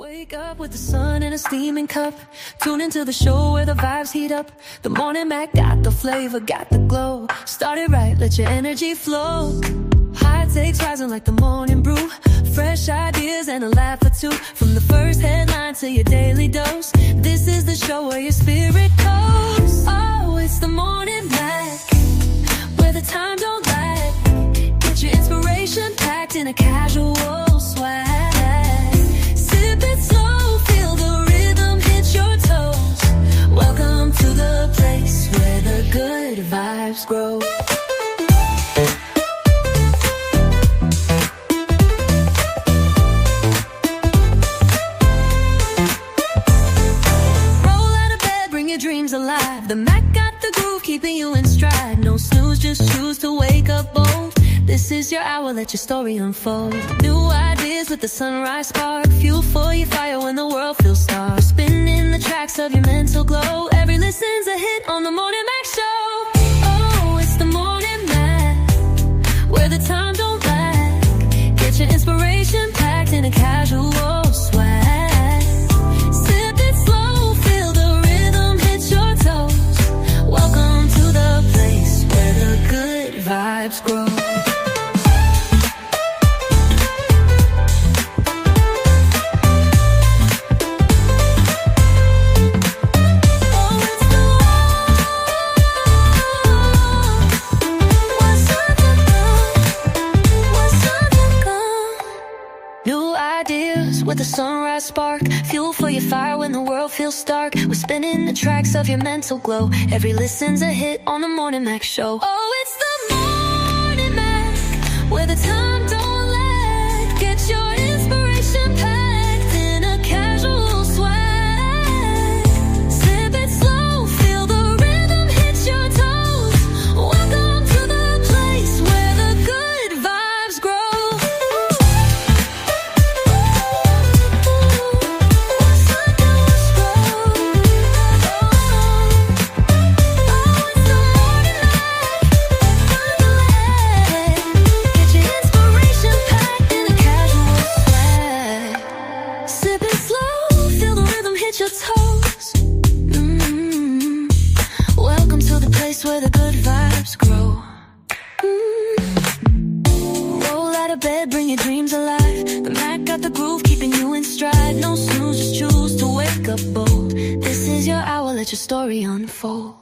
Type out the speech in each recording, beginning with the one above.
Wake up with the sun in a steaming cup. Tune into the show where the vibes heat up. The Morning Mac got the flavor, got the glow. Start it right, let your energy flow. High takes rising like the morning brew. Fresh ideas and a laugh or two. From the first headline to your daily dose. This is the show where your spirit goes. Oh, it's the Morning Mac, where the time don't lag. Get your inspiration packed in a casual swag. Sip it slow, feel the rhythm hit your toes. Welcome to the place where the good vibes grow. Dreams alive. The Mac got the groove, keeping you in stride. No snooze, just choose to wake up bold. This is your hour, let your story unfold. New ideas with the sunrise spark. Fuel for your fire when the world feels dark. Spinning the tracks of your mental glow. Every listen's a hit on the Morning Mac Show. Oh, it's the Morning Mac, where the time don't lag. Get your inspiration packed in a casual swag. Vibes grow. New ideas with a sunrise spark. Fuel for your fire when the world feels stark. We're spinning the tracks of your mental glow. Every listen's a hit on the Morning Mac Show. Oh, it's the Morning Mac, where the time don't lag. Get your inspiration packed in a casual swag. Sip it slow, feel the rhythm hit your toes. Welcome to the place where the good vibes grow. Your toes. Welcome to the place where the good vibes grow. Roll out of bed, bring your dreams alive. The Mac got the groove, keeping you in stride. No snooze, just choose to wake up bold. This is your hour, let your story unfold.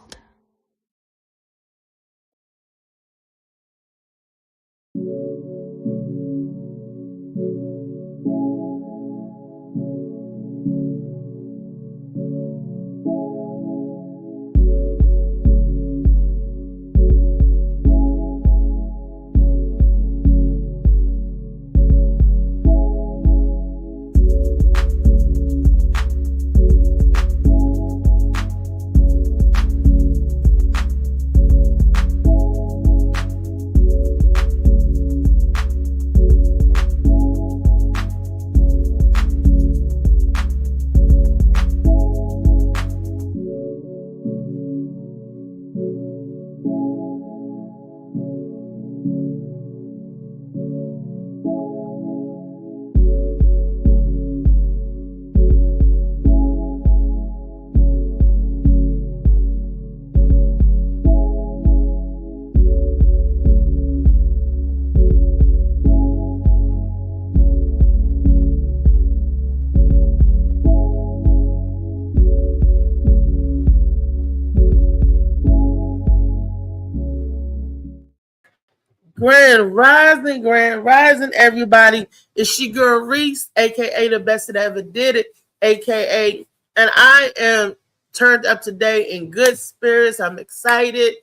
Grand Rising, everybody. It's your girl Reese, aka the best that ever did it, aka, and I am turned up today in good spirits. I'm excited.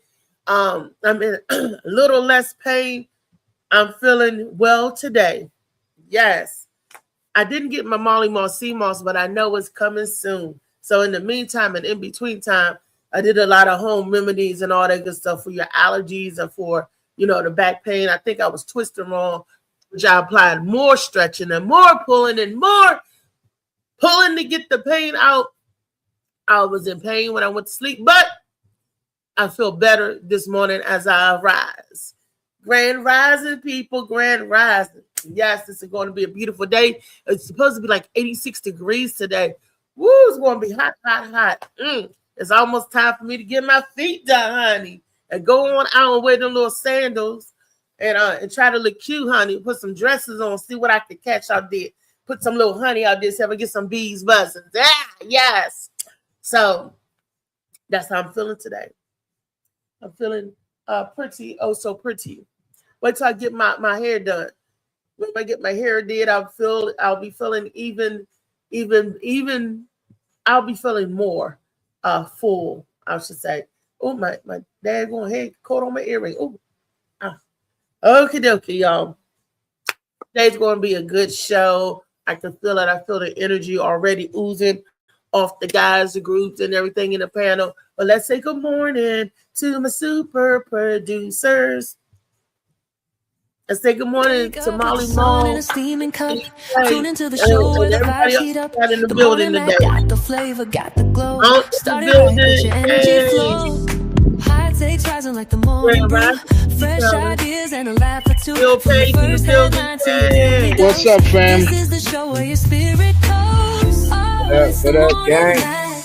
I'm in a little less pain. I'm feeling well today. Yes, I didn't get my Molly Moss sea moss, but I know it's coming soon. So in the meantime and in between time, I did a lot of home remedies and all that good stuff for your allergies and for the back pain. I think I was twisting wrong, which I applied more stretching and more pulling and more pulling to get the pain out. I was in pain when I went to sleep, but I feel better this morning as I rise. Grand rising, people, grand rising. Yes, this is going to be a beautiful day. It's supposed to be like 86 degrees today. Woo, it's going to be hot, hot, hot. It's almost time for me to get my feet done, honey, and go on out and wear them little sandals and try to look cute, honey. Put some dresses on, see what I can catch out there. Put some little honey out there, see if I get some bees buzzing. Yes. So that's how I'm feeling today. I'm feeling pretty, oh so pretty. Wait till I get my hair done. When I get my hair did, I'll be feeling even. I'll be feeling more full, I should say. Oh, my dad going head caught on my earring. Oh, okie dokie, y'all. Today's going to be a good show. I can feel it. I feel the energy already oozing off the guys, the groups, and everything in the panel. But let's say good morning to my super producers. Let's say good morning to Molly Mo. In a steaming cup. Tune into the show where the vibes heat up. In the The building morning today. got the flavor, got the glow. Out the Started right, let building. your energy flow. High takes rising like the morning brew. Fresh ideas and a laugh or two. Bill From the Page in the first building. headline to the daily What's dose. up, fam? This is the show where your spirit goes. Oh, it's What the up, morning gang? back,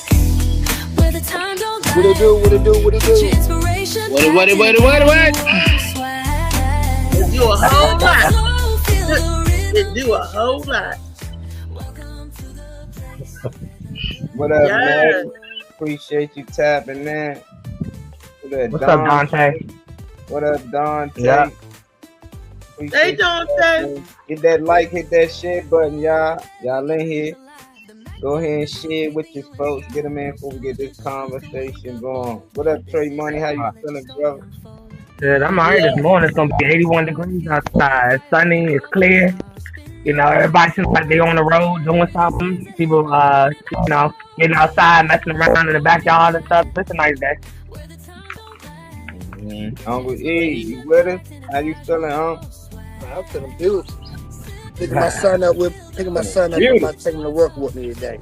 where the time don't What it do? What it do? What it Get your do? inspiration What? back to the It do a whole lot. Flow, feel the rhythm. It do a whole lot. Welcome to the What up, Yes. man? Appreciate you tapping, man. What's up, Dante? What up, Dante? Yeah. Appreciate Hey, you Dante. tapping. Hit that like, hit that share button, y'all. Y'all in here. Go ahead and share with your folks. Get them in before we get this conversation going. What up, Trey Money? How you feeling, brother? Good. I'm alright this morning. It's gonna be 81 degrees outside. It's sunny. It's clear. You know, everybody seems like they on the road doing something. People, getting outside, messing around in the backyard and stuff. It's a nice day. Uncle E, you with us? How you feeling, Uncle? I'm feeling beautiful. Picking my son up, taking him to work with me today.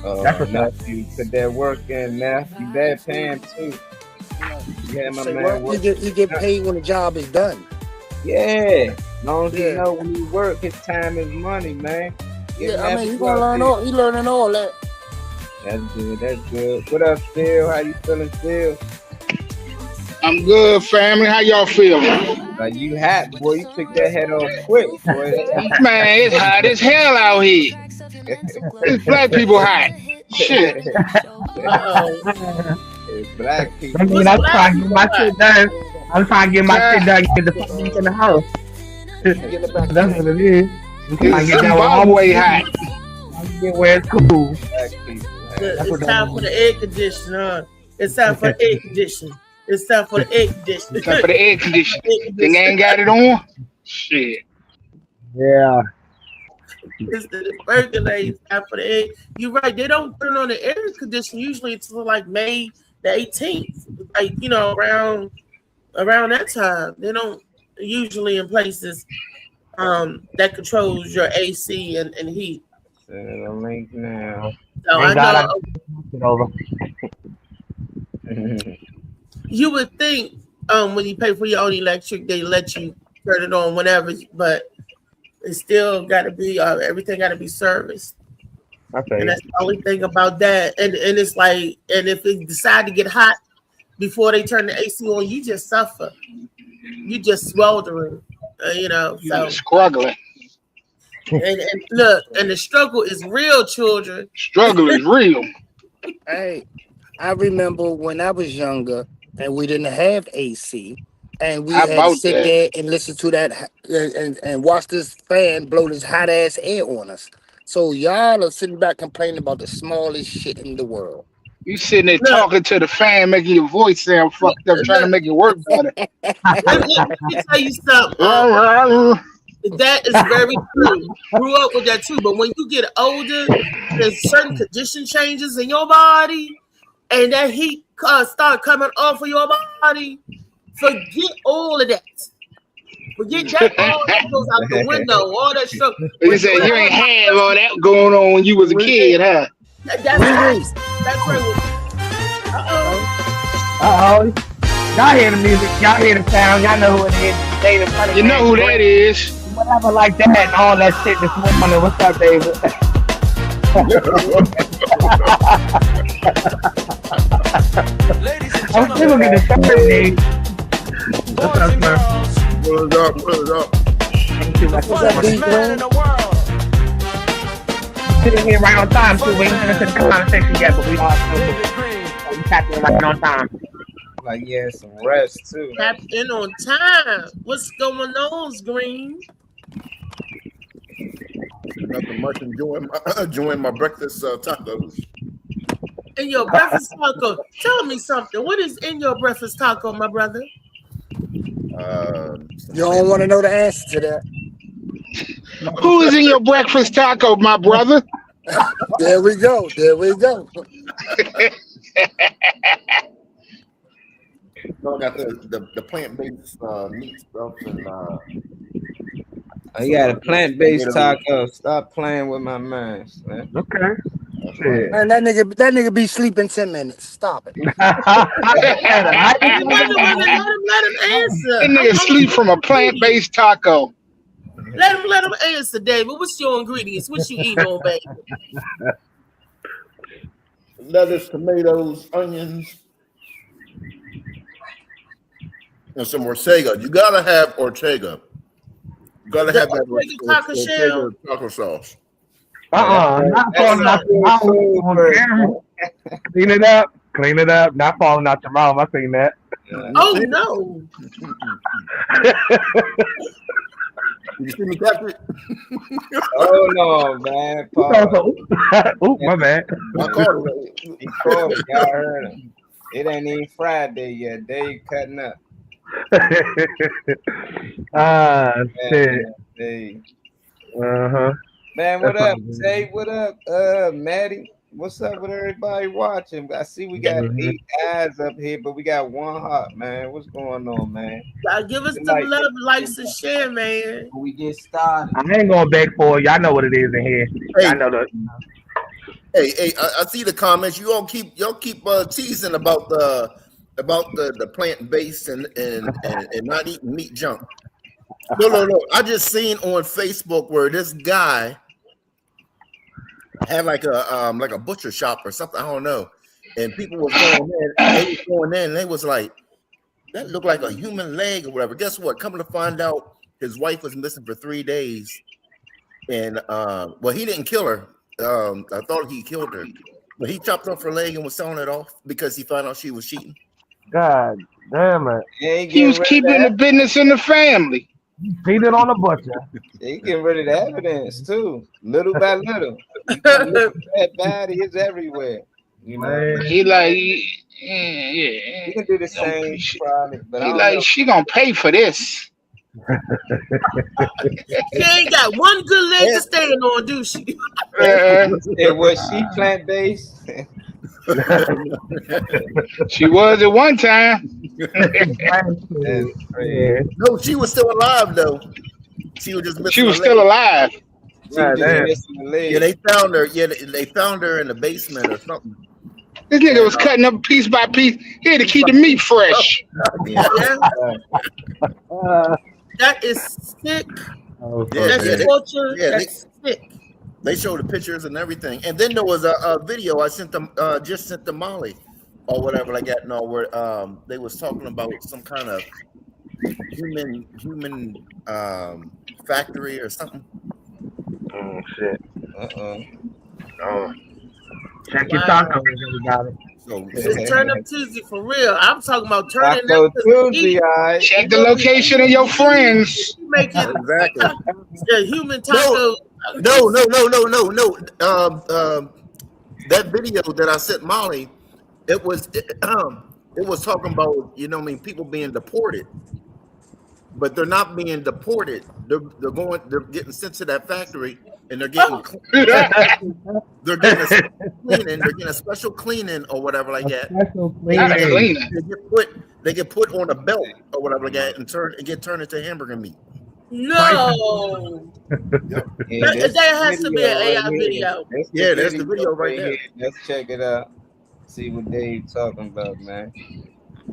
That's what's up. Nephew, put that work in, nephew. Dad paying too. Yeah, my Say, man. well, work. he get paid when the job is done. Yeah, long as you Yeah. know when you work, his time is money, man. Get Yeah, I mean, nephew you gonna out learn there. all. He learning all that. That's good. That's good. What up, Phil? How you feeling, Phil? I'm good, family. How y'all feeling? Like you hot, boy. You took that head off quick, boy. Man, it's hot as hell out here. It's black people hot. Shit. It's black people. I mean, I'm trying to get my shit done. I'm trying to get my shit done. Get the fuck back in the house. Get it back. That's what it is. I'm trying to It's get that Zimbabwe hot. Get where it's cool. Black people. It's time for the air conditioner. It's time for the air conditioner. It's time for the air conditioner. It's time for the air conditioning. Think I ain't got it on? Shit. Yeah. It's the percolates time for the air. You're right. They don't turn on the air conditioner usually until like May the 18th. Like, you know, around that time. They don't usually in places that controls your AC and heat. Send the link now. So Thank I God know Get over. you would think when you pay for your own electric, they let you turn it on whenever, but it's still got to be everything got to be serviced, Okay. and that's the only thing about that. And it's like, and if it decide to get hot before they turn the AC on, you just suffer. You just sweltering, So You're struggling. and look, and the struggle is real, children. Struggle is real. Hey, I remember when I was younger and we didn't have AC, and we How had to about sit that? there and listen to that and watch this fan blow this hot ass air on us. So y'all are sitting back complaining about the smallest shit in the world. You sitting there Look. talking to the fan, making your voice sound fucked up, trying to make it work better. Let me tell you something. That is very true. Grew up with that too. But when you get older, there's certain condition changes in your body, and that heat start coming off of your body. Forget all of that. Forget that. All that goes out the window. All that stuff. You said you ain't have all that going on when you was a kid, huh? That's right. That's right. Uh-oh. Y'all hear the music. Y'all hear the sound. Y'all know who it is. They the funny You know man. who that is. whatever like that and all that shit this morning. What's up, David? I'm still gonna get the third, Dave. What's up, sir? What is up? What is up? Sitting here right on time, too. We ain't into the conversation yet, but we all still tapped in right on time. Like, yeah, some rest too. Tapped in on time. What's going on, Green? Nothing much. Enjoying my breakfast tacos. In your breakfast taco. Tell me something. What is in your breakfast taco, my brother? You don't want to know the answer to that. Who is in your breakfast taco, my brother? There we go. There we go. So I got the plant-based meat stuff and You got a plant-based taco. Stop playing with my mind, man. Okay. Man, that nigga be sleeping 10 minutes. Stop it. Let him answer. That nigga sleep from a plant-based taco. Let him answer, David. What's your ingredients? What you eat on, baby? lettuce, tomatoes, onions, and some Ortega. You gotta have Ortega. You gotta have that Ortega taco sauce. Not falling out your mouth on camera. Clean it up. Not falling out your mouth. I seen that. Oh no! You see me capture it? Oh no, man! Oop, my bad. I called it. He called it. Y'all heard him. It ain't even Friday yet. They cutting up. Shit. Hey. Uh-huh. Man, what up, Tay? What up, Maddie? What's up with everybody watching? I see we got 8 eyes up here, but we got 1 heart, man. What's going on, man? Give us the love, likes, and share, man. When we get started. I ain't gonna beg for it. Y'all know what it is in here. Hey. I know that. Hey, I see the comments. Y'all keep teasing about the plant based and not eating meat junk. No. I just seen on Facebook where this guy had like a butcher shop or something. I don't know. And people were going in, and they was like, that looked like a human leg or whatever. Guess what? Coming to find out, his wife was missing for 3 days. And well, he didn't kill her. I thought he killed her, but he chopped off her leg and was selling it off because he found out she was cheating. God damn it. He was keeping the business in the family. Cheated on the butcher. He getting rid of the evidence too, little by little. That body is everywhere. You know, He like, he can do the same probably, but he like, she gonna pay for this. She ain't got one good leg to stand on, do she? And was she plant-based? She was at one time. No, she was still alive though. She was just missing. She was still alive. Yeah, they found her. Yeah, they found her in the basement or something. This nigga was cutting up piece by piece. He had to keep the meat fresh. That is sick. That's torture. That's sick. They showed the pictures and everything, and then there was a video I sent them. Just sent to Molly or whatever like that. No, where they was talking about some kind of human factory or something. Oh shit. Oh. Check your tacos, everybody. So it's Turn Up Tuesday for real. I'm talking about turning Taco up Tuesday, right? Check the location of your friends. Make it exactly. Human taco. No. That video that I sent Molly, it was talking about, you know, I mean, people being deported, but they're not being deported. They're getting sent to that factory, and they're getting they're getting a special cleaning or whatever like that. They get put on a belt or whatever like that and get turned into hamburger meat. No. Yep. That has to be an AI video. Yeah, there's the video right there. Let's check it out. See what Dave talking about, man.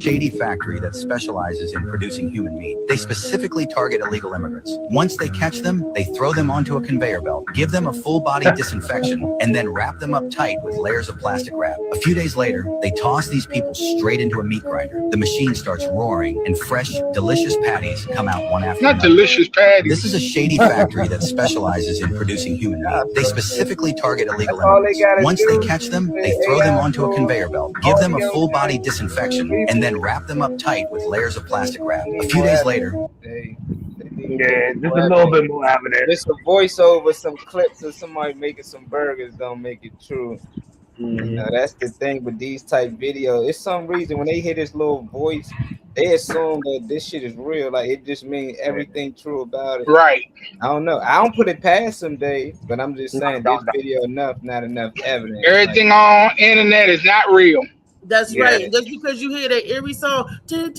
shady factory that specializes in producing human meat. They specifically target illegal immigrants. Once they catch them, they throw them onto a conveyor belt, give them a full-body disinfection, and then wrap them up tight with layers of plastic wrap. A few days later, they toss these people straight into a meat grinder. The machine starts roaring, and fresh, delicious patties come out one after Not another. delicious patties. This is a shady factory that specializes in producing human meat. They specifically target illegal That's all they immigrants. gotta Once do. they catch them, they throw them onto a conveyor belt, give them a full-body disinfection, and then wrap them up tight with layers of plastic wrap. A few days later, Yeah, just a little bit more evidence. Just a voiceover, some clips of somebody making some burgers don't make it true. You know, that's the thing with these type videos. It's some reason when they hear this little voice, they assume that this shit is real. Like it just means everything true about it. Right. I don't know. I don't put it past some days, but I'm just saying this video not enough evidence. Everything on internet is not real. That's Yeah. right. Just because you hear that every song, that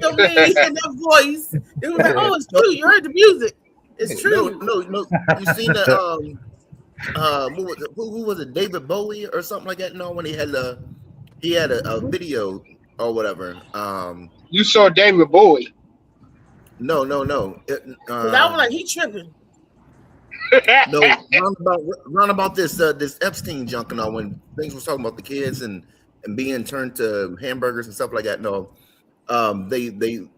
don't mean he in that voice. It was like, oh, it's true. You heard the music. It's true. No. You seen the who was it? David Bowie or something like that? No, when he had a video or whatever. You saw David Bowie. No. Cause I was like, he tripping. No, round about this Epstein junk and all, when things was talking about the kids and being turned to hamburgers and stuff like that. No, they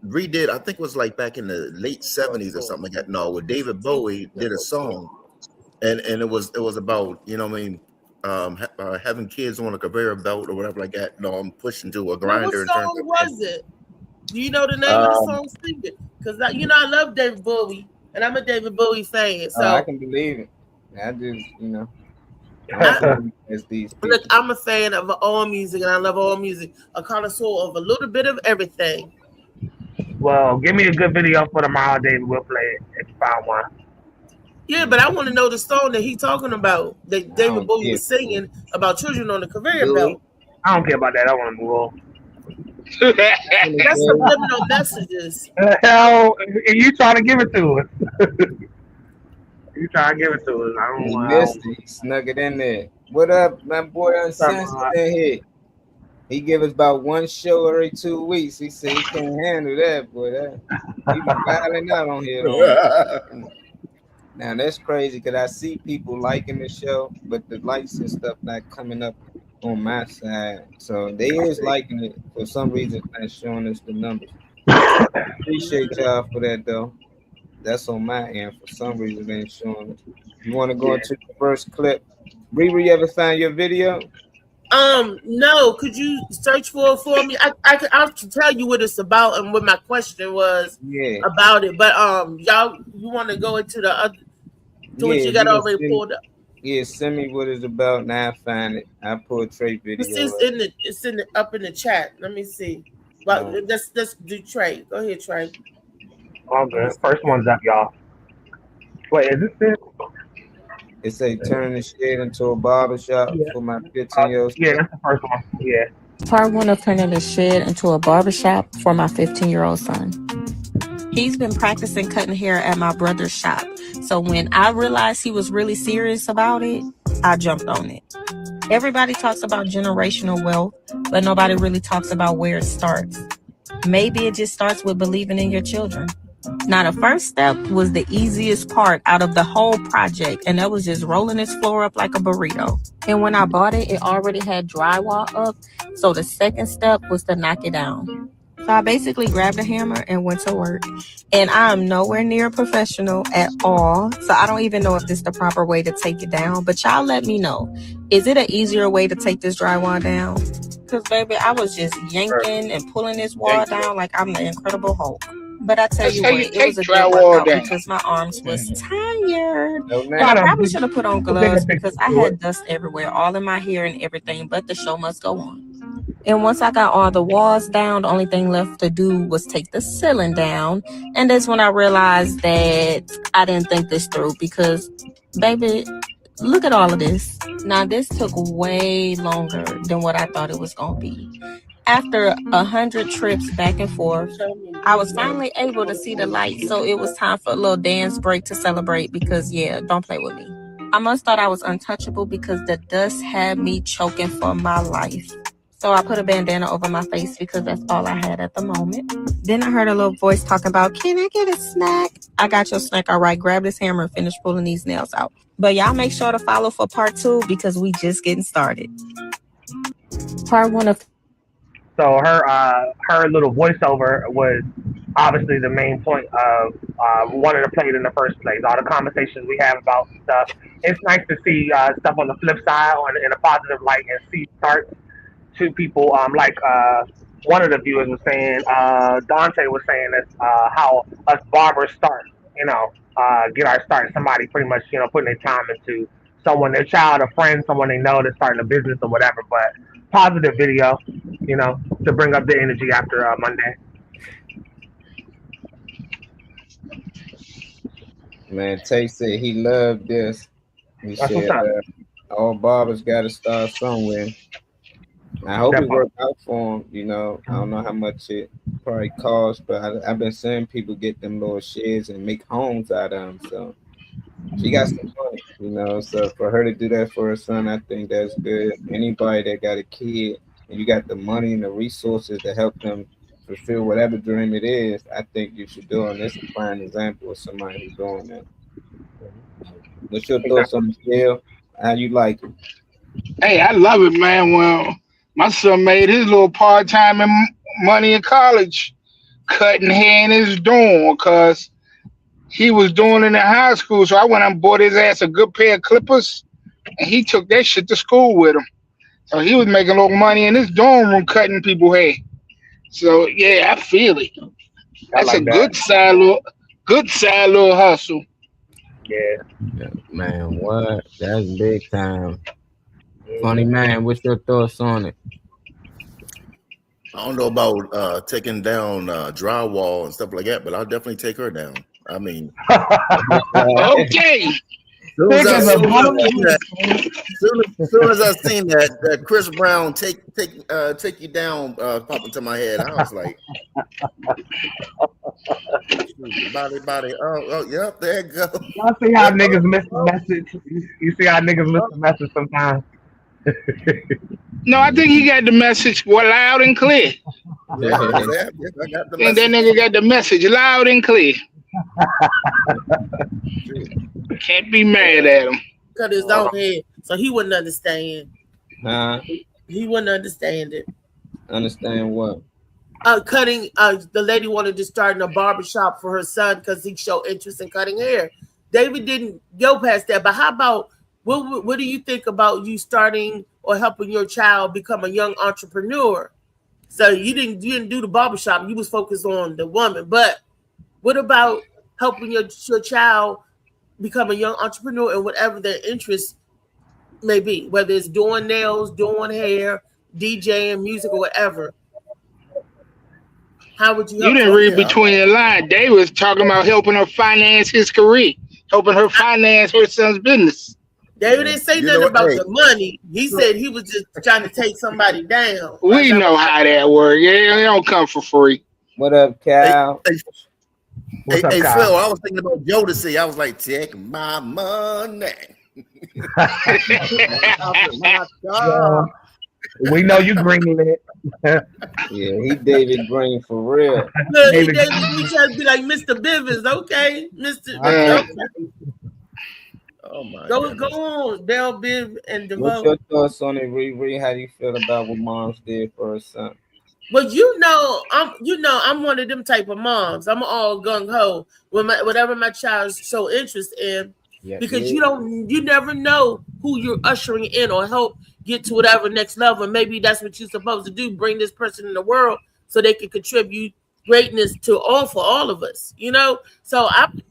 redid. I think it was like back in the late 70s or something like that. No, where David Bowie did a song, and it was about, you know what I mean, having kids on a conveyor belt or whatever like that. No, I'm pushing to a grinder. What song was it? Do you know the name of the song? Sing it, because I love David Bowie. And I'm a David Bowie fan, so I can believe it. I just, as these people. Look, I'm a fan of all music, and I love all music. A connoisseur of a little bit of everything. Well, give me a good video for tomorrow, David. We'll play it if you find one. Yeah, but I want to know the song that he's talking about, that David Bowie was singing about children on the conveyor belt. I don't care about that. I want to move on. That's subliminal messages. Hell, you trying to give it to us? You trying to give it to us? I don't He know. missed it. He snuck it in there. What up, my boy Uncensored in here? He give us about one show every 2 weeks. He said he can't handle that, boy. He be violent out on here. Though. Now that's crazy because I see people liking the show, but the likes and stuff not coming up on my side. So they is liking it. For some reason, it's not showing us the numbers. Appreciate y'all for that though. That's on my end. For some reason, they ain't showing us. You want to go into the first clip? Riri, you ever find your video? No. Could you search for it for me? I can tell you what it's about and what my question was about it. But y'all, you want to go into the other? To what you got already pulled up? Yeah, send me what it's about. Now I find it. I pull a Trey video. It's up in the chat. Let me see. But let's do Trey. Go ahead, Trey. Okay, first one's up, y'all. Wait, is this it? It say turn the shit into a barbershop for my 15-year-old. Yeah, that's the first one. Yeah. Part one of turning the shed into a barbershop for my 15-year-old son. He's been practicing cutting hair at my brother's shop. So when I realized he was really serious about it, I jumped on it. Everybody talks about generational wealth, but nobody really talks about where it starts. Maybe it just starts with believing in your children. Now, the first step was the easiest part out of the whole project, and that was just rolling his floor up like a burrito. And when I bought it, it already had drywall up, so the second step was to knock it down. So I basically grabbed a hammer and went to work. And I'm nowhere near professional at all, so I don't even know if this is the proper way to take it down. But y'all let me know. Is it an easier way to take this drywall down? Because, baby, I was just yanking and pulling this wall down like I'm the Incredible Hulk. But I tell you what, it was a good workout because my arms was tired. And I probably should have put on gloves because I had dust everywhere, all in my hair and everything, but the show must go on. And once I got all the walls down, the only thing left to do was take the ceiling down. And that's when I realized that I didn't think this through because, baby, look at all of this. Now, this took way longer than what I thought it was going to be. After 100 trips back and forth, I was finally able to see the light. So it was time for a little dance break to celebrate because, yeah, don't play with me. I must thought I was untouchable because the dust had me choking for my life. So I put a bandana over my face because that's all I had at the moment. Then I heard a little voice talking about, can I get a snack? I got your snack. All right, grab this hammer and finish pulling these nails out. But y'all make sure to follow for part 2 because we just getting started. Part 1 of... So her little voiceover was obviously the main point of wanting to play it in the first place. All the conversations we have about stuff. It's nice to see stuff on the flip side in a positive light and see start to people like one of the viewers was saying, Dante was saying that how us barbers start, get our start. Somebody pretty much, putting their time into someone, their child, a friend, someone they know that's starting a business or whatever. But positive video, to bring up the energy after Monday. Man, Tay said he loved this. He said all barbers got to start somewhere. I hope it worked out for him. I don't know how much it probably costs, but I've been seeing people get them little sheds and make homes out of them. So she got some money, So for her to do that for her son, I think that's good. Anybody that got a kid and you got the money and the resources to help them fulfill whatever dream it is, I think you should do it. This is a prime example of somebody who's doing that. What's your thoughts on the scale? How you like it? Hey, I love it, man. Well, my son made his little part-time money in college cutting hair in his dorm because he was doing it in high school. So I went and bought his ass a good pair of clippers, and he took that shit to school with him. So he was making a little money in his dorm room cutting people hair. So yeah, I feel it. That's like good side little hustle. Yeah, man, what? That's big time. Funny man, what's your thoughts on it? I don't know about taking down drywall and stuff like that, but I'll definitely take her down. I mean, okay. Soon as I seen that Chris Brown take you down pop into my head, I was like, body. Oh, yep, there it goes. Y'all see how niggas miss the message? You see how niggas miss the message sometimes? No, I think he got the message loud and clear. Yeah, I got the and that nigga got the message loud and clear. Can't be mad at him. Cut his own head, so he wouldn't understand. He wouldn't understand it. Understand what? Cutting. The lady wanted to start in a barbershop for her son because he showed interest in cutting hair. David didn't go past that. But how about what do you think about you starting or helping your child become a young entrepreneur? So you didn't do the barbershop. You was focused on the woman. But what about helping your child become a young entrepreneur in whatever their interest may be, whether it's doing nails, doing hair, DJing, music, or whatever? How would you? You didn't read between the lines. They was talking about helping her finance his career, helping her finance her son's business. David didn't say nothing about the money. He said he was just trying to take somebody down. We know how that works. Yeah, it don't come for free. What up, Cal? Hey, Phil, I was thinking about Jodeci. I was like, take my money. We know you greenlit. Yeah, he David Green for real. Look, David, we try to be like Mr. Bivens, okay? Mr. Okay. Oh my God. Go on, Bell, Biv, and DeVoe. What's your thoughts on it, Riri? How do you feel about what moms did for her son? Well, I'm one of them type of moms. I'm all gung ho when whatever my child show interest in, because you never know who you're ushering in or help get to whatever next level. And maybe that's what you're supposed to do: bring this person in the world so they can contribute greatness to all of us. So I'm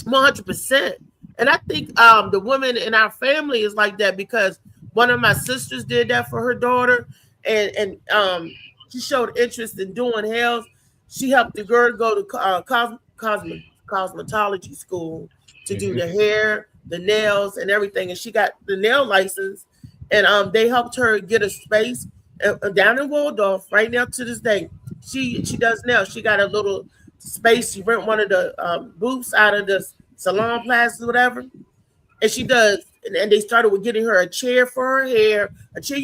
100%, and I think the woman in our family is like that because one of my sisters did that for her daughter, and she showed interest in doing hair. She helped the girl go to cosmetology school to do the hair, the nails, and everything. And she got the nail license. And they helped her get a space down in Waldorf right now to this day. She does nails. She got a little space. She rent one of the booths out of the salon plaza, whatever. And she does. And they started with getting her a chair for her hair. A chair,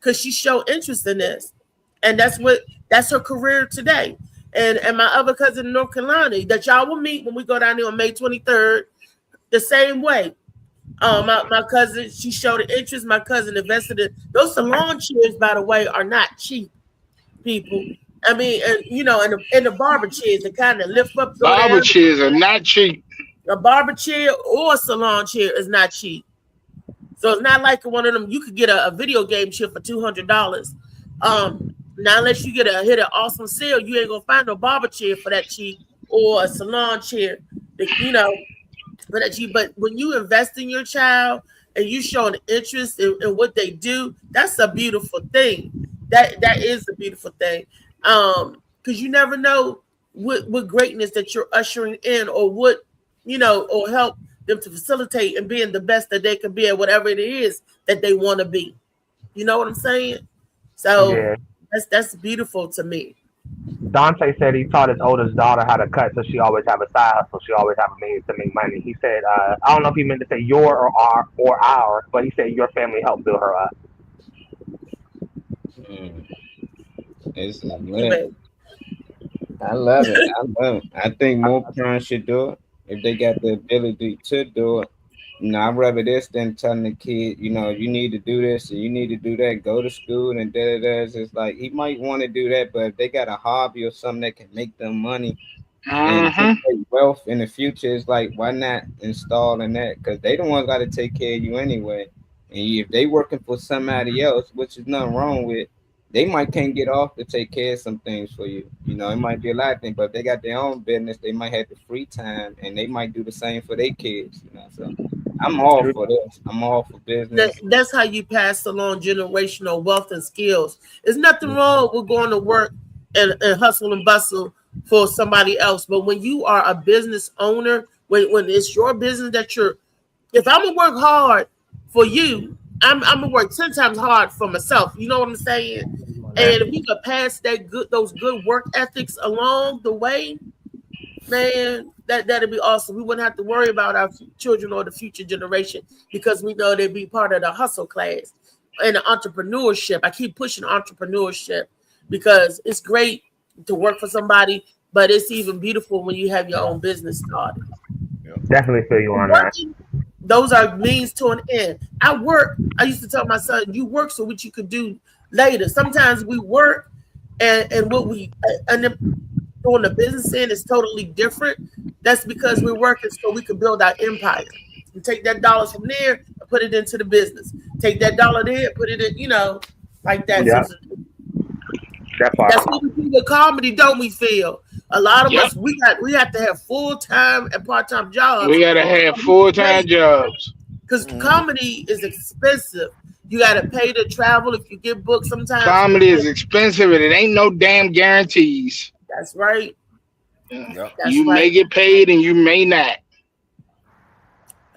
because she showed interest in this, and that's her career today. And my other cousin in North Carolina that y'all will meet when we go down there on May 23rd, the same way. My cousin, she showed an interest. My cousin invested in those salon chairs, by the way, are not cheap, people. I mean, and you know, and the barber chairs, the kind of lift up. Barber chairs are not cheap. A barber chair or a salon chair is not cheap. So it's not like one of them. You could get a video game chair for $200. Now, unless you hit an awesome sale, you ain't gonna find no barber chair for that cheap or a salon chair, you know, for that cheap. But when you invest in your child and you show an interest in what they do, that's a beautiful thing. That is a beautiful thing. Because you never know what greatness that you're ushering in, or what, you know, or help them to facilitate and being the best that they can be at whatever it is that they want to be. You know what I'm saying? So Yeah. that's beautiful to me. Dante said he taught his oldest daughter how to cut, so she always have a side hustle. She always have a means to make money. He said, I don't know if he meant to say your or our, but he said your family helped build her up. It's lit. I love it. I think more parents should do it if they got the ability to do it. You know, I'd rather this than telling the kid, you know, you need to do this and you need to do that, go to school and da-da-da. It's like, he might want to do that, but if they got a hobby or something that can make them money and generate wealth in the future, it's like, why not install in that? Because they the ones got to take care of you anyway. And if they working for somebody else, which is nothing wrong with, they might can't get off to take care of some things for you. You know, it might be a lot of things, but if they got their own business, they might have the free time and they might do the same for their kids, you know. So I'm all for this. I'm all for business. That's how you pass along generational wealth and skills. There's nothing wrong with going to work and hustle and bustle for somebody else. But when you are a business owner, when it's your business that if I'm gonna work hard for you, I'm gonna work 10 times hard for myself. You know what I'm saying? And if you could pass those good work ethics along the way, man, that'd be awesome. We wouldn't have to worry about our children or the future generation because we know they'd be part of the hustle class and the entrepreneurship. I keep pushing entrepreneurship because it's great to work for somebody, but it's even beautiful when you have your own business started. Definitely feel you on that. Those are means to an end. I used to tell my son, you work so what you could do later. Sometimes we work and what we end up doing the business in is totally different. That's because we're working so we can build our empire. You take that dollars from there and put it into the business. Take that dollar there and put it in, you know, like that. Yeah. That's what we do with comedy, don't we, Phil? A lot of us, we have to have full-time and part-time jobs. We got to have full-time jobs. Because comedy is expensive. You got to pay to travel if you get booked sometimes. Comedy is expensive and it ain't no damn guarantees. That's right. You may get paid and you may not.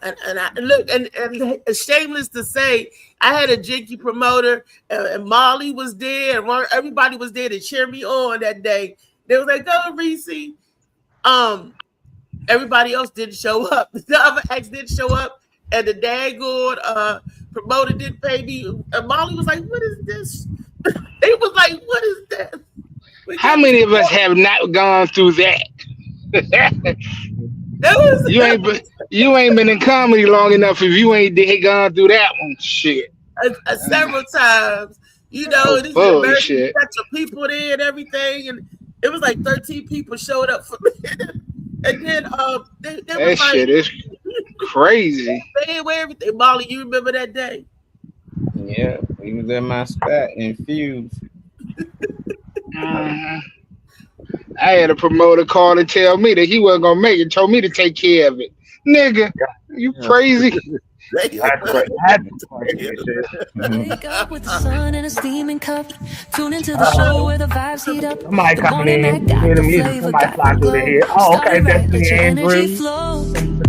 And I look, and it's shameless to say, I had a jinky promoter, and Molly was there, and everybody was there to cheer me on that day. They was like, "Go, Reese." Everybody else didn't show up. The other acts didn't show up, and the daggone promoter didn't pay me. And Molly was like, "What is this?" They was like, "What is that?" How many of us have not gone through that? You ain't been in comedy long enough if you ain't gone through that one. Shit. Several times, you know, this is got your people there and everything, and it was like 13 people showed up for me, and then they that was like, shit is crazy. They wear everything. Molly, you remember that day? Yeah, he was in my spot infused. I had a promoter call and tell me that he wasn't gonna make it. Told me to take care of it. Nigga, you crazy? Wake up with the sun and a steaming cup. Tune into the show where the vibes heat up. Somebody coming in, hear the music. Somebody fly through the head. Oh, okay, Destiny Andrews.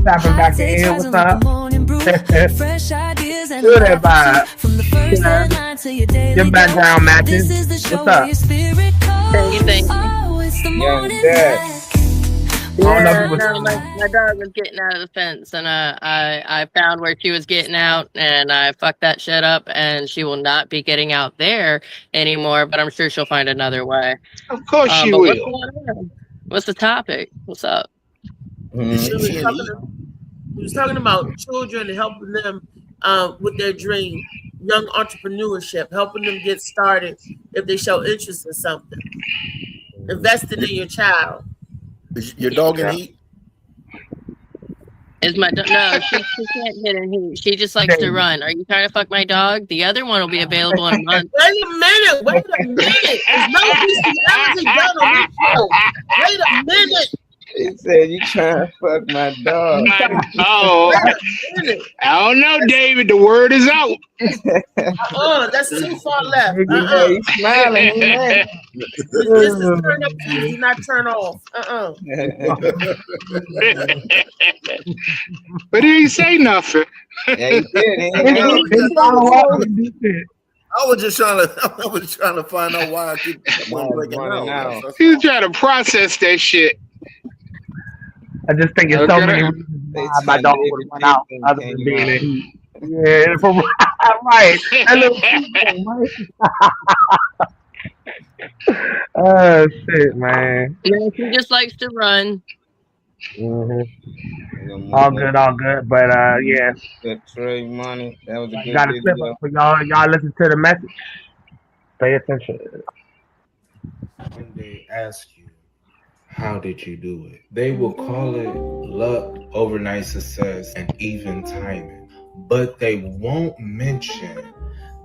Tapping back in. What's up? Fresh ideas and Feel that vibe. From the first headline to your daily Your background matches. This is the show What's up? where your spirit comes. Thank you. Oh, it's the morning Dad. back don't know if Yeah, you was no, my dog was getting out of the fence, and I found where she was getting out, and I fucked that shit up, and she will not be getting out there anymore. But I'm sure she'll find another way. Of course she But what's will. going on? What's the topic? What's up? Is We was she in talking, heat? we was talking about children and helping them with their dream, young entrepreneurship, helping them get started if they show interest in something. Investing in your child. Is your dog in heat? Is my dog? No, she can't get in heat. She just likes to run. Are you trying to fuck my dog? The other one will be available in a month. Wait a minute. There's no bestiality done on this show. Wait a minute. He said, "You trying to fuck my dog?" Oh, I don't know, David. The word is out. That's too far left. He's smiling. This is turn up keys, do not turn off. But he didn't say nothing. Yeah, he did. I was just trying to find out why I keep breaking out. He's trying to process that shit. I just think it's so many reasons why my dog would run out other than being in heat. Yeah, for right. That little oh shit, man. Yeah, she just likes to run. Mm-hmm. All good. But yeah. Good trade money. That was a good Got a slip up for y'all. Y'all listen to the message. Pay attention. When they ask you, how did you do it? They will call it luck, overnight success, and even timing. But they won't mention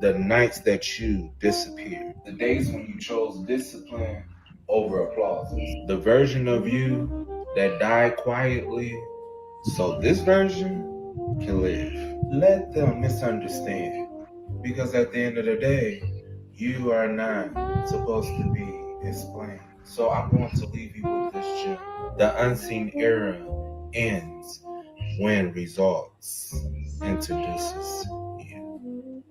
the nights that you disappeared. The days when you chose discipline over applause. The version of you that died quietly, so this version can live. Let them misunderstand. Because at the end of the day, you are not supposed to be explained. So I'm going to leave you with this gem. The unseen era ends when results introduces you.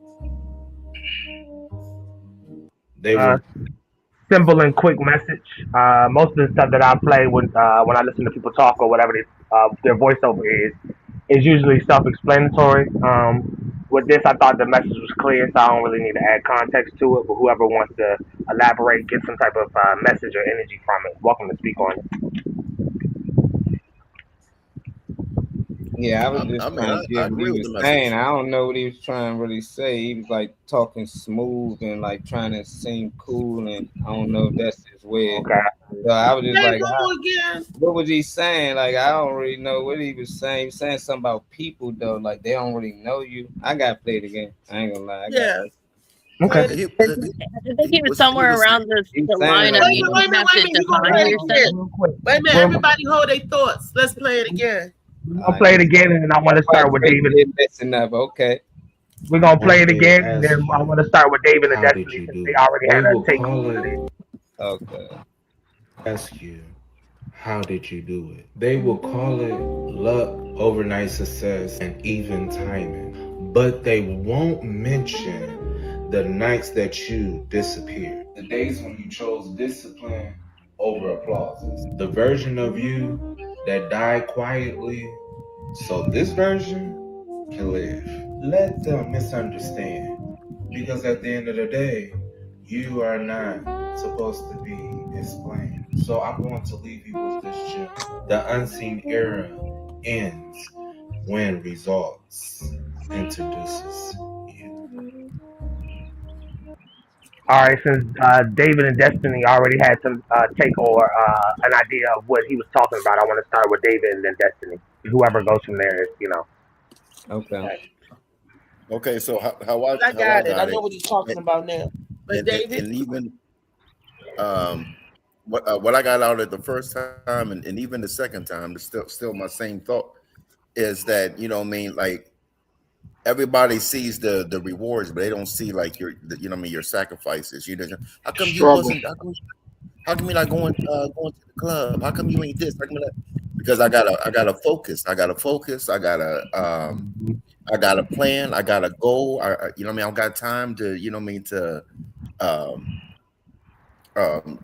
They were simple and quick message. Most of the stuff that I play when I listen to people talk or whatever their voiceover is usually self-explanatory. With this, I thought the message was clear, so I don't really need to add context to it. But whoever wants to elaborate, get some type of message or energy from it, welcome to speak on it. Yeah, I was just trying to get what he was saying. I don't know what he was trying to really say. He was like talking smooth and like trying to seem cool, and I don't know if that's his way. Okay. So I was just like, again. What was he saying? Like, I don't really know what he was saying. He was saying something about people though, like they don't really know you. I gotta play it again. I ain't gonna lie. Yeah. Okay. I think he was somewhere around the line of you Wait a minute. Wait a minute. Everybody hold their thoughts. Let's play it again. I'll play it again, and I want to start with David. Listen up, okay. We're gonna play it again, and then I want to start with David and Destiny since they already had a take on it. Okay. Ask you, how did you do it? They will call it luck, overnight success, and even timing. But they won't mention the nights that you disappeared. The days when you chose discipline over applause. The version of you that died quietly, so this version can live. Let them misunderstand. Because at the end of the day, you are not supposed to be explained. So I'm going to leave you with this gem. The unseen era ends when results introduces you. All right, since David and Destiny already had some take or an idea of what he was talking about, I want to start with David and then Destiny. Whoever goes from there is, Okay. Okay, so how I got it. I know what he's talking about now. But David, and even what I got out at the first time and even the second time, it's still my same thought is that like everybody sees the rewards, but they don't see like your your sacrifices. How come you wasn't? How come you not going to the club? How come you ain't this? Because I gotta focus. I gotta plan. I gotta go. I don't got time to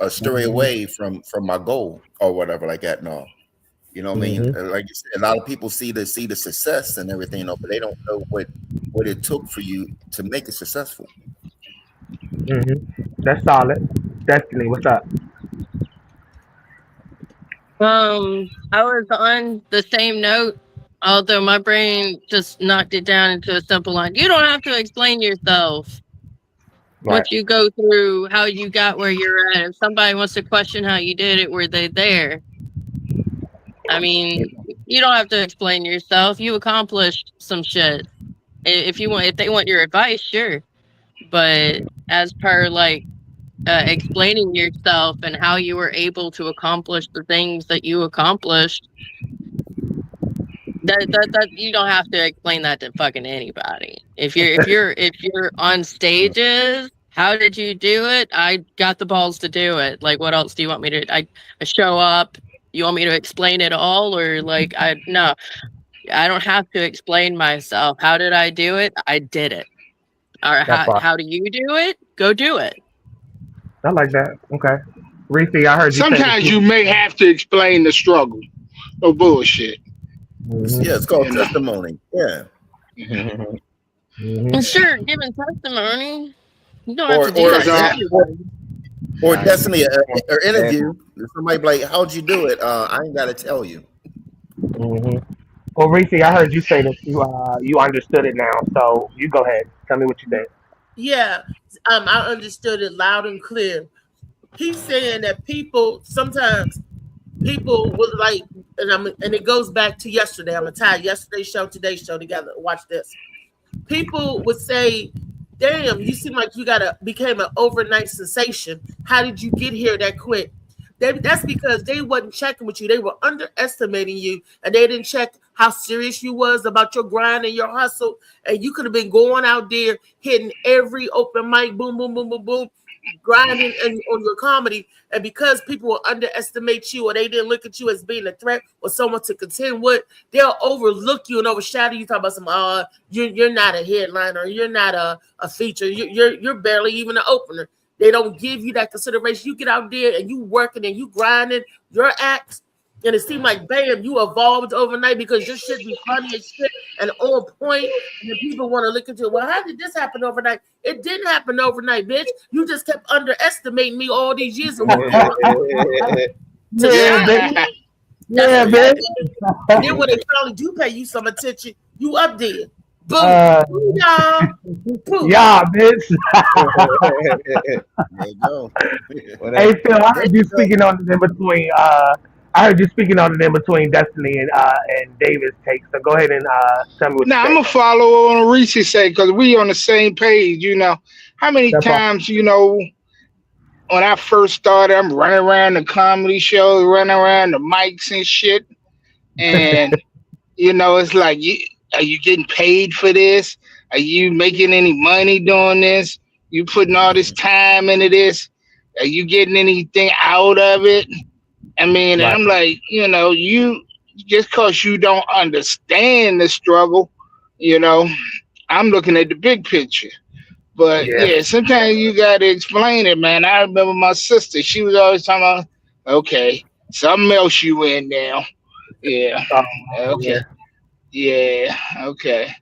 stray away from my goal or whatever like that. No. You know what I mean? Like you said, a lot of people see the success and everything, but they don't know what it took for you to make it successful. That's solid. Destiny, what's up? I was on the same note, although my brain just knocked it down into a simple line. You don't have to explain yourself. What you go through, how you got where you're at. If somebody wants to question how you did it, were they there? I mean, you don't have to explain yourself. You accomplished some shit. If they want your advice, sure. But as per explaining yourself and how you were able to accomplish the things that you accomplished, that you don't have to explain that to fucking anybody. If you're on stages, how did you do it? I got the balls to do it. Like, what else do you want me to? I show up. You want me to explain it all, or no? I don't have to explain myself. How did I do it? I did it. Or how do you do it? Go do it. I like that. Okay. Reese, I heard you. Sometimes you may have to explain the struggle. No bullshit. Yeah, it's called testimony. Yeah. Sure, giving testimony. You don't have to do that. Or Destiny, or interview. Somebody be like, how'd you do it? I ain't got to tell you. Well, Reese, I heard you say that you understood it now. So you go ahead. Tell me what you think. Yeah, I understood it loud and clear. He's saying that sometimes people would like, and it goes back to yesterday. I'm gonna tie yesterday's show, today's show together. Watch this. People would say, "Damn, you seem like you became an overnight sensation. How did you get here that quick?" That's because they wasn't checking with you. They were underestimating you, and they didn't check how serious you was about your grind and your hustle. And you could have been going out there hitting every open mic, boom, boom, boom, boom, boom, grinding on your comedy. And because people will underestimate you, or they didn't look at you as being a threat or someone to contend with, they'll overlook you and overshadow you. Talk about some, you're not a headliner, you're not a feature, you're barely even an opener. They don't give you that consideration. You get out there and you working and you grinding your acts, and it seemed like, bam, you evolved overnight because your shit be funny as shit and on point. And then people want to look at you. Well, how did this happen overnight? It didn't happen overnight, bitch. You just kept underestimating me all these years. Yeah, bitch. And then when they finally do pay you some attention, you up there. Boom. Y'all. Yeah, bitch. There you go. Hey, Phil, I heard you speaking on it in between. I heard you speaking on it in between Destiny and David's takes. So go ahead and tell me what. Now I'm gonna follow on Reese say, because we on the same page. You know, how many times when I first started, I'm running around the comedy shows, running around the mics and shit, and it's like, are you getting paid for this? Are you making any money doing this? You putting all this time into this? Are you getting anything out of it? I mean, right. I'm like, you just because you don't understand the struggle, I'm looking at the big picture. But yeah, sometimes you got to explain it, man. I remember my sister, she was always talking about, okay, something else you in now. Yeah. Okay. Yeah. Okay.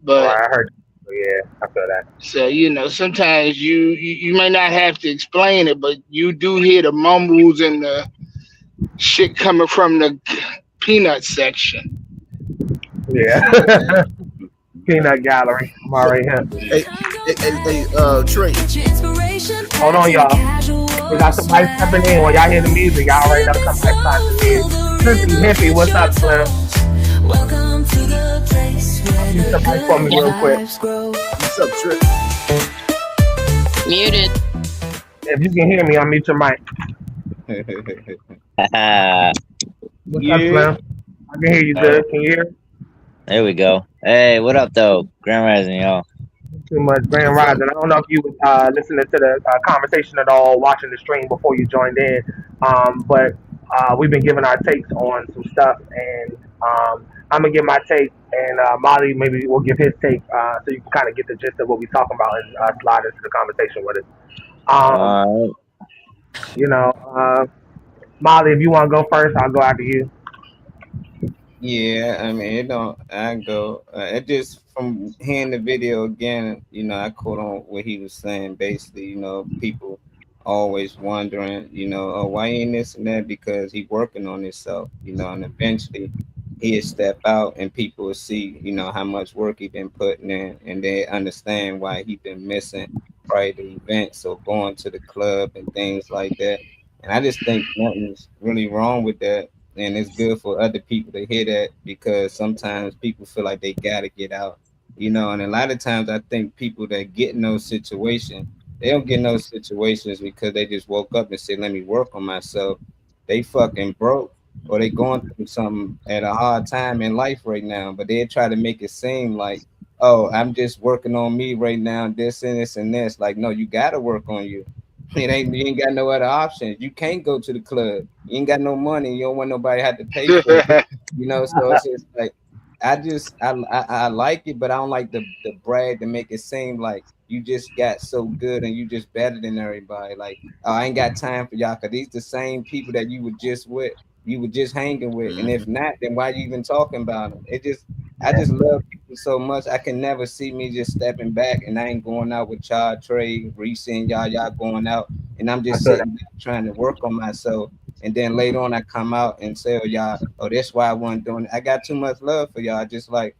But I heard. Yeah, I feel that. So sometimes you may not have to explain it, but you do hear the mumbles and the shit coming from the peanut section. Yeah. Peanut gallery. I'm already here. Hey, Trey. Hold on, y'all. We got somebody stepping in. When y'all hear the music, y'all already know somebody stepping in. Hippie, what's up, Slim? Welcome to the place where do somebody for me real quick. What's up, Trey? Muted. If you can hear me, unmute your mic. What's up, Slim? I can hear you good. Can you hear? There we go. Hey, what up, though? Grand Rising, y'all. Too much Grand Rising. I don't know if you was listening to the conversation at all, watching the stream before you joined in, but we've been giving our takes on some stuff, and I'm going to give my take, and Molly maybe will give his take so you can kind of get the gist of what we're talking about and slide into the conversation with us. Molly, if you want to go first, I'll go after you. Yeah, I mean, it don't. I go. It just from hearing the video again. You know, I caught on what he was saying. Basically, you know, people always wondering, you know, oh, why ain't this and that? Because he working on himself, you know, and eventually he'll step out and people will see, you know, how much work he been putting in, and they understand why he been missing probably the events or going to the club and things like that. And I just think nothing's really wrong with that, and it's good for other people to hear that because sometimes people feel like they gotta get out, you know. And a lot of times I think people that get in those situations, they don't get in those situations because they just woke up and said, "Let me work on myself." They fucking broke, or they going through something at a hard time in life right now, but they try to make it seem like, "Oh, I'm just working on me right now, this and this and this." Like, no, you gotta work on you. You ain't got no other options. You can't go to the club. You ain't got no money. You don't want nobody to have to pay for it. You know, so it's just like I like it, but I don't like the brag to make it seem like you just got so good and you just better than everybody. Like, oh, I ain't got time for y'all, cause these the same people that you were just with, you were just hanging with. And if not, then why you even talking about them? I just love people so much. I can never see me just stepping back and I ain't going out with y'all, Trey, Reese, and y'all going out, and I'm just sitting back trying to work on myself. And then later on, I come out and say, "Oh, y'all, oh, that's why I wasn't doing it." I got too much love for y'all. Just like,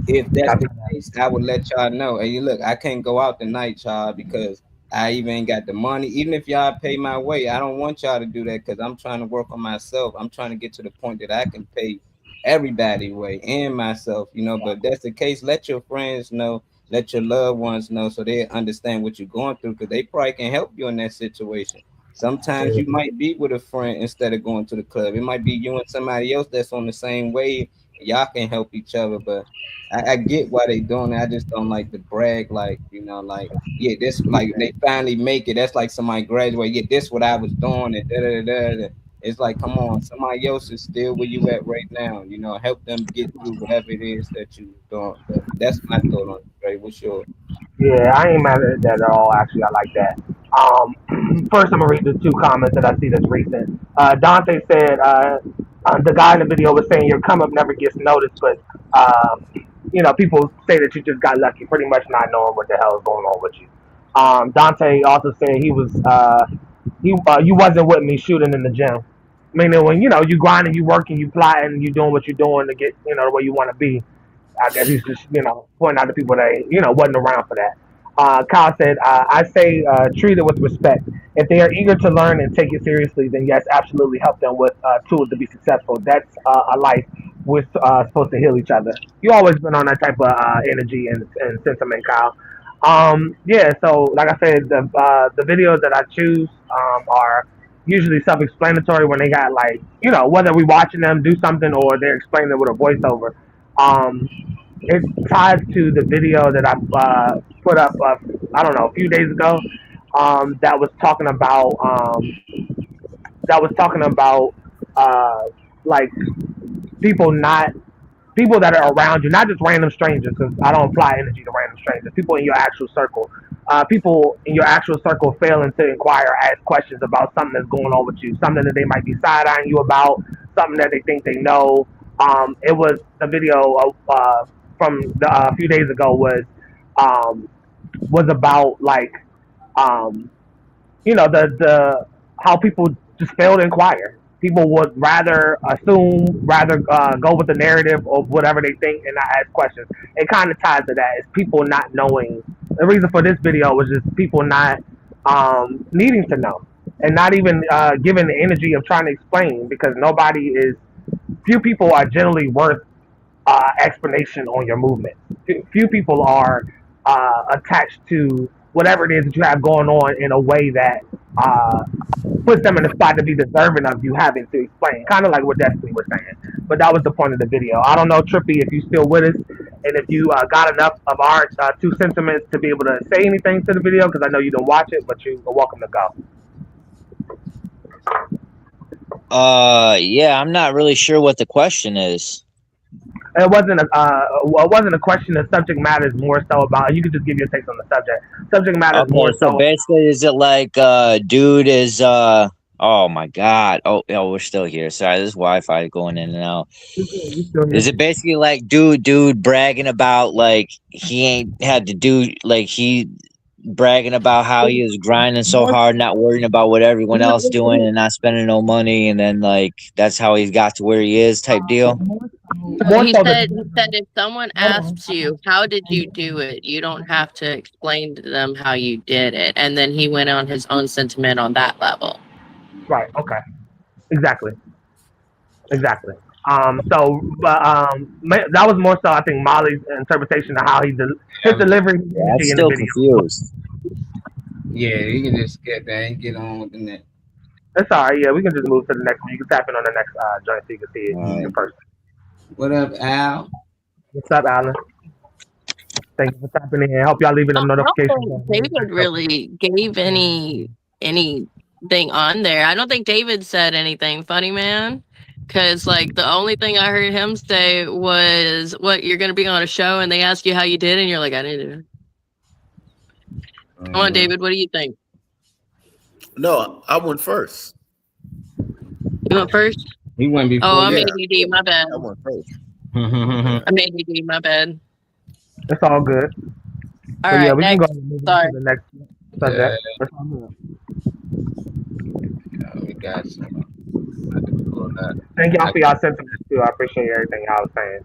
if that's the case, I would let y'all know. Hey, look, I can't go out tonight, y'all, because I even ain't got the money. Even if y'all pay my way, I don't want y'all to do that because I'm trying to work on myself. I'm trying to get to the point that I can pay everybody way and myself, you know. But if that's the case, let your friends know, let your loved ones know, so they understand what you're going through, because they probably can help you in that situation. Sometimes you might be with a friend instead of going to the club. It might be you and somebody else that's on the same wave. Y'all can help each other, but I get why they doing it. I just don't like to brag, like, you know, like, yeah, this, like, they finally make it. That's like somebody graduate. Yeah, this what I was doing, and da da da da. It's like, come on, somebody else is still where you at right now. You know, help them get through whatever it is that you doing. But that's my thought on it, Trey. What's yours? Yeah, I ain't mad at that at all. Actually, I like that. First, I'm gonna read the two comments that I see that's recent. Dante said, the guy in the video was saying your come up never gets noticed, but you know, people say that you just got lucky, pretty much not knowing what the hell is going on with you. Dante also said you wasn't with me shooting in the gym. Meaning when you know you grinding, you working, you plotting, you doing what you're doing to get the way you want to be. I guess he's just pointing out to people that wasn't around for that. Kyle said, I say treat it with respect. If they are eager to learn and take it seriously, then yes, absolutely help them with tools to be successful. That's a life we're supposed to heal each other. You always been on that type of energy and sentiment, Kyle. Yeah, so like I said, the videos that I choose are usually self-explanatory when they got whether we watching them do something or they're explaining it with a voiceover. It ties to the video that I put up I don't know, a few days ago that was talking about like people not people that are around you, not just random strangers, because I don't apply energy to random strangers. People in your actual circle, people in your actual circle failing to inquire, ask questions about something that's going on with you, something that they might be side eyeing you about, something that they think they know. It was a video from a few days ago was about the how people just fail to inquire. People would rather assume, rather go with the narrative of whatever they think and not ask questions. It kind of ties to that. It's people not knowing. The reason for this video was just people not needing to know and not even giving the energy of trying to explain, because few people are generally worth explanation on your movement. Few people are attached to whatever it is that you have going on in a way that puts them in a spot to be deserving of you having to explain. Kind of like what Destiny was saying. But that was the point of the video. I don't know, Trippy, if you still with us and if you got enough of our two sentiments to be able to say anything to the video, because I know you don't watch it, but you are welcome to go. Yeah, I'm not really sure what the question is. It wasn't a question. The subject matter is more so about. You could just give your takes on the subject. Subject matter is more so. Basically, is it like dude is Oh my God. Oh, we're still here. Sorry, this Wi-Fi going in and out. Is it basically like dude bragging about like he ain't had to do like he bragging about how he was grinding so hard, not worrying about what everyone else doing and not spending no money, and then like that's how he's got to where he is type deal? He said if someone asks you, how did you do it? You don't have to explain to them how you did it. And then he went on his own sentiment on that level. Right. Okay. Exactly. So, that was more so, I think, Molly's interpretation of how his delivery. Yeah, I'm still confused. Yeah, you can just get there and get on with the next. That's all right. Yeah, we can just move to the next one. You can tap in on the next joint so you can see it in person. What up, Al? What's up, Alan? Thank you for tapping in. Hope y'all leaving them notifications. David really gave anything on there. I don't think David said anything, funny man. Because like the only thing I heard him say was, "What, you're gonna be on a show and they ask you how you did," and you're like, "I didn't do it." Come on, David. What do you think? No, I went first. You went first? He went before. Oh, I'm ADD. My bad. I went first. I'm ADD. My bad. It's all good. All right, yeah, we next. can go and move to the next subject. That's all good. We got some. Thank y'all for y'all sentiments too. I appreciate everything y'all was saying,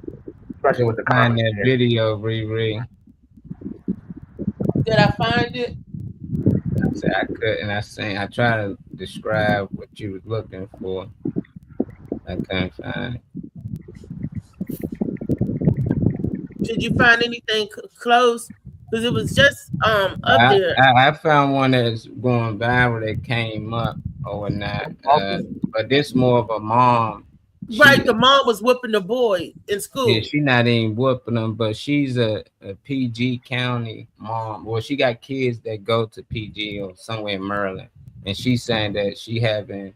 especially with the Find comments. that video, Riri. Did I find it? I said I couldn't. I tried to describe what you was looking for. I couldn't find it. Did you find anything close? Because it was just up there. I found one that's going viral that came up overnight. But this more of a mom. Right, the mom was whipping the boy in school. Yeah, she not even whooping them, but she's a PG County mom. Well, she got kids that go to PG or somewhere in Maryland, and she's saying that she having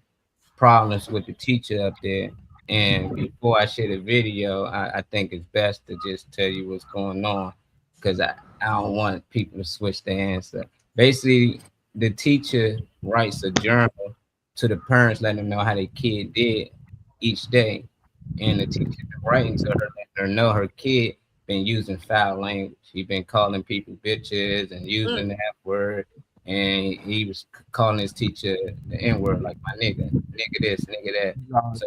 problems with the teacher up there. And before I share the video, I think it's best to just tell you what's going on, because I don't want people to switch their answer. Basically, the teacher writes a journal to the parents, letting them know how their kid did each day, and the teacher been writing to her, letting her know her kid been using foul language. He been calling people bitches and using that word, and he was calling his teacher the N-word, like my nigga this, nigga that.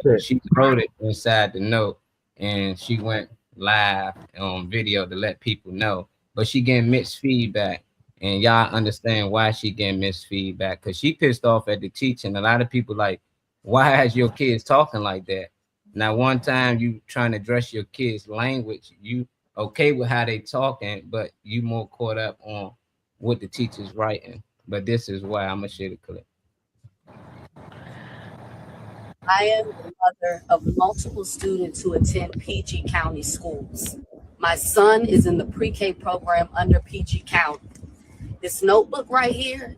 So she wrote it inside the note, and she went live on video to let people know. But she getting mixed feedback, and y'all understand why she getting mixed feedback, because she pissed off at the teacher, and a lot of people like, why is your kids talking like that? Now, one time you trying to address your kids' language, you okay with how they talking, but you more caught up on what the teacher's writing. But this is why I'm gonna share the clip. I am the mother of multiple students who attend PG County schools. My son is in the pre-K program under PG County. This notebook right here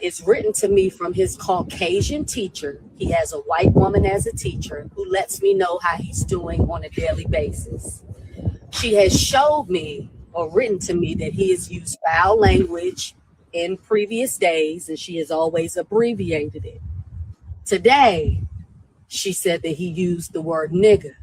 is written to me from his Caucasian teacher. He has a white woman as a teacher who lets me know how he's doing on a daily basis. She has showed me or written to me that he has used foul language in previous days, and she has always abbreviated it. Today, she said that he used the word nigger,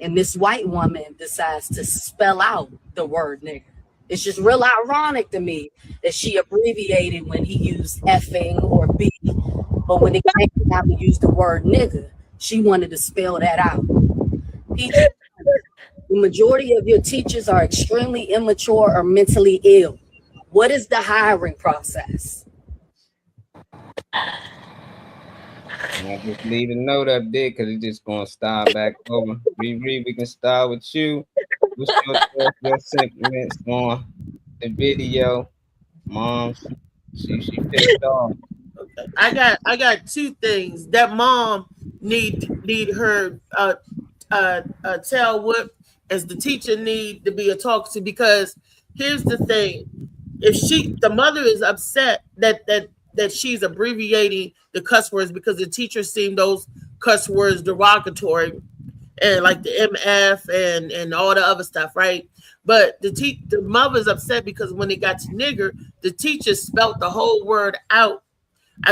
and this white woman decides to spell out the word nigger. It's just real ironic to me that she abbreviated when he used effing or B, but when it came time to use the word nigger, she wanted to spell that out. The majority of your teachers are extremely immature or mentally ill. What is the hiring process? And I just leave a note up there because it's just gonna start back over. Riri, we can start with you. What's your sentiments on the video? Mom, she pissed off. Okay. I got two things. That mom need her tail whip, as the teacher need to be a talk to, because here's the thing. If the mother is upset that she's abbreviating the cuss words because the teacher seen those cuss words derogatory, and like the MF and all the other stuff, right? But the mother's upset because when it got to nigger, the teacher spelt the whole word out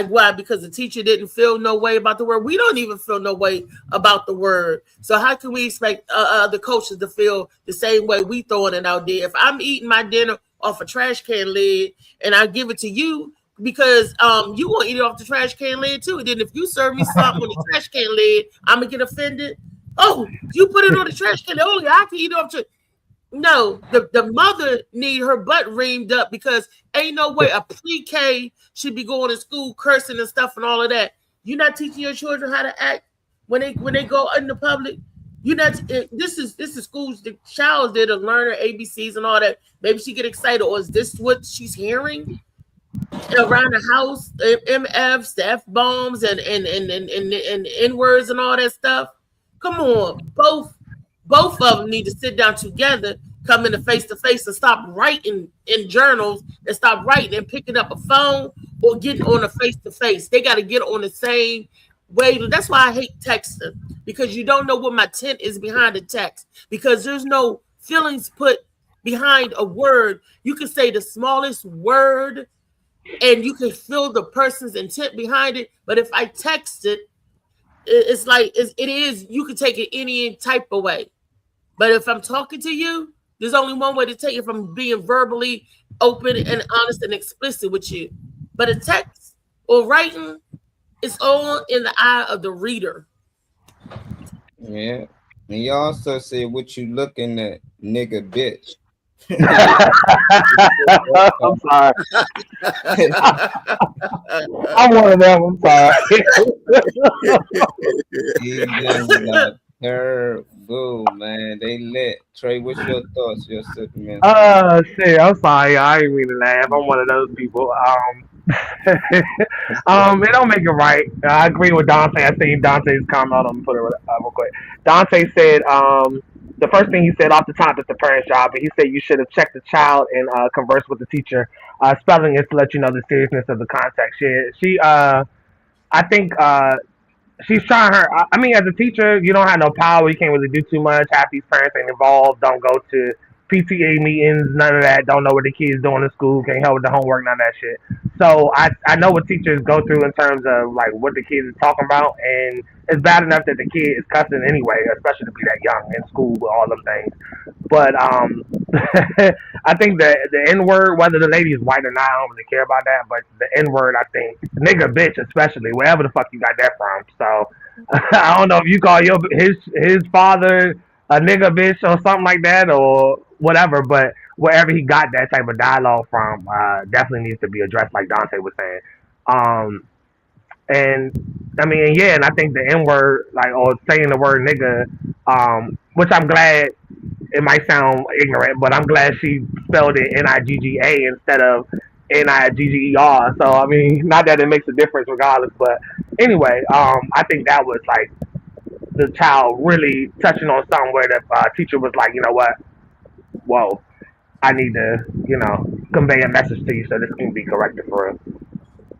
Why? Because the teacher didn't feel no way about the word. We don't even feel no way about the word. So how can we expect the coaches to feel the same way we throwing it out there? If I'm eating my dinner off a trash can lid and I give it to you because you want to eat it off the trash can lid too. And then if you serve me something on the trash can lid, I'm gonna get offended. Oh, you put it on the trash can. Oh, I can eat it off. No, the mother need her butt reamed up because ain't no way a pre-K should be going to school cursing and stuff and all of that. You're not teaching your children how to act when they go in the public. You're not. This is schools. The child's there to learn her ABCs and all that. Maybe she get excited, or is this what she's hearing around the house? MFs, the F bombs, and N words and all that stuff. Come on, both of them need to sit down together, come into face-to-face and stop writing in journals and stop writing and picking up a phone or getting on a face-to-face. They got to get on the same way. That's why I hate texting, because you don't know what my intent is behind the text, because there's no feelings put behind a word. You can say the smallest word and you can feel the person's intent behind it. But if I text it, it's like it is, you can take it any type of way. But if I'm talking to you, there's only one way to take it, from being verbally open and honest and explicit with you. But a text or writing is all in the eye of the reader. Yeah. And you also said, what you looking at, nigga bitch. I'm sorry. I'm one of them. I'm sorry. Terrible, man. They lit. Trey, what's your thoughts? Your Superman? Shit. I'm sorry. I ain't mean to laugh. I'm one of those people. It don't make it right. I agree with Dante. I seen Dante's comment. I'm gonna put it real quick. Dante said, the first thing he said off the top is the parent's job, but he said you should have checked the child and conversed with the teacher. Spelling is to let you know the seriousness of the context. She I think she's trying her. I mean, as a teacher, you don't have no power. You can't really do too much. Half these parents ain't involved. Don't go to PTA meetings. None of that. Don't know what the kids doing in school. Can't help with the homework. None of that shit. So I know what teachers go through in terms of like what the kids are talking about, and it's bad enough that the kid is cussing anyway, especially to be that young in school with all them things. But I think the N word, whether the lady is white or not, I don't really care about that. But the N word, I think, nigga, bitch, especially, wherever the fuck you got that from. So I don't know if you call his father a nigga, bitch, or something like that, or whatever. But wherever he got that type of dialogue from, definitely needs to be addressed, like Dante was saying. And I mean, yeah, and I think the N word, like, or saying the word nigga, which I'm glad. It might sound ignorant, but I'm glad she spelled it Nigga instead of Nigger. So I mean, not that it makes a difference regardless, but anyway, I think that was like the child really touching on something where the teacher was like, you know what, whoa, I need to, convey a message to you so this can be corrected for us.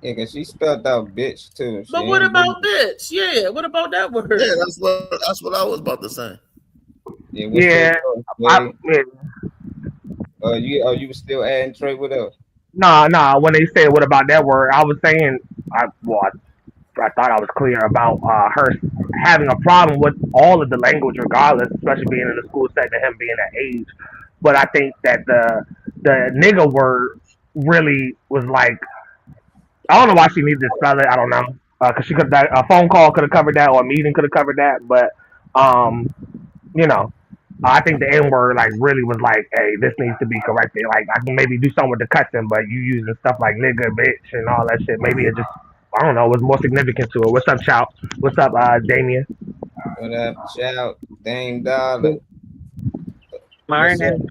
Yeah, because she spelled out bitch too. But what about bitch? Yeah, what about that word? Yeah, that's what I was about to say. Yeah. You were still adding Trey? What else? No. When they said what about that word, I was saying, I thought I was clear about her having a problem with all of the language, regardless, especially being in the school setting and him being that age. But I think that the nigga word really was like, I don't know why she needed to spell it. I don't know, because she could, a phone call could have covered that, or a meeting could have covered that. But I think the N word like really was like, hey, this needs to be corrected. Like, I can maybe do something with the cussing, but you using stuff like nigga, bitch, and all that shit. Maybe it just, I don't know, was more significant to it. What's up, Chow? What's up, Damien? What up, Chow? Dame Dollar. Morning.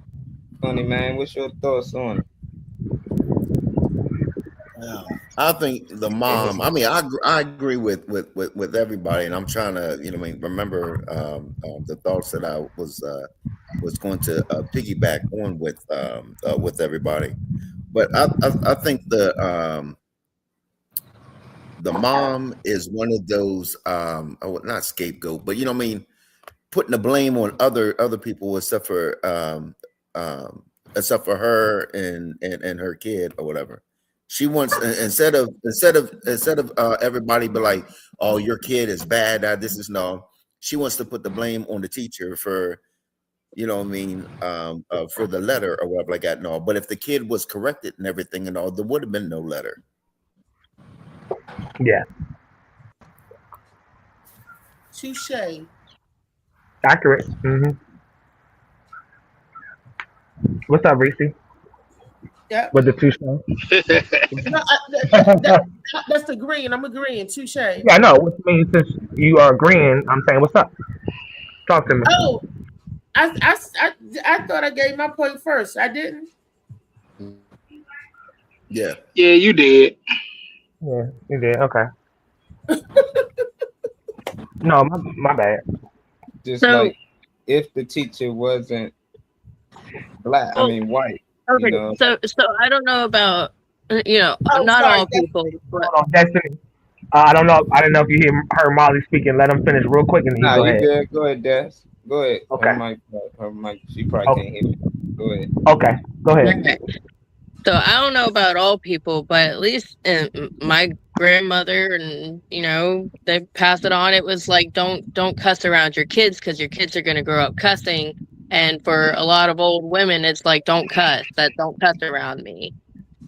Funny man, what's your thoughts on it? Yeah. I think the mom. I mean, I agree with everybody, and I'm trying to remember the thoughts that I was going to piggyback on with everybody. But I think the mom is one of those not scapegoat, but putting the blame on other people except for her and her kid or whatever. She wants instead of everybody be like, "Oh, your kid is bad." This is no. She wants to put the blame on the teacher for, you know what I mean, for the letter or whatever like that. No, but if the kid was corrected and everything and all, there would have been no letter. Yeah. Touche. Accurate. What's up, Reese? Yeah. With the touche. No, that's agreeing. I'm agreeing. Touche. Yeah, I know. Which means since you are agreeing, I'm saying, what's up? Talk to me. Oh, I thought I gave my point first. I didn't. Yeah. Yeah, you did. Yeah, you did. Okay. No, my bad. Just So- like if the teacher wasn't black, I mean white. Okay, You know? so I don't know about not sorry, all people, but Hold on, Destiny. I don't know. I didn't know if you heard Molly speaking. Let him finish real quick, and then Nah, you go you ahead. good. Go ahead, Des. Go ahead. Okay. Her mic, she probably can't hear me. Go ahead. Okay, go ahead. okay. So I don't know about all people, but at least my grandmother and they passed it on. It was like don't cuss around your kids because your kids are going to grow up cussing. And for a lot of old women, it's like don't cuss around me.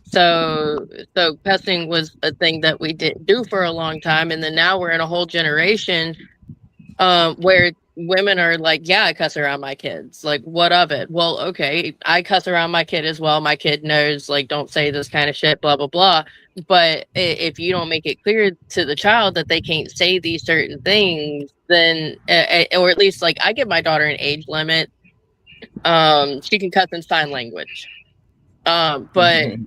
So cussing was a thing that we didn't do for a long time, and then now we're in a whole generation where women are like, yeah, I cuss around my kids. Like, what of it? Well, okay, I cuss around my kid as well. My kid knows, like, don't say this kind of shit, blah, blah, blah. But if you don't make it clear to the child that they can't say these certain things, then, or at least, like, I give my daughter an age limit. She can cuss in sign language. But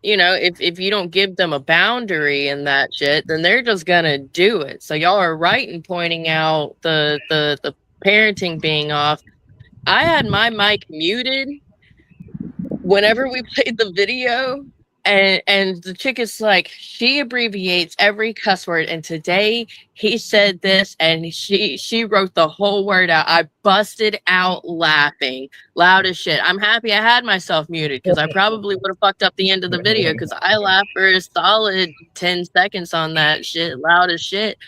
if you don't give them a boundary in that shit, then they're just gonna do it. So y'all are right in pointing out the parenting being off. I had my mic muted whenever we played the video, and the chick is like, she abbreviates every cuss word, and today he said this, and she wrote the whole word out. I busted out laughing loud as shit. I'm happy I had myself muted because I probably would have fucked up the end of the video because I laughed for a solid 10 seconds on that shit, loud as shit.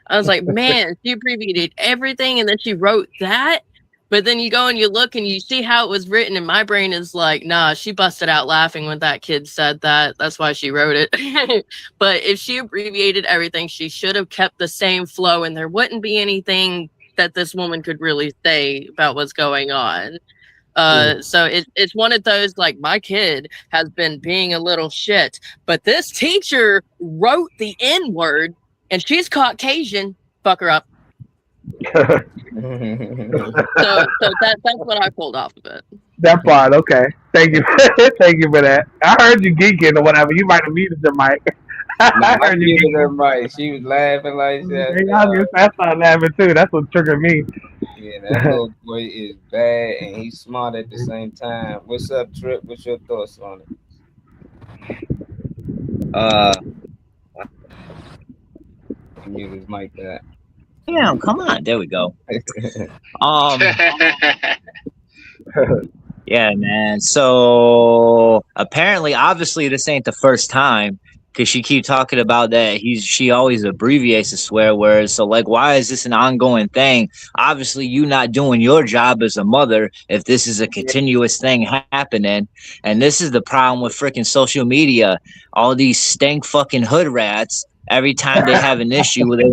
I was like, man, she abbreviated everything, and then she wrote that. But then you go and you look and you see how it was written, and my brain is like, nah, she busted out laughing when that kid said that. That's why she wrote it. But if she abbreviated everything, she should have kept the same flow, and there wouldn't be anything that this woman could really say about what's going on. So it's one of those, like, my kid has been being a little shit, but this teacher wrote the N-word, and she's Caucasian. Fuck her up. So that's what I pulled off of it. That part, okay. Thank you. Thank you for that. I heard you geeking or whatever. You might have muted the mic. I heard you muted her mic. She was laughing like that. I started laughing too. That's what triggered me. Yeah, that little boy is bad and he's smart at the same time. What's up, Trip? What's your thoughts on it? Mute his mic back. Damn, come on. There we go. Yeah, man. So apparently, obviously, this ain't the first time because she keep talking about that. She always abbreviates the swear words. So, like, why is this an ongoing thing? Obviously, you not doing your job as a mother if this is a continuous thing happening. And this is the problem with freaking social media. All these stank fucking hood rats. Every time they have an issue, they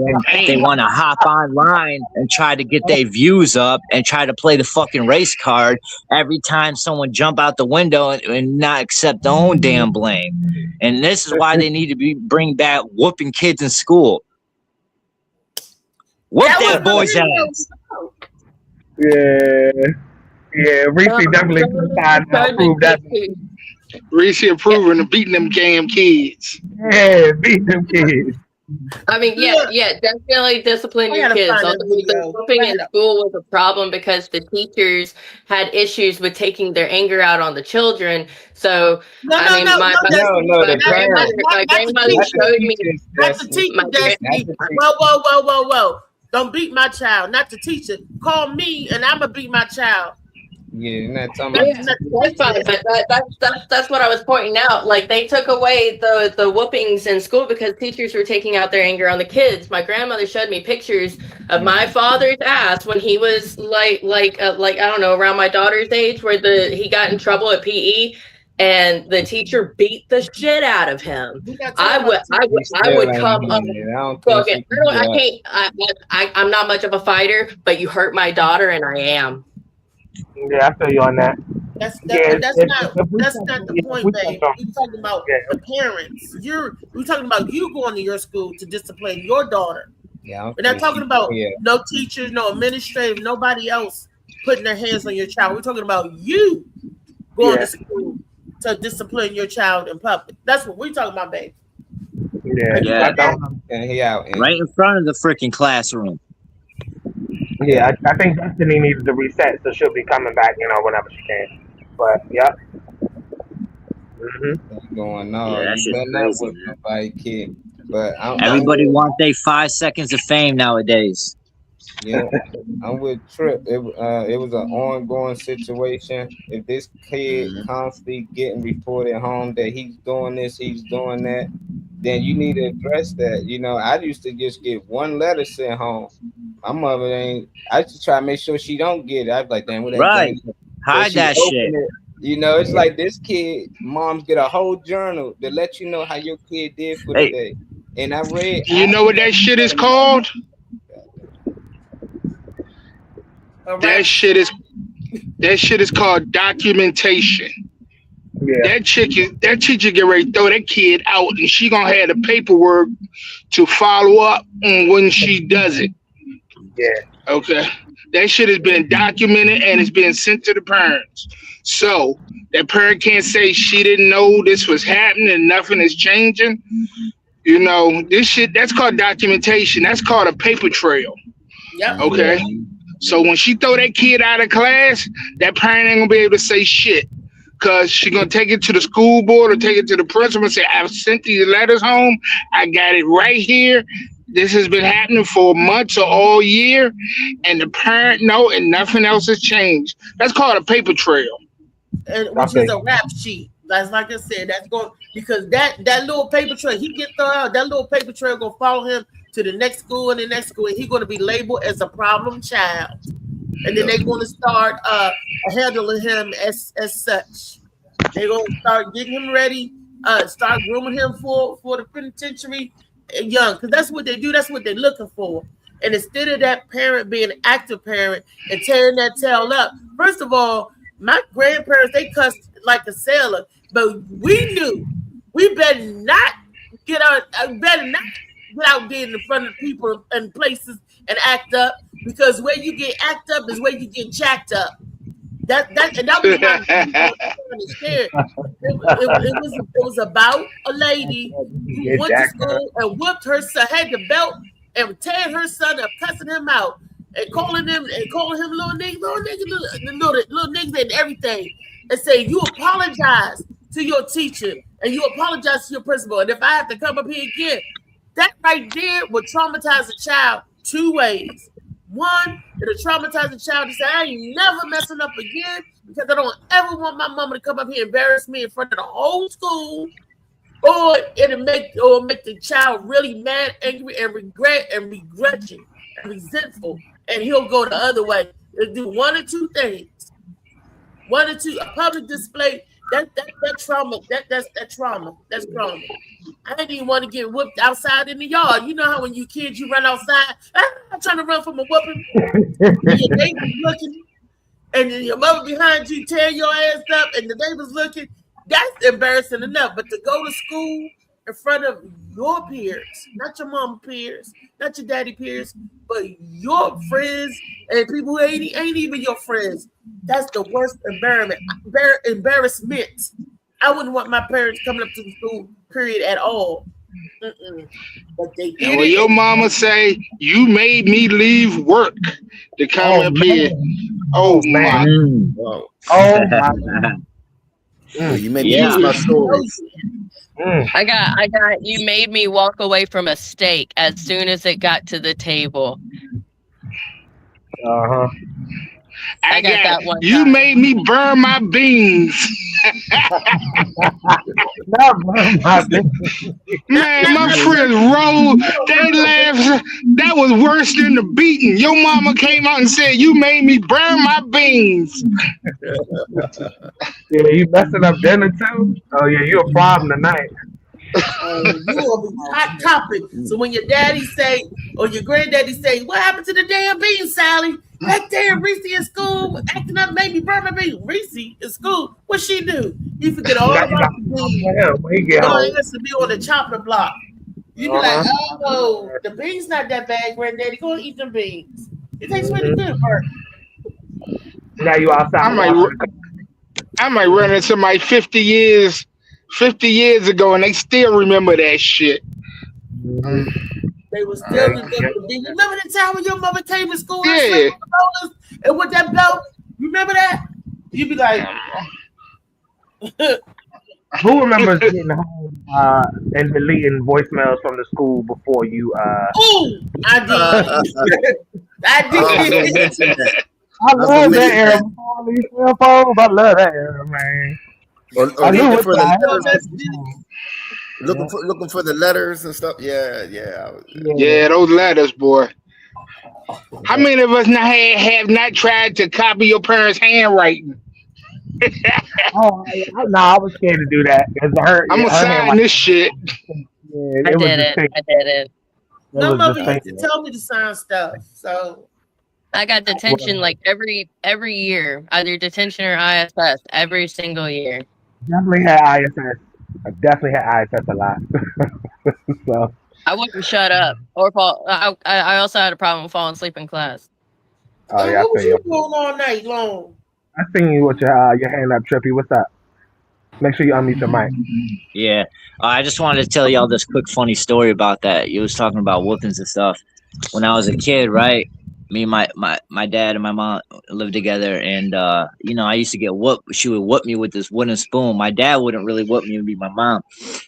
want to hop online and try to get their views up and try to play the fucking race card. Every time someone jump out the window and not accept their own damn blame. And this is why they need to bring back whooping kids in school. Whoop that boy's ass. Yeah. Reese definitely decided to prove that. Reese approving of beating them damn kids. Yeah, beat them kids. I mean, yeah, definitely discipline your kids. Ultimately, the whooping in school was a problem because the teachers had issues with taking their anger out on the children. So, my grandmother showed me. Not the teacher, Destiny. Whoa. Don't beat my child. Not the teacher. Call me and I'm going to beat my child. Yeah, not talking about. That's fine, but that's what I was pointing out. Like they took away the whoopings in school because teachers were taking out their anger on the kids. My grandmother showed me pictures of my father's ass when he was like I don't know, around my daughter's age, where he got in trouble at PE. And the teacher beat the shit out of him. I would come up. I'm not much of a fighter, but you hurt my daughter, and I am. Yeah, I feel you on that. That's not the point, babe. We're talking about the parents. We're talking about you going to your school to discipline your daughter. Yeah, we're not talking about no teachers, no administrative, nobody else putting their hands on your child. We're talking about you going to school to discipline your child in public. That's what we're talking about, babe. Yeah. Right in front of the freaking classroom. Yeah, I think Destiny needs to reset, so she'll be coming back, whenever she can. But yeah. Going on. Yeah, that shit's crazy, nobody kid. But everybody wants their 5 seconds of fame nowadays. Yeah, I'm with Trip. It was an ongoing situation. If this kid constantly getting reported home that he's doing this, he's doing that, then you need to address that. I used to just get one letter sent home. My mother ain't. I just try to make sure she don't get it. I was like, damn, what that right? Thing? Hide that shit. It's like this kid. Moms get a whole journal to let you know how your kid did for the day. And I read. You know what that shit is called? That shit is called documentation. Yeah. That teacher get ready to throw that kid out, and she gonna have the paperwork to follow up on when she does it. Yeah. Okay. That shit has been documented and it's been sent to the parents. So that parent can't say she didn't know this was happening and nothing is changing. This shit, that's called documentation. That's called a paper trail. Yep. Okay. So when she throw that kid out of class, that parent ain't gonna be able to say shit. Cause she gonna take it to the school board or take it to the principal and say, I've sent these letters home. I got it right here. This has been happening for months or all year, and the parent know, and nothing else has changed. That's called a paper trail. Which is a rap sheet. That's like I said, that's going because that little paper trail, he get thrown out, that little paper trail gonna follow him to the next school and the next school, and he's gonna be labeled as a problem child. And then they're gonna start handling him as such. They're gonna start getting him ready, start grooming him for the penitentiary young, because that's what they do, that's what they're looking for. And instead of that parent being an active parent and tearing that tail up, first of all, my grandparents, they cussed like a sailor, but we knew we better not get out there in front of people and places and act up, because where you get act up is where you get jacked up. That was my scared. It was about a lady who went to school and whooped her son, had the belt and tearing her son up, cussing him out, and calling him little niggas and everything, and say you apologize to your teacher and you apologize to your principal, and if I have to come up here again, that right there would traumatize a child two ways. One, it'll traumatize the child to say, I ain't never messing up again, because I don't ever want my mama to come up here and embarrass me in front of the whole school. Or it'll make the child really mad, angry, and begrudging and resentful, and he'll go the other way. It'll do one or two things. One or two, a public display. That trauma. That's trauma. That's trauma. I didn't even want to get whooped outside in the yard. You know how when you kids, you run outside, I'm trying to run from a whooping. And your neighbor's looking, and then your mother behind you tearing your ass up, and the neighbor's looking. That's embarrassing enough. But to go to school in front of your peers, not your mama peers, not your daddy peers, but your friends and people who ain't even your friends, that's the worst embarrassment. I wouldn't want my parents coming up to the school, period, at all. But they did. When your mama say, you made me leave work to come up here. Oh, man. Wow. Oh, my. You made me use my stories. I got you made me walk away from a steak as soon as it got to the table. I got that one You time. made me burn my beans. Not my Man, my friends rolled. They laughed. That was worse than the beating. Your mama came out and said, "You made me burn my beans." Yeah, you messing up dinner too? Oh yeah, you a problem tonight. You will be hot topic. So when your daddy say or your granddaddy say, "What happened to the damn beans, Sally? That damn Reese in school acting up, made me burn my beans." Reese in school, what she do? You forget all about the beans. When he get Your home. ass to be on the chopping block. You be like, "Oh, the beans not that bad, granddaddy. Go and eat them beans. It tastes really good, Bert." Now you outside. I might run into somebody 50 years ago, and they still remember that shit. They was still remember the time when your mother came to school and Yeah. slept on the rollers and with that belt? You remember that? You be like, Who remembers getting home and deleting voicemails from the school before you? "Ooh, I did, I did." I love that era before all these cell phones. I love that era, man. Or I knew looking what for the the letters, looking for the letters and stuff. Yeah. Yeah, those letters, boy. How many of us have not tried to copy your parents' handwriting? Oh, I was scared to do that because I'm gonna sign this shit. Yeah, I it was did it. distinct. I did it. My was mother used to distinct. tell me to sign stuff. So I got detention like every year, either detention or ISS, every single year. Definitely had ISS. I definitely had ISS a lot. So I wouldn't shut up or fall. I also had a problem falling asleep in class. oh yeah, what I was feel you you. doing all night long? I seen you with your hand up, Trippy. What's up? Make sure you unmute your mic. Yeah, I just wanted to tell y'all this quick funny story about that. You was talking about whoopings and stuff. When I was a kid, right? Me and my dad and my mom lived together, and I used to get whooped. She would whoop me with this wooden spoon. My dad wouldn't really whoop me; it'd be my mom.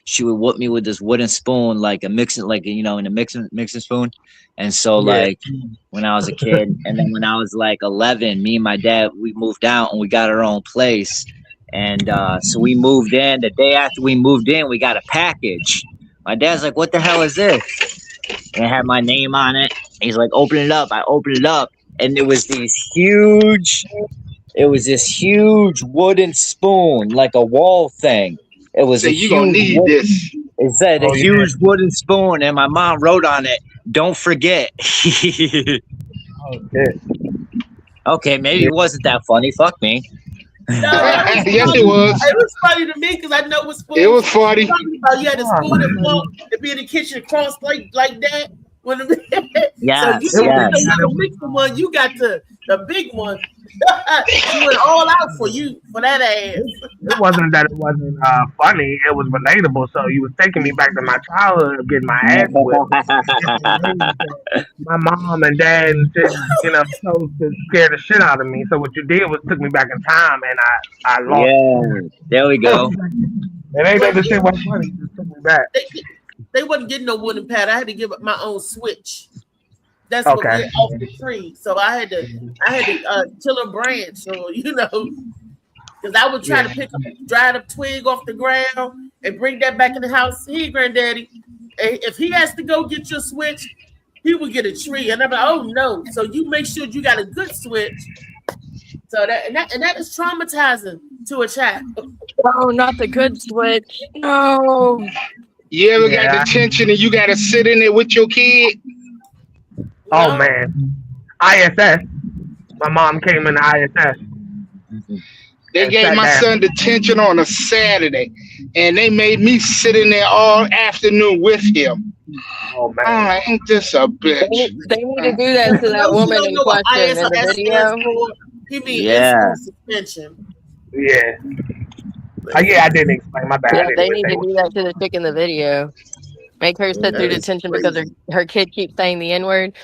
She would whoop me with this wooden spoon, like a mixing, in a mixing spoon. And so, like, when I was a kid, and then when I was like 11, me and my dad, we moved out and we got our own place. And so we moved in. The day after we moved in, we got a package. My dad's like, "What the hell is this?" And it had my name on it. He's like, "Open it up." I opened it up, and it was this huge wooden spoon, like a wall thing. It was So a you gonna need this. It said a huge wooden spoon, and my mom wrote on it, "Don't forget." Oh shit. Okay, maybe it wasn't that funny. Fuck me. No, that was Yes, funny. it was. It was funny to me because I know what spoon. It was funny. You had a spoon and fork to be in the kitchen cross like that. When Yes, so you yes. the mixing one, you got the big one. She went all out for that ass. It wasn't that it wasn't funny. It was relatable. So you was taking me back to my childhood of getting my ass whipped. My mom and dad and shit, chose to scare the shit out of me. So what you did was took me back in time, and I lost. Yeah, there we go. It ain't that the shit wasn't funny. It just took me back. They wasn't getting no wooden pad. I had to give up my own switch. That's what Okay. we're off the tree. So I had to till a branch, so because I would try to pick up a dried up twig off the ground and bring that back in the house. Here, granddaddy. If he has to go get your switch, he would get a tree. And I'm like, oh no. So you make sure you got a good switch. So that is traumatizing to a child. Oh, not the good switch. No. You ever got detention and you gotta sit in it with your kid? Oh man, ISS. My mom came in the ISS. They gave my son detention on a Saturday, and they made me sit in there all afternoon with him. Oh man, I'm like, ain't this a bitch? They need to do that to that woman in question in the video. He mean Yeah. suspension. Yeah. I didn't explain. My bad. Yeah, they need to do that to the chick in the video. Make her sit through detention because her kid keeps saying the N-word.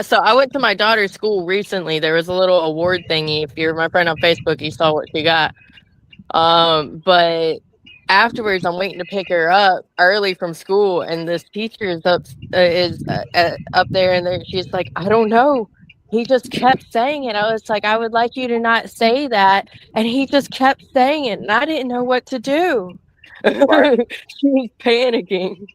So I went to my daughter's school recently. There was a little award thingy. If you're my friend on Facebook, you saw what she got. But afterwards, I'm waiting to pick her up early from school, and this teacher is up there, and she's like, "I don't know. he just kept saying it. I was like, I would like you to not say that. And he just kept saying it. And I didn't know what to do. Right. She was panicking.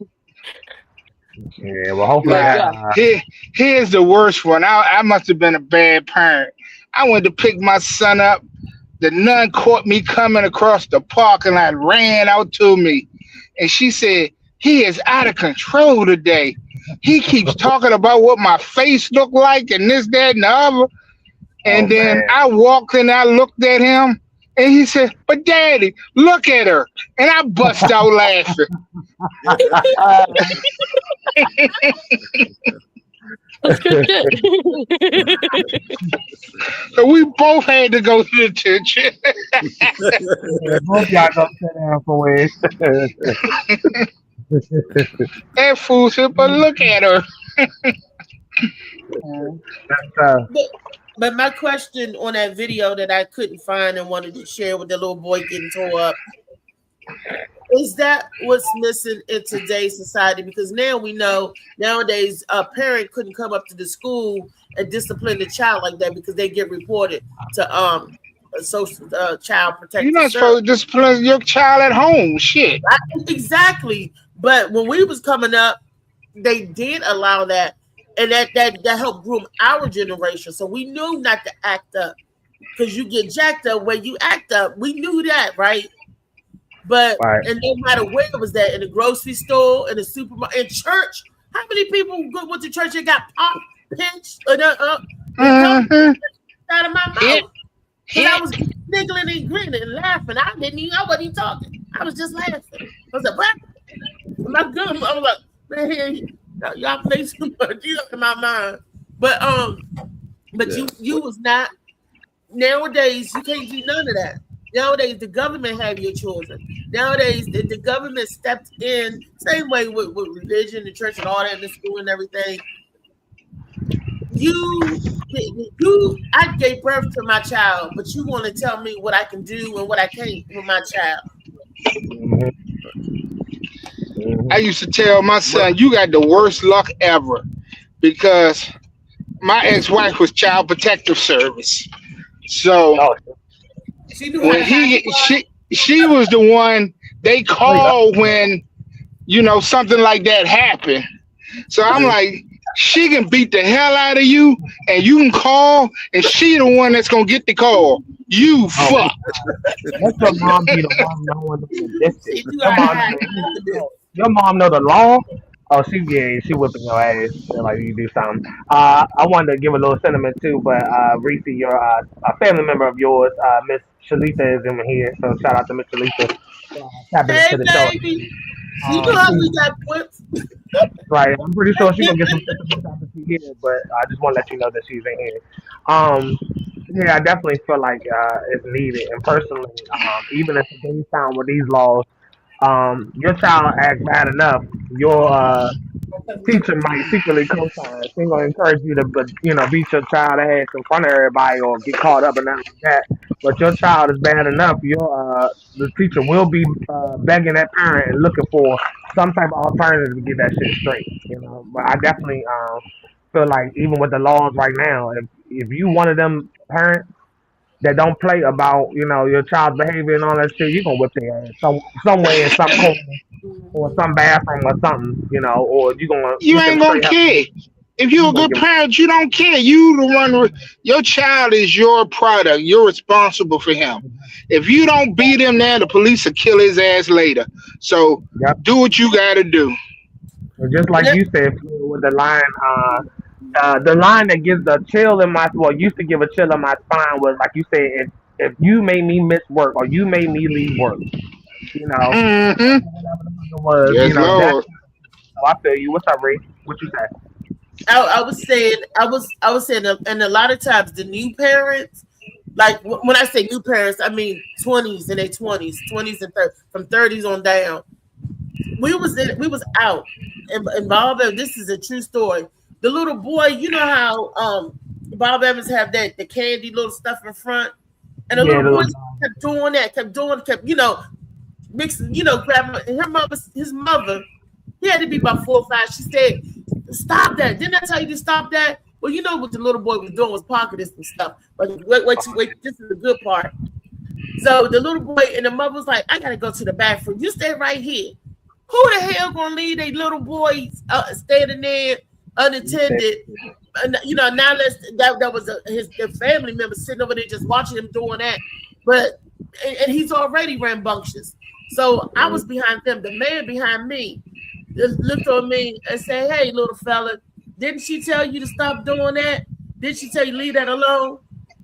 Yeah, well, hopefully. Here's the worst one. I must have been a bad parent. I went to pick my son up. The nun caught me coming across the parking lot, ran out to me. And she said, he is out of control today. He keeps talking about what my face looked like and this, that, and the other. And then I walked and I looked at him. And he said, but Daddy, look at her. And I bust out laughing. So we both had to go to the church. Both y'all go sit down for it. That fool said, but look at her. But my question on that video that I couldn't find and wanted to share with the little boy getting tore up, is that what's missing in today's society? Because now we know nowadays a parent couldn't come up to the school and discipline the child like that because they get reported to a social child protective. You're not supposed to discipline your child at home. Shit. Exactly. But when we was coming up, they did allow that, and that helped groom our generation. So we knew not to act up because you get jacked up when you act up. We knew that, right? But and no matter where it was that, in the grocery store, in the supermarket, in church, how many people went to church and got popped, pinched, out of my mouth? And I was giggling and grinning and laughing. I didn't even know what he talking. I was just laughing. I was like, what? My gun. I was like, man, y'all play too much. You up in my mind. But you was not. Nowadays, you can't do none of that. Nowadays, the government have your children. Nowadays, the government stepped in, same way with religion, the church, and all that, in the school and everything. I gave birth to my child, but you want to tell me what I can do and what I can't with my child. I used to tell my son, you got the worst luck ever, because my ex-wife was Child Protective Service. So when she was the one they called when, something like that happened. So I'm like, she can beat the hell out of you and you can call, and she the one that's going to get the call. You fucked. That's your mom be the one knowing the distance. Your mom know the law. Oh, she whipping your ass like you do something. I wanted to give a little sentiment too, but Reese, you're a family member of yours, Miss Shalita is in here, so shout out to Miss Shalita. Hey, baby. You know how we got whipped. Right, I'm pretty sure she's gonna get some sentiments after she's here, but I just want to let you know that she's in here. Yeah, I definitely feel like it's needed, and personally, even in today's time with these laws, your child acts bad enough, your teacher might secretly co-sign. She's gonna encourage you to, beat your child ass in front of everybody or get caught up in that like that. But your child is bad enough, the teacher will be begging that parent and looking for some type of alternative to get that shit straight. But I definitely feel like even with the laws right now, if you one of them parents that don't play about, your child's behavior and all that shit, you're gonna whip their ass somewhere in some corner or some bathroom or something, or you ain't gonna care. If you're a good parent, you don't care. You the one. Your child is your product. You're responsible for him. If you don't beat him now, the police will kill his ass later. So do what you gotta do. Just like you said with the line, the line that gives a chill in my, used to give a chill in my spine was like you said, if you made me miss work or you made me leave work, was, yes, Lord. I feel you. What's up, Ray? What you say? I was saying, and a lot of times the new parents, like when I say new parents, I mean 20s in their 20s and 30s, from 30s on down. We was out, and Bob Evans, this is a true story. The little boy, you know how Bob Evans have the candy little stuff in front, and the little boy kept doing that, kept mixing, grabbing his mother. He had to be about 4 or 5. She said, "Stop that! Didn't I tell you to stop that?" Well, you know what the little boy was doing was pocketing some stuff. But wait, this is the good part. So the little boy and the mother was like, I gotta go to the bathroom. You stay right here. Who the hell gonna leave their little boy standing there unattended? You know, now that was his family member sitting over there just watching him doing that. But and he's already rambunctious. So I was behind them. The man behind me just looked on me and said, hey, little fella, didn't she tell you to stop doing that? Didn't she tell you leave that alone?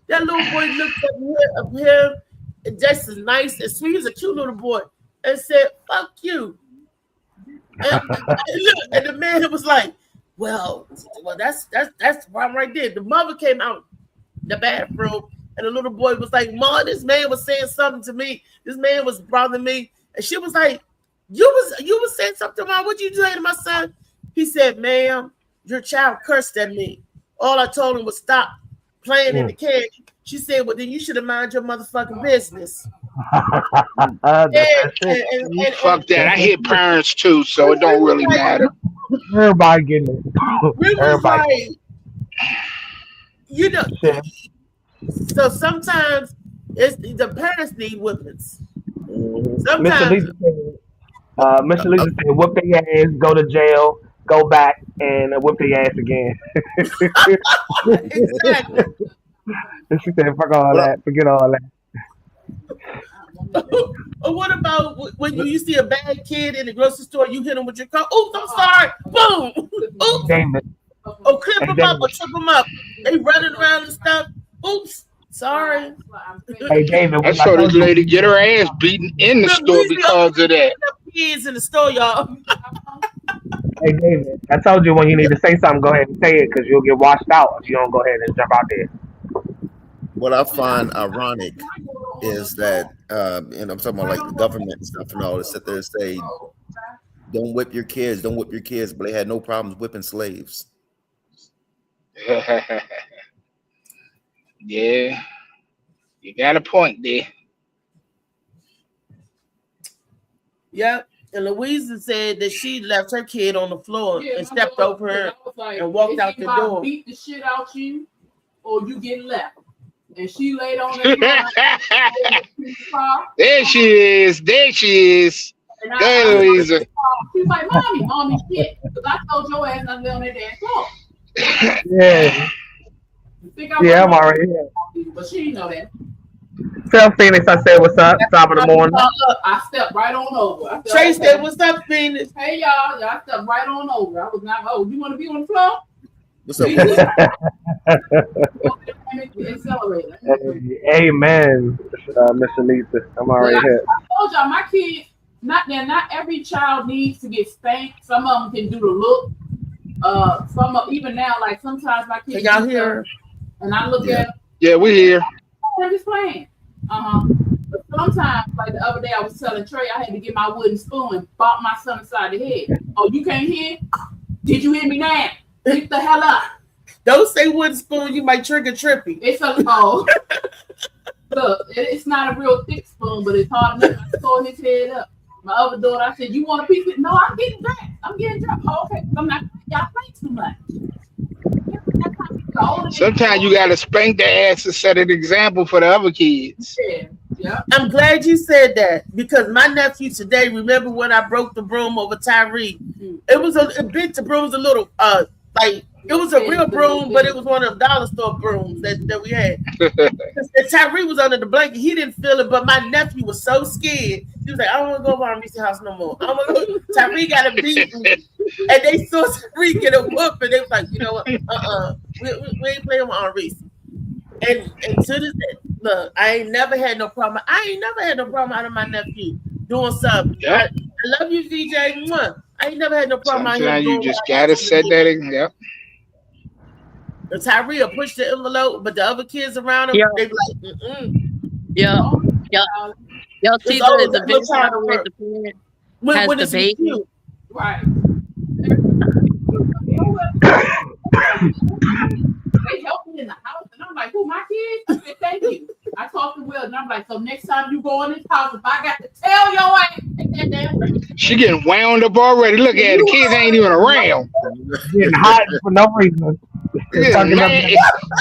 That little boy looked at him and just as nice and sweet. He's a cute little boy and said, fuck you. And the man was like, well, that's the problem right there. The mother came out the bathroom and the little boy was like, Ma, this man was saying something to me. This man was bothering me. And she was like, you was saying something, Mom. What you saying to my son? He said, ma'am, your child cursed at me. All I told him was stop playing in the can. She said, well, then you should have mind your motherfucking business. Fuck that. I hit parents too, so it don't really matter. Everybody getting it. Everybody. Like, you know, so sometimes it's the parents need whippings. Sometimes Mr. Lisa said, whip their ass, go to jail, go back, and whip their ass again. Exactly. And she said, fuck all that, forget all that. Or what about when you see a bad kid in the grocery store, you hit him with your car? Oops, I'm sorry. Boom. Oops. Damn it. Or clip them up or trip them up. They running around and stuff. Oops. Sorry. Hey, David, I saw this lady get her ass beaten in the store because of that. Kids in the store, y'all. Hey, David, I told you when you need to say something, go ahead and say it because you'll get washed out if you don't go ahead and jump out there. What I find ironic is that, and I'm talking about like the government and stuff and all, that sit there and say, don't whip your kids, but they had no problems whipping slaves. Yeah, you got a point there. Yep. And Louisa said that she left her kid on the floor and stepped over her and walked out the door. Beat the shit out you, or you get left. And she laid on that. There she is. There she is. Go ahead, Louisa. She's like, mommy, shit. Because I told your ass not to lay on that damn floor. Yeah. Yeah, I'm already here. But she didn't know that. Tell Phoenix I said what's up, top of the morning. I stepped right on over. Trey said, what's up, Phoenix? Hey, y'all. I stepped right on over. I was not, you want to be on the floor? What's up? Amen, Mr. Lisa. I'm already here. I told y'all, my kids, not every child needs to get spanked. Some of them can do the look. Some of even now, like sometimes my kids. Y'all hear? And I look at. Yeah, we here. I'm just playing. But sometimes, like the other day, I was telling Trey, I had to get my wooden spoon and bop my son inside the head. Oh, you can't hear? Did you hear me now? Get the hell up. Don't say wooden spoon, you might trigger Trippy. It's a look, it's not a real thick spoon, but it's hard enough to throw his head up. My other daughter, I said, you want a piece of it? No, I'm getting dressed. Oh, okay. I'm not, y'all play too much. Sometimes you gotta spank their ass to set an example for the other kids. Yeah. I'm glad you said that because my nephew today, remember when I broke the broom over Tyree? It was a bit, the broom was a little like it was a real broom, but it was one of the dollar store brooms that we had. And Tyree was under the blanket. He didn't feel it, but my nephew was so scared. He was like, I don't want to go over on Reese's house no more. I don't want to go. Tyree got a beating. And they saw Tyree get a whoop, and they was like, you know what? We ain't playing with Aunt Reese. And to this day, look, I ain't never had no problem. Out of my nephew doing something. Yeah. I love you, VJ. Mwah. I ain't never had no problem out here. Sometimes you just gotta set that example. The Tyree will push the envelope, but the other kids around him, they be like, Yeah. Y'all see the video where the parent when has the baby? Cute. Right. They help me in the house, and I'm like, who, my kids? I said, thank you. I talked to Will, and I'm like, so next time you go in this house, if I got to tell your ass, take that damn thing. She getting wound up already. Look at it. The kids ain't even around. Getting hot for no reason. Yeah, man,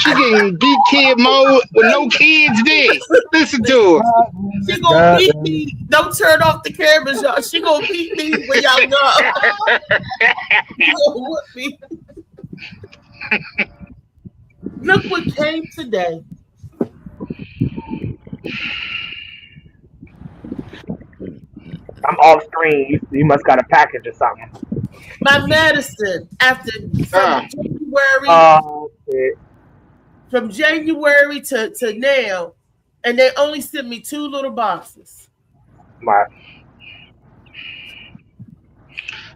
she getting beat kid mode with no kids there. Listen to her. She gonna beat me. Don't turn off the cameras, y'all. She gonna beat me when y'all know. She gonna whoop me. Look what came today. I'm off screen. You must got a package or something. My medicine from January to now, and they only sent me 2 little boxes. My.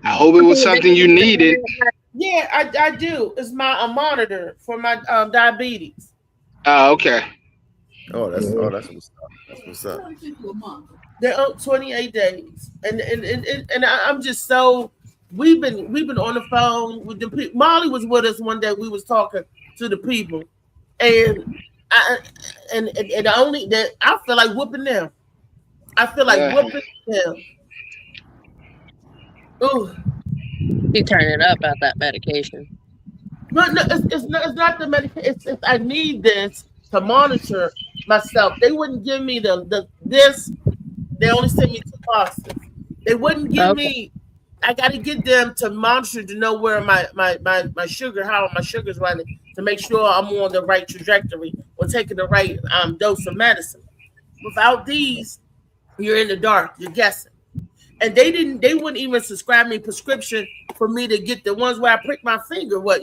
I hope it was something you needed. Yeah, I do. It's a monitor for my diabetes. Oh, okay. That's what's up. That's what's up. They're 28 days, and I'm just so we've been on the phone with the people. Molly was with us one day. We was talking to the people, and only that I feel like whooping them. I feel like whooping them. Ooh, You turn it up about that medication. no, it's not the medication. It's I need this to monitor myself. They wouldn't give me this. They only sent me 2 boxes. They wouldn't give me. I got to get them to monitor to know where my sugar, how my sugar's running, to make sure I'm on the right trajectory or taking the right dose of medicine. Without these, you're in the dark. You're guessing. And they wouldn't even subscribe me prescription for me to get the ones where I prick my finger. What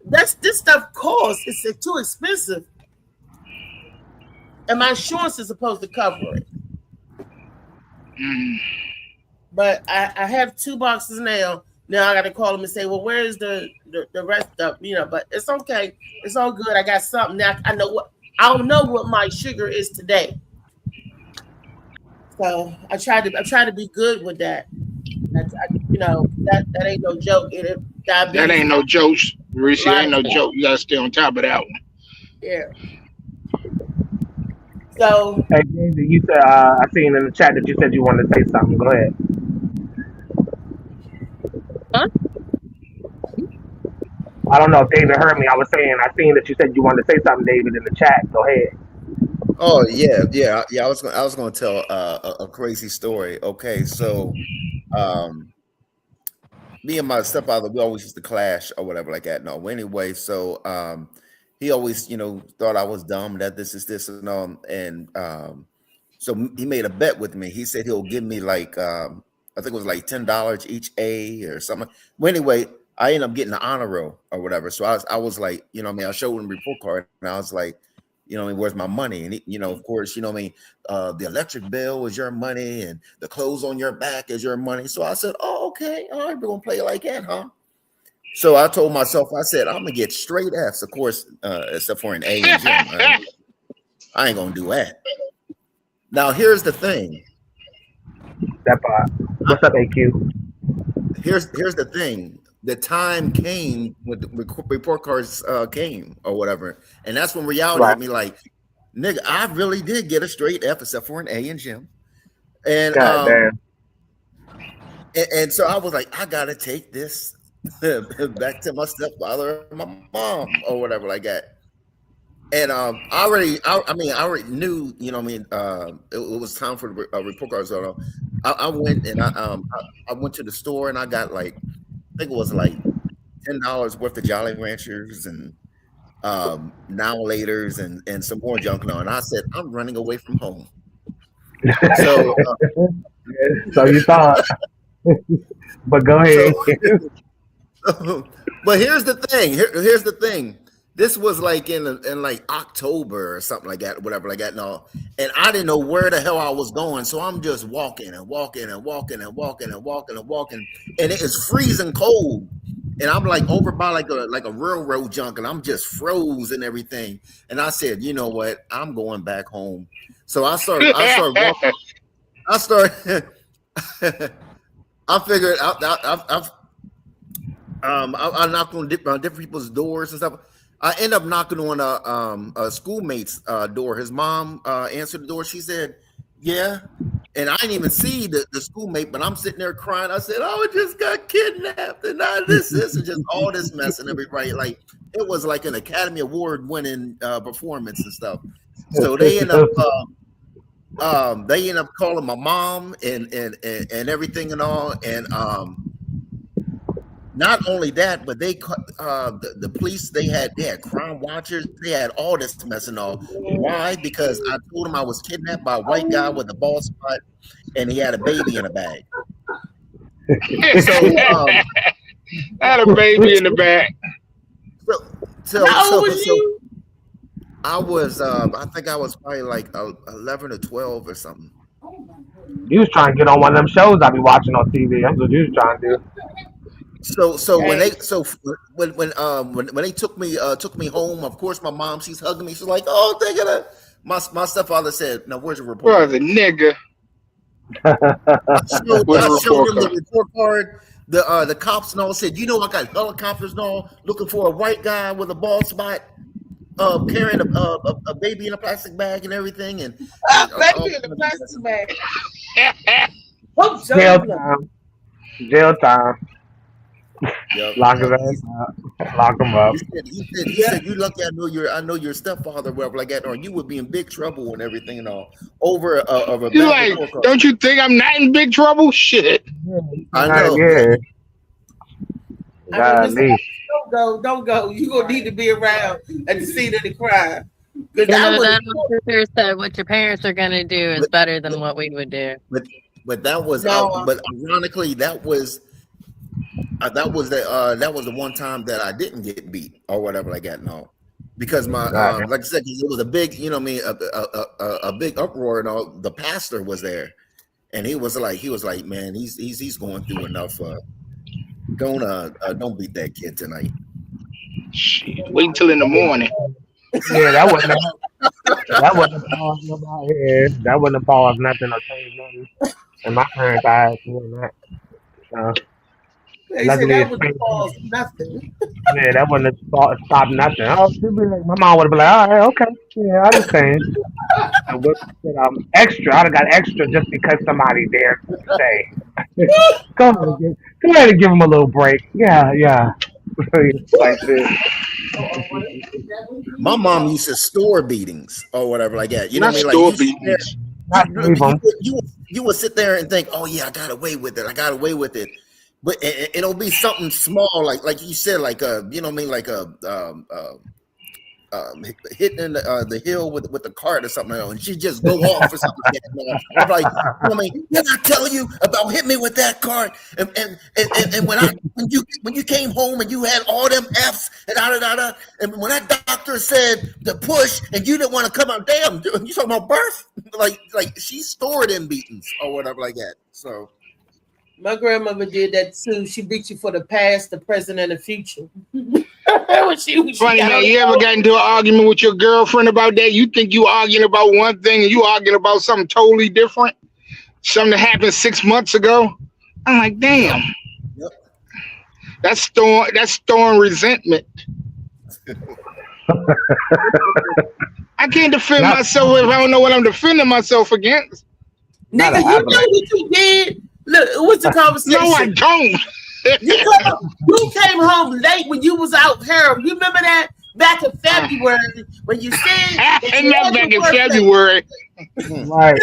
this stuff costs. It's too expensive, and my insurance is supposed to cover it. But I have 2 boxes now. Now I got to call them and say, well, where is the rest of But it's okay. It's all good. I got something now. I don't know what my sugar is today. So I try to be good with that. That ain't no joke. That ain't no joke, Reese. Ain't no joke. You gotta stay on top of that one. Yeah. So, hey, David, you said I seen in the chat that you said you wanted to say something. Go ahead. Huh? I don't know if David heard me. I was saying I seen that you said you wanted to say something, David, in the chat. Go ahead. Oh yeah. I was going to tell a crazy story. Okay, so me and my stepfather, we always used to clash or whatever like that. No, anyway, so he always, thought I was dumb, that this is this and all. And so he made a bet with me. He said he'll give me like, I think it was like $10 each A or something. Well, anyway, I ended up getting an honor roll or whatever. So I was like, I showed him the report card and I was like, where's my money? And he, of course, the electric bill is your money and the clothes on your back is your money. So I said, oh, okay. All right, we're going to play it like that, huh? So I told myself, I said, I'm going to get straight Fs, of course, except for an A and G. Right? I ain't going to do that. Now, here's the thing. What's up, AQ? Here's the thing. The time came when the report cards came or whatever. And that's when reality hit me like, nigga, I really did get a straight F except for an A in gym. And, and so I was like, I got to take this back to my stepfather or my mom or whatever like that. And I already knew, it was time for the report cards. I went and I went to the store and I got like, I think it was like $10 worth of Jolly Ranchers and Now Laters and some more junk. And I said, I'm running away from home. So, so you thought, but go ahead. But here's the thing. Here's the thing. This was like in like October or something like that, whatever like that. And I didn't know where the hell I was going. So I'm just walking and walking and walking and walking and walking and walking. And it is freezing cold. And I'm like over by like a railroad junk and I'm just froze and everything. And I said, you know what? I'm going back home. So I started walking. I figured I knocked on different people's doors and stuff. I end up knocking on a schoolmate's door. His mom answered the door. She said, yeah, And I didn't even see the schoolmate, but I'm sitting there crying. I said, "Oh, I just got kidnapped, and now this, and just all this mess and everybody." Like it was like an Academy Award winning performance and stuff. So they end up calling my mom and everything and all. And not only that, but they the police. They had crime watchers. They had all this mess and all. Why? Because I told them I was kidnapped by a white guy with a bald spot, and he had a baby in a bag. So had a baby in the bag. So I was I think I was probably like 11 or 12 or something. You was trying to get on one of them shows I be watching on TV. That's what you was trying to do. So when they took me home, of course my mom, she's hugging me. She's like, "Oh, they gonna." My stepfather said, "Now where's your report?" Brother, nigga. I showed him the report card. The cops and all said, "You know, I got helicopters and all looking for a white guy with a bald spot, carrying a baby in a plastic bag and everything." And baby in a plastic bag. Jail time. Yep. Lock his ass up. Lock him up. He said, "You lucky I know your stepfather, whatever like that, or you would be in big trouble and everything and all over a He's like, don't you think I'm not in big trouble? Shit. I know. Yeah. Don't go. You gonna need to be around at the scene of the crime. That said, what your parents are gonna do is better than what we would do. But that was but ironically that was the one time that I didn't get beat or whatever like that. No, because my like I said, it was a big, you know, what I mean, a big uproar and all. The pastor was there, and he was like, man, he's going through enough. Don't beat that kid tonight. Shit, wait until in the morning. Yeah, that wasn't a pause nobody here. That wasn't a pause nothing or change nothing. And my parents eyes doing that. They said that wouldn't pause nothing. Yeah, that wouldn't stop nothing. Oh, she'd be like, my mom would have been like, all right, okay, yeah, I understand. Extra. I'd have got extra just because somebody dared to say, go ahead and give him a little break. Yeah. Like this. My mom used to store beatings or whatever like that. You know what I mean? Like you would sit there and think, oh yeah, I got away with it. But it'll be something small, like you said, like you know what I mean, like hitting the hill with the cart or something, and she just go off or something. I'm like, you know what I mean? Did I tell you about hit me with that cart? And when you came home and you had all them F's and and when that doctor said to push and you didn't want to come out, damn, you talking about birth? Like she stored in beatings or whatever like that. So. My grandmother did that too. She beat you for the past, the present, and the future. Funny, man, you ever got into an argument with your girlfriend about that? You think you arguing about one thing and you arguing about something totally different? Something that happened 6 months ago? I'm like, damn. Yep. That's storing resentment. I can't defend myself if I don't know what I'm defending myself against. Nigga, you know what you did? Look, what's the conversation? No, I don't. You came home late when you was out here. You remember that back in February when you said back in February. Right.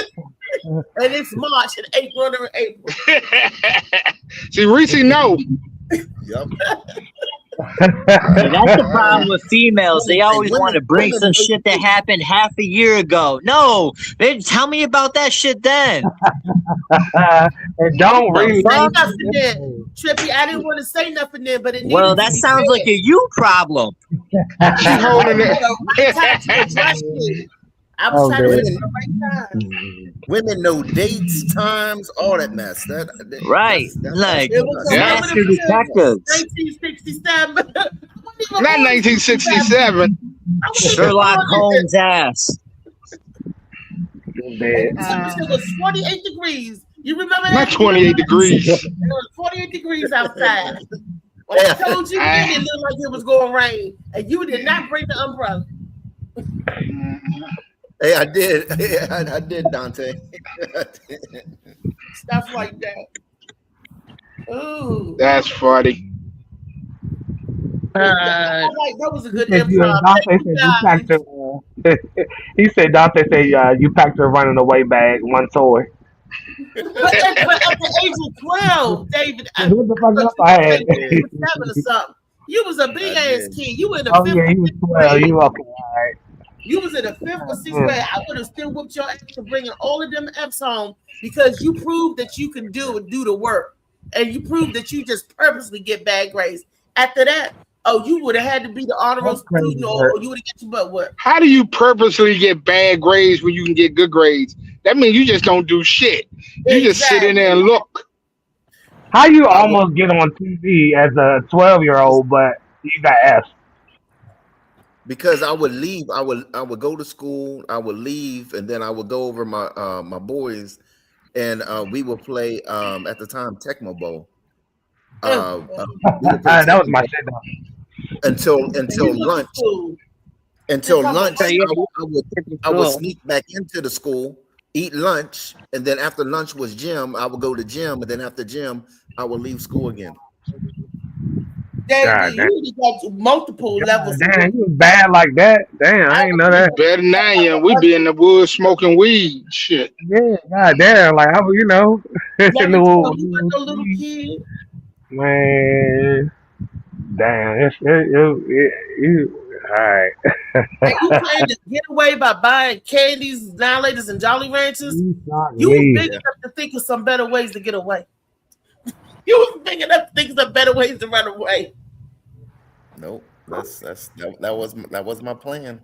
And it's March and April. See, Reese, no. Yep. That's the problem with females. They always want to bring some shit that happened half a year ago. No, they tell me about that shit then. And don't say nothing then. Trippy, I didn't want to say nothing then, but it well, that sounds like a you problem. She's holding it. I was trying to win the right time. Women know dates, times, all that mess. Right. That's like master detectives. 1967. Not 1967. Sherlock Holmes ass. It was 48 degrees. You remember that? Not 28 degrees. It was 48 degrees outside. When I told you it looked like it was going to rain, and you did not bring the umbrella. Hey, I did. I did, Dante. Stuff like that. Ooh. That's funny. That was a good He said improv. Dante said you packed her. He said Dante said you packed her running away bag, one toy. But at the age of 12, David, What the fuck else I had? you was 7 or something. You was a big ass kid. You were in the Oh fifth. yeah, he was 12. You okay? All right. You was in the 5th or 6th grade. I would have still whooped your ass for bringing all of them F's home because you proved that you can do the work, and you proved that you just purposely get bad grades. After that, you would have had to be the honor roll student, or you would have got your butt what? How do you purposely get bad grades when you can get good grades? That means you just don't do shit. You just sit in there and look. How you almost get on TV as a 12-year-old, but you got F's? Because I would leave, I would go to school, I would leave, and then I would go over my my boys, and we would play at the time Tecmo Bowl. That was my shit though. Until lunch. Until lunch, I would sneak back into the school, eat lunch, and then after lunch was gym, I would go to gym, and then after gym, I would leave school again. Damn, you got multiple levels. Damn, you was bad like that. Damn, I ain't know that. Better than I am. We be in the woods smoking weed. Shit. Yeah, god damn. Like, how you know? No little kid. Man, damn. All right. And you trying to get away by buying candies, Now and Laters, and Jolly Ranchers? You was big enough to think of some better ways to get away. You was big enough to think of some better ways to run away. Nope, that was my plan.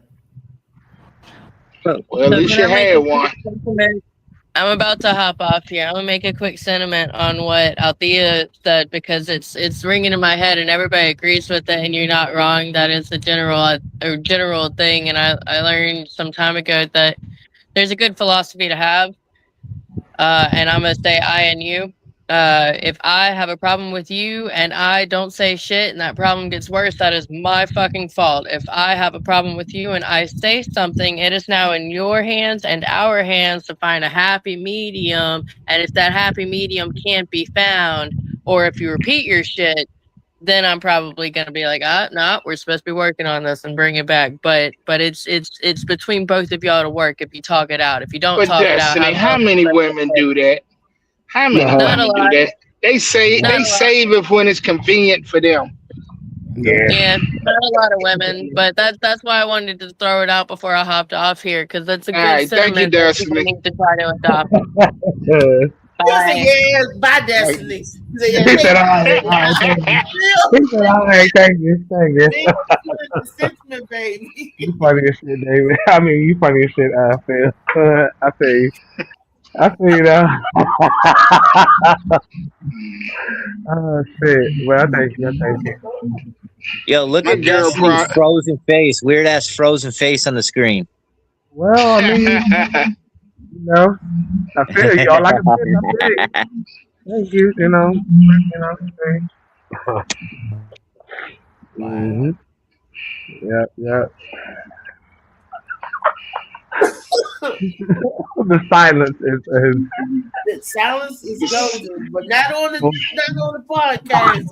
Well, at least you had one. I'm about to hop off here. I'm gonna make a quick sentiment on what Althea said because it's ringing in my head and everybody agrees with it, and you're not wrong. That is a general thing, and I learned some time ago that there's a good philosophy to have, and I'm gonna say I and you. If I have a problem with you and I don't say shit and that problem gets worse, that is my fucking fault. If I have a problem with you and I say something, it is now in your hands and our hands to find a happy medium. And if that happy medium can't be found, or if you repeat your shit, then I'm probably gonna be like, no, we're supposed to be working on this and bring it back. But it's between both of y'all to work if you talk it out. If you don't talk Destiny, it out, how many women do that? How many women do that? They save it when it's convenient for them. Yeah, not a lot of women, but that's why I wanted to throw it out before I hopped off here because that's a good sentiment that people need to try to adopt. Bye, Destiny. He said, all right, thank you. He said, all right, thank you. Sentiment, baby. You funny as shit, David. I mean, you funny as shit, Phil. I feel you. I feel you now. Oh shit! Well, thank you. Yo, look at Destiny's frozen face. Weird ass frozen face on the screen. Well, I mean, you know, I feel you. All I can say is I feel you. Thank you. You know. Mm-hmm. Yep. The silence is. The silence is golden, but not on the podcast.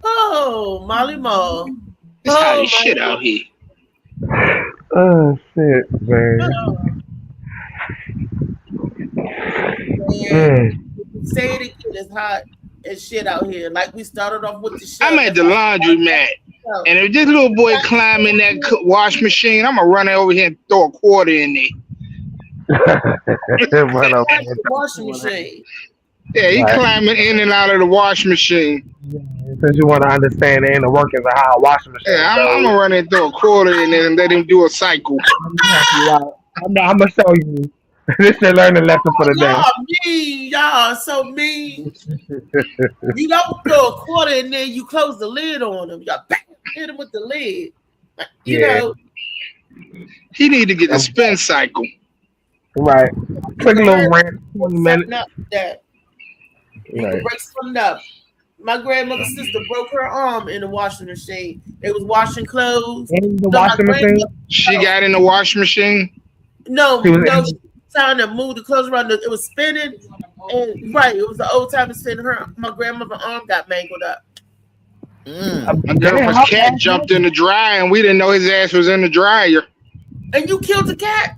Oh, Molly Mall. It's hot as shit out here. Oh shit, man. Say it again. It's hot as shit out here. Like we started off with the show. I'm at the laundromat, and if this little boy climb in that wash machine, I'm gonna run over here and throw a quarter in there. Washing machine. Yeah, he climbing in and out of the washing machine. Since you want to understand the inner workings of how a washing machine. Yeah, I'm gonna run and throw a quarter in there and let him do a cycle. I'm gonna show you. This is a learning lesson for the day. Y'all mean, y'all so mean. You don't throw a quarter in there, you close the lid on him. Y'all hit him with the lid. You know. He need to get a spin cycle. Right. Quick little rant, 20 minutes. You can break something up. My grandmother's sister broke her arm in the washing machine. They was washing clothes. In the washing machine? She got in the washing machine? No, she was trying to move the clothes around. It was spinning. And right, it was the old time of spinning. My grandmother's arm got mangled up. My grandpa's cat jumped in the dryer and we didn't know his ass was in the dryer. And you killed the cat?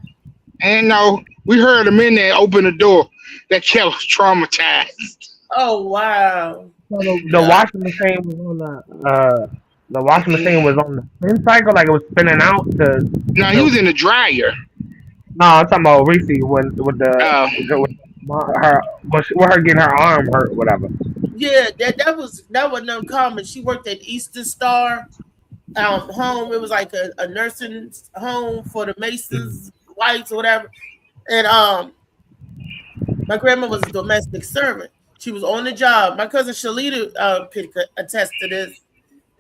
And no, we heard him in there open the door. That cat was traumatized. Oh wow. So the washing machine was on the washing machine was on the spin cycle, like it was spinning out. No, he was in the dryer. No, I'm talking about Reese with her getting her arm hurt, whatever. Yeah, that was uncommon. She worked at Eastern Star home. It was like a nursing home for the Masons, whites, or whatever. And my grandma was a domestic servant. She was on the job. My cousin Shalita could attest to this.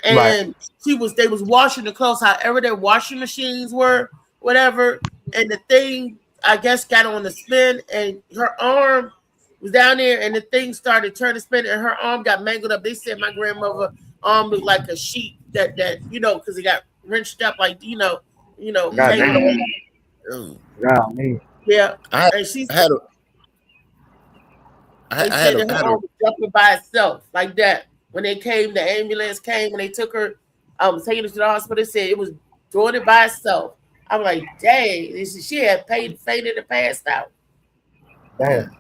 And they was washing the clothes, however their washing machines were, whatever. And the thing, I guess, got on the spin, and her arm was down there, and the thing started turning to spin, and her arm got mangled up. They said my grandmother's arm looked like a sheet that because it got wrenched up, like God, man. Yeah, I and she had her arm was jumping by itself like that. When they came, the ambulance came, when they took her, taking her to the hospital, they said it was doing it by itself. I'm like, dang, she had fainted and passed out. Damn.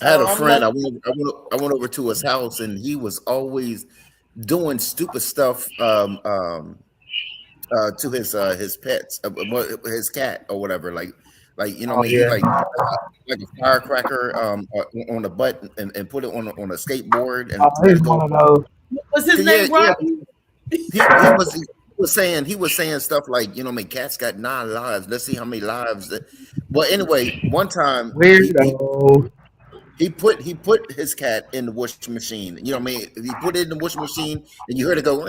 I had a friend. I went over to his house, and he was always doing stupid stuff to his pets, his cat or whatever. Like like a firecracker on a butt and put it on a skateboard. And he's one of those. Was his name Robbie? He was saying stuff like, cats got 9 lives. Let's see how many lives. Well, anyway, one time he put his cat in the washing machine. You know what I mean? He put it in the washing machine, and you heard it go. Oh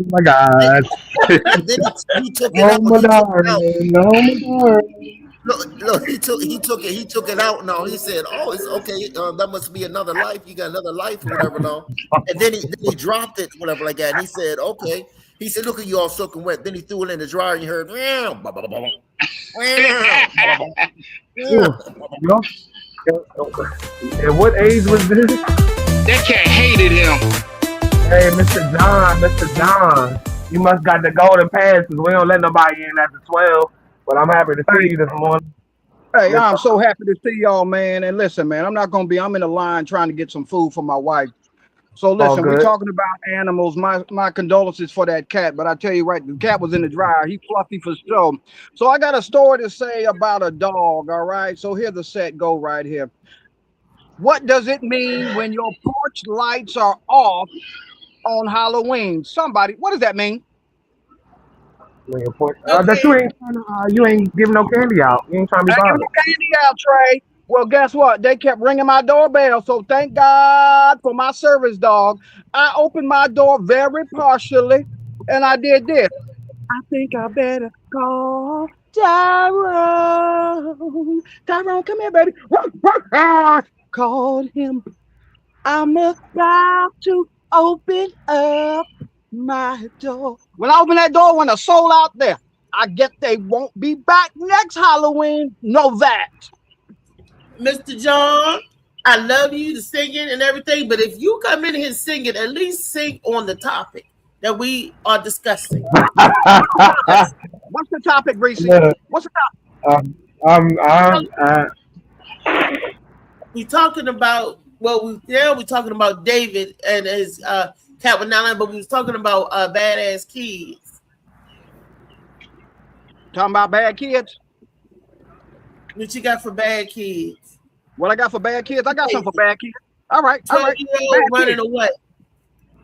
my God! And then he took it out. Look, he took it out. No, he said, "Oh, it's okay. That must be another life. You got another life, or whatever." No, and then he dropped it, whatever like that. And he said, "Okay." He said, "Look at you all soaking wet." Then he threw it in the dryer, and you heard. At what age was this? That cat hated him. Hey, Mr. John, you must got the golden pass because we don't let nobody in after 12. But I'm happy to see you this morning. Hey, I'm so happy to see y'all, man. And listen, man, I'm in the line trying to get some food for my wife. So listen, we're talking about animals. My condolences for that cat, but I tell you right, the cat was in the dryer. He fluffy for sure. So I got a story to say about a dog. All right. So here the set go right here. What does it mean when your porch lights are off on Halloween? Somebody, what does that mean? That you ain't giving no candy out. You ain't trying to be bothered. No candy out, Trey. Well, guess what? They kept ringing my doorbell. So thank God for my service dog. I opened my door very partially, and I did this. I think I better call Tyrone. Tyrone, come here, baby. Called him. I'm about to open up my door. When I open that door, when a soul out there, I guess they won't be back next Halloween. Know that. Mr. John, I love you, the singing and everything, but if you come in here singing, at least sing on the topic that we are discussing. What's the topic, Reese? What's the topic? We're talking about, we're talking about David and his cat with 9 lives, but we was talking about badass kids. Talking about bad kids? What you got for bad kids? What I got for bad kids? I got something for bad kids. All right. Running away.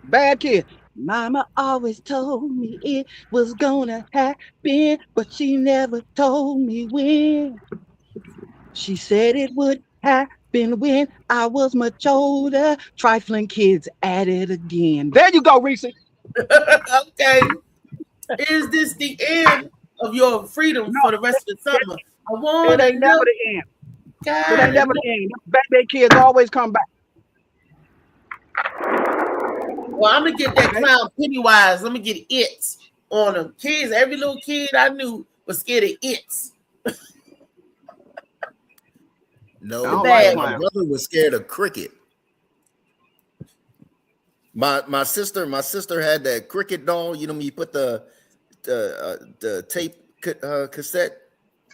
Bad kids. Mama always told me it was gonna happen, but she never told me when. She said it would happen when I was much older. Trifling kids at it again. There you go, Reese. Okay. Is this the end of your freedom for the rest of the summer. I want It ain't never the end. It ain't never the end. Baby kids always come back. Well, I'm gonna get that clown Pennywise. Let me get it on them kids. Every little kid I knew was scared of it. No, my brother was scared of cricket. My sister had that cricket doll. You know, when you put the tape cassette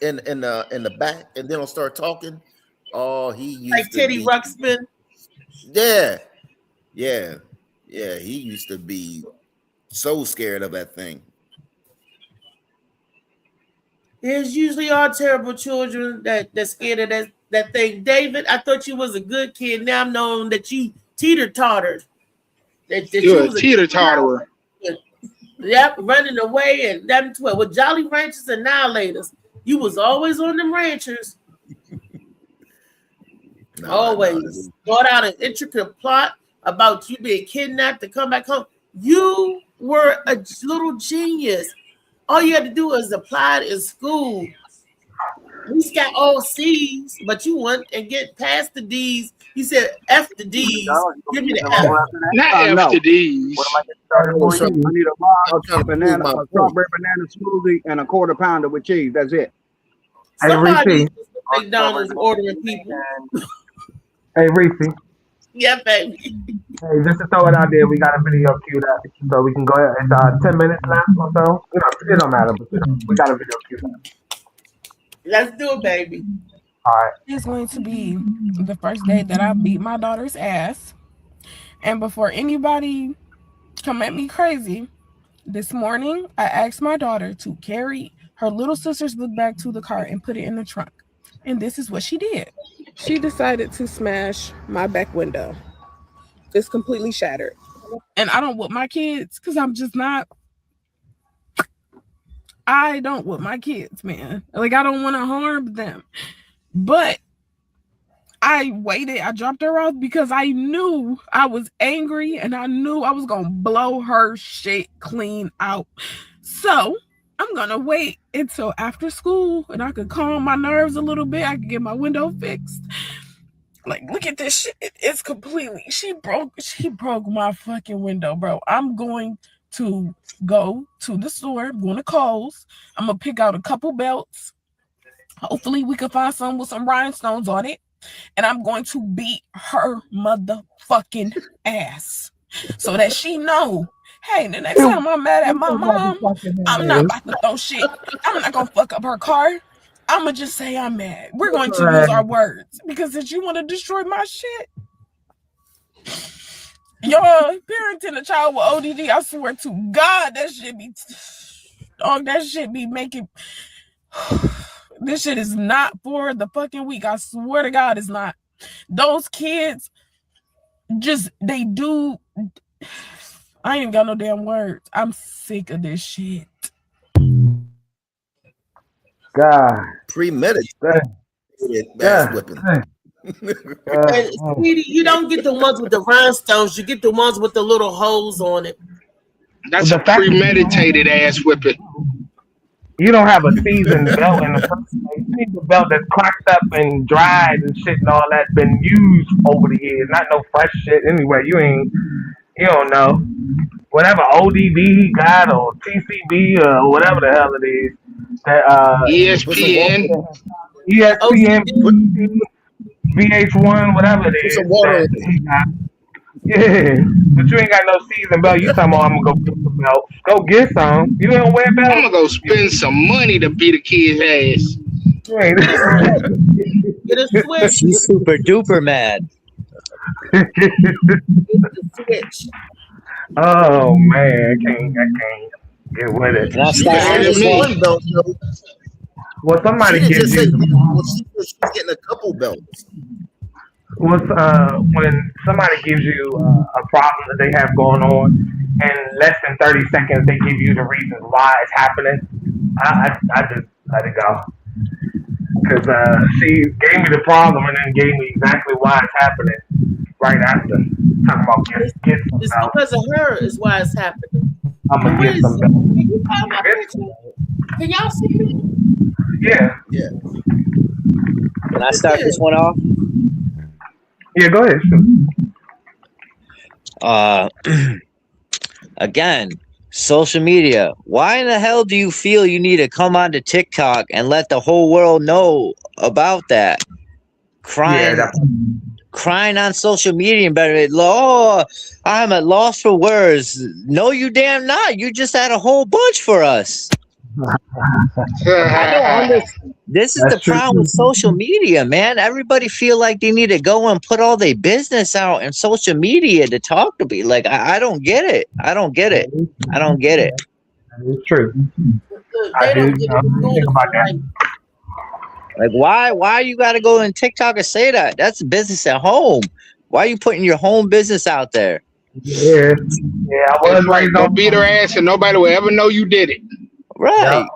in the back, and then it'll start talking. Oh, he used like Teddy Ruxpin. Yeah. He used to be so scared of that thing. There's usually all terrible children that's scared of that thing. David, I thought you was a good kid. Now I'm knowing that you teeter-tottered. You're a teeter-totterer. Yep, running away and them 12 with Jolly Ranchers and Annihilators. You was always on them ranchers. Always. Thought out an intricate plot about you being kidnapped to come back home. You were a little genius. All you had to do was apply it in school. We got all C's, but you went and get past the D's. You said F the D's. Give me the F. Not F the D's. I need a large banana, a strawberry banana smoothie, and a quarter pounder with cheese. That's it. Hey, Somebody Reese. is McDonald's ordering people. Hey, Reese. Yeah, baby. Hey, just to throw it out there, we got a video queued up, so we can go ahead. It's 10 minutes left or so. It don't matter, but we got a video queued up. Let's do it, baby. All right. It's going to be the first day that I beat my daughter's ass. And before anybody come at me crazy, this morning I asked my daughter to carry her little sister's book bag to the car and put it in the trunk. And this is what she did. She decided to smash my back window. It's completely shattered. And I don't whoop my kids because I'm just not. I don't whoop my kids, man. Like, I don't want to harm them. But I waited. I dropped her off because I knew I was angry and I knew I was going to blow her shit clean out. So I'm going to wait until after school and I could calm my nerves a little bit. I could get my window fixed. Like, look at this shit. It's completely, she broke my fucking window, bro. I'm going to go to the store. I'm going to Kohl's. I'm going to pick out a couple belts. Hopefully we can find some with some rhinestones on it. And I'm going to beat her motherfucking ass so that she know, hey, the next time I'm mad at my mom, I'm not about to throw shit. I'm not going to fuck up her car. I'm going to just say I'm mad. We're going to use our words because if you want to destroy my shit, y'all parenting a child with ODD, I swear to God, that shit be making... This shit is not for the fucking weak. I swear to God, it's not. Those kids they do. I ain't got no damn words. I'm sick of this shit. God. Premeditated. Sweetie, you don't get the ones with the rhinestones. You get the ones with the little holes on it. That's a premeditated ass whipping. You don't have a seasoned belt in the first place. You need a belt that's cracked up and dried and shit and all that been used over the years. Not no fresh shit anyway. You don't know. Whatever ODB he got or TCB or whatever the hell it is. That ESPN, VH1, whatever it is. Yeah, but you ain't got no season belt. You talking about I'm gonna go get some belt? Go get some. You don't wear belt. I'm gonna go spend some money to beat a kid's ass. Get a switch. She's super duper mad. Get the switch. Oh man, I can't get with it. Well, somebody gives you. She's getting a couple belts. When somebody gives you a problem that they have going on, in less than 30 seconds they give you the reasons why it's happening, I just let it go. Because she gave me the problem and then gave me exactly why it's happening right after. Talking about get some It's because of her is why it's happening. I'm going to get some Can you find my picture? Can y'all see me? Yeah. Yeah. Can I start this one off? Yeah, go ahead. Again, social media. Why in the hell do you feel you need to come onto TikTok and let the whole world know about that? Crying on social media and better. Oh, I'm at loss for words. No, you damn not. You just had a whole bunch for us. I don't understand. This is the problem with social media, man. Everybody feel like they need to go and put all their business out in social media to talk to me. Like I don't get it. I don't get it. I don't get it. It's true. They don't get it. Think about that. Like why you gotta go in TikTok and say that? That's business at home. Why are you putting your home business out there? Yeah, I was raised Don't on beat her ass and nobody will ever know you did it. Right.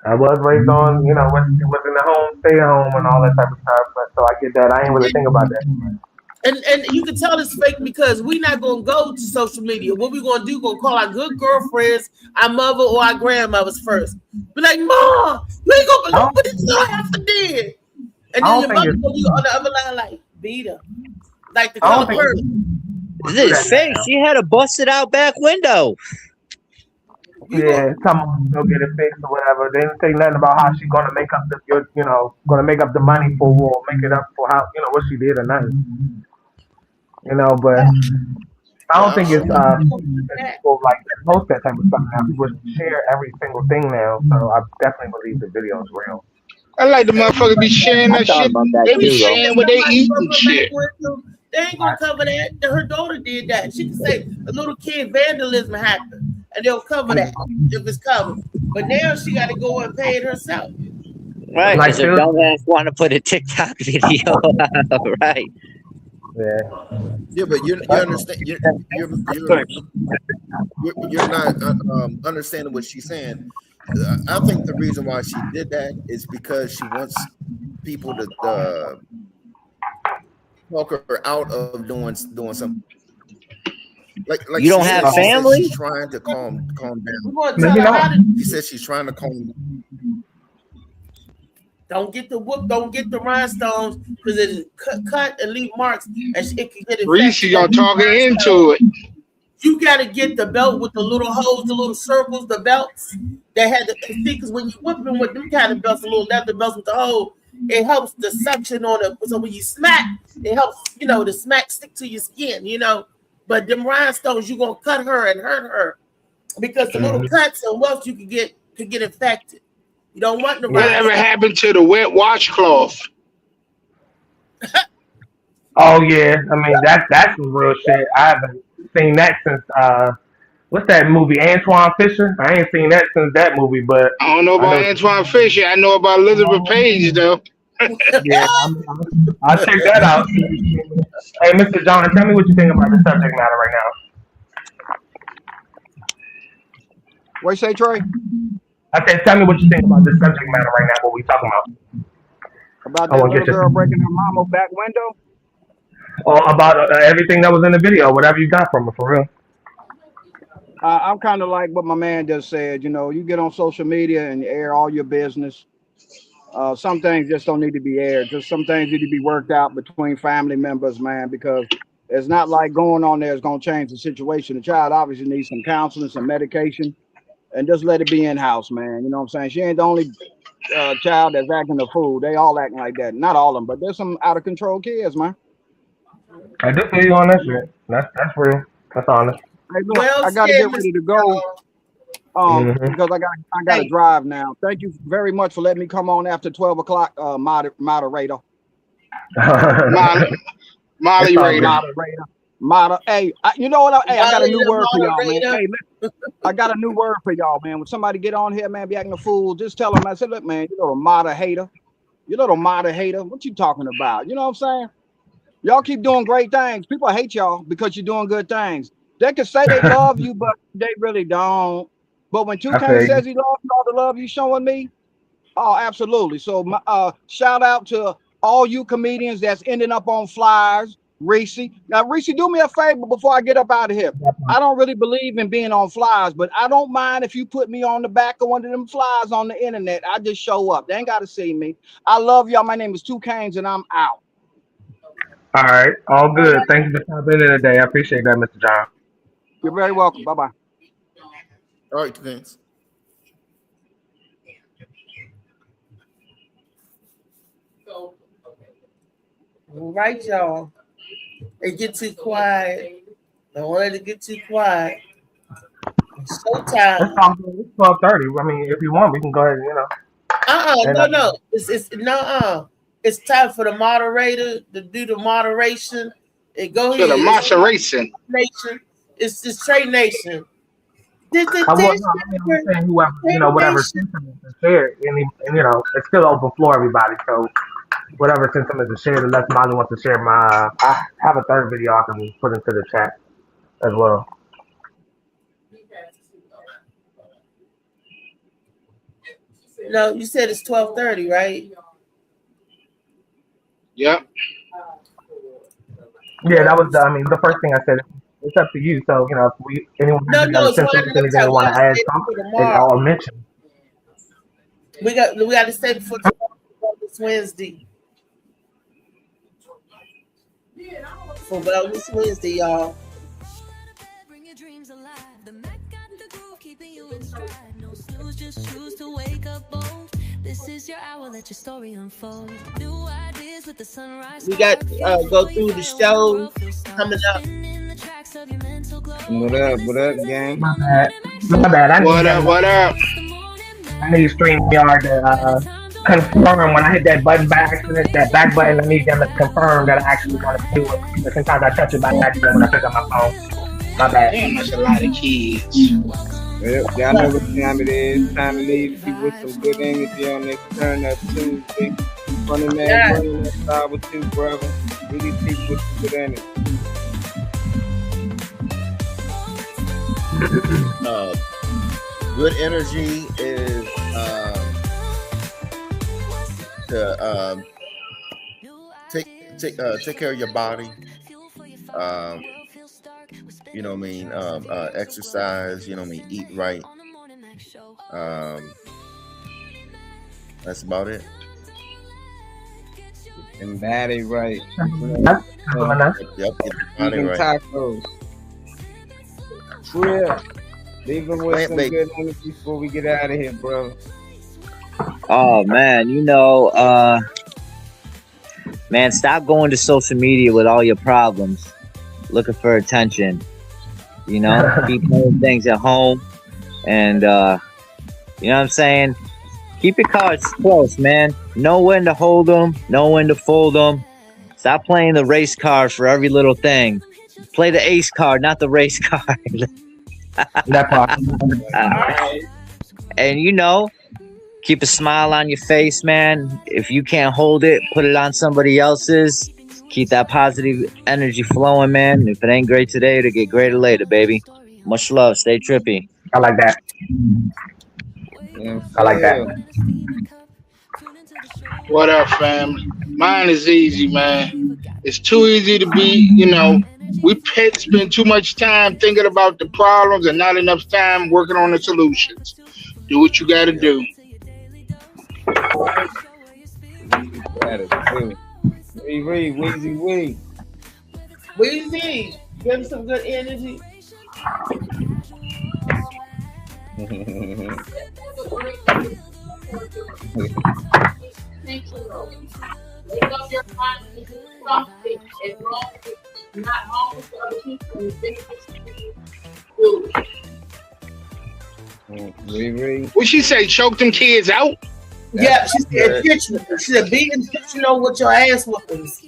I was raised on, what's in the home, stay at home, and all that type of stuff. But so I get that. I ain't really think about that. And you can tell it's fake because we're not gonna go to social media. What we're gonna do? Gonna call our good girlfriends, our mother or our grandmothers first. Be like, Mom, you ain't gonna believe what this little heifer did. And then your mother gonna be on the other line like, beat her, like the color person. This fake. She had a busted out back window. Yeah, someone go get it fixed or whatever. They didn't say nothing about how she's gonna make up gonna make up the money for war, make it up for how what she did or nothing. But I don't think it's people like post that type of stuff now. People share every single thing now, so I definitely believe the video is real. I like the motherfuckers be sharing that shit. They be sharing what they eat and shit. They ain't gonna cover that. Her daughter did that. She can say a little kid vandalism happened, and they'll cover that if it's covered. But now she got to go and pay it herself. Right, because her dumbass want to put a TikTok video out, right? Yeah, but you understand. You're not understanding what she's saying. I think the reason why she did that is because she wants people to talk her out of doing something. Like you don't have family. She's trying to calm down. She says she's trying to calm down. Don't get the whoop. Don't get the rhinestones because it cut and leave marks, and it can get it. Reese, y'all talking into it. You got to get the belt with the little holes, the little circles, the belts that had the see. Because when you whip them with them kind of belts, the little leather belts with the hole, it helps the suction on it. So when you smack, it helps the smack stick to your skin. But them rhinestones, you gonna cut her and hurt her because the little cuts and welts you could get infected. You don't want the whatever happened to the wet washcloth. Oh yeah, I mean that's some real shit. I haven't seen that since what's that movie, Antoine Fisher? I ain't seen that since that movie, but I don't know about Antoine Fisher. I know about Elizabeth Page though. Yeah, I'll check that out. Hey, Mr. John, tell me what you think about the subject matter right now. What you say, Trey? I said, tell me what you think about the subject matter right now. What we talking about? About that little girl breaking her mama back window? Or about everything that was in the video, whatever you got from it, for real. I'm kind of like what my man just said. You get on social media and air all your business. Some things just don't need to be aired. Just some things need to be worked out between family members, man, because it's not like going on there is going to change the situation. The child obviously needs some counseling, some medication, and just let it be in-house, man. You know what I'm saying? She ain't the only child that's acting a fool. They all acting like that. Not all of them, but there's some out-of-control kids, man. I do feel you on that shit. That's real. That's honest. Hey, look, I got to get ready to go. Because I got to drive now. Thank you very much for letting me come on after 12 o'clock, moderator. Moderator. Hey, you know what? I got a new word for y'all, man. Hey, listen, I got a new word for y'all, man. When somebody get on here, man, be acting a fool, just tell them. I said, look, man, you little moderator. You little moderator. What you talking about? You know what I'm saying? Y'all keep doing great things. People hate y'all because you're doing good things. They can say they love you, but they really don't. But when 2K says he loves all the love you showing me, oh, absolutely. So shout out to all you comedians that's ending up on flyers, Reese. Now, Reese, do me a favor before I get up out of here. I don't really believe in being on flyers, but I don't mind if you put me on the back of one of them flyers on the internet. I just show up. They ain't got to see me. I love y'all. My name is Two Canes, and I'm out. All right, all good. Thank you for stopping in today. I appreciate that, Mr. John. You're very welcome. Bye-bye. All right, thanks. All right, y'all. It get too quiet. Don't want it to get too quiet. It's showtime. It's 12:30. I mean, if you want, we can go ahead and, you know. No. It's time for the moderator to do the moderation. And go ahead. For the moderation. It's Trey Nation. I'm saying whoever, you know, whatever sentiment is shared, and you know, it's still open floor, everybody. So whatever sentiment is shared, unless Molly wants to share my, I have a third video I can put into the chat as well. No, you said it's 12:30, right? Yep. Yeah, that was the first thing I said. It's up to you. So, you know, if anyone has anything they want to add something, I'll mention. We got to stay before this Wednesday. For Wellness Wednesday, y'all. This is your hour, let your story unfold. New ideas with the sunrise. We got go through the show coming up. What up, gang? My bad. What up? I need StreamYard to confirm when I hit that button by accident, that back button. I need them to confirm that I actually want to do it. Because sometimes I touch it by accident when I pick up my phone. My bad. Damn, that's a lot of kids. Yep, y'all know what time it is. Time to leave people with some good energy on this Turn Up Tuesday. Funny man, running that side with you, brother. Really people with some good energy. Good energy is to take care of your body. You know what I mean? Exercise. You know what I mean? Eat right. That's about it. And body right. Yep. Get the body Even right. tacos. Trip. Leave them with some good energy before we get out of here, bro. Oh man, you know, man, stop going to social media with all your problems, looking for attention. You know, keep doing things at home, and you know what I'm saying. Keep your cards close, man. Know when to hold them, know when to fold them. Stop playing the race card for every little thing. Play the ace card, not the race card. That part. And you know, keep a smile on your face, man. If you can't hold it, put it on somebody else's. Keep that positive energy flowing, man. If it ain't great today, it'll get greater later, baby. Much love. Stay trippy. I like that. I like that. What up, family? Mine is easy, man. It's too easy to be, you know, we spend too much time thinking about the problems and not enough time working on the solutions. Do what you got to do. Weezy. Weezy, give him some good energy. Make up your mind to do something as long as it's not harmful to other people and benefits to you. What she say? Choke them kids out? Yeah, she said intentional. She said be intentional with your ass whoopings.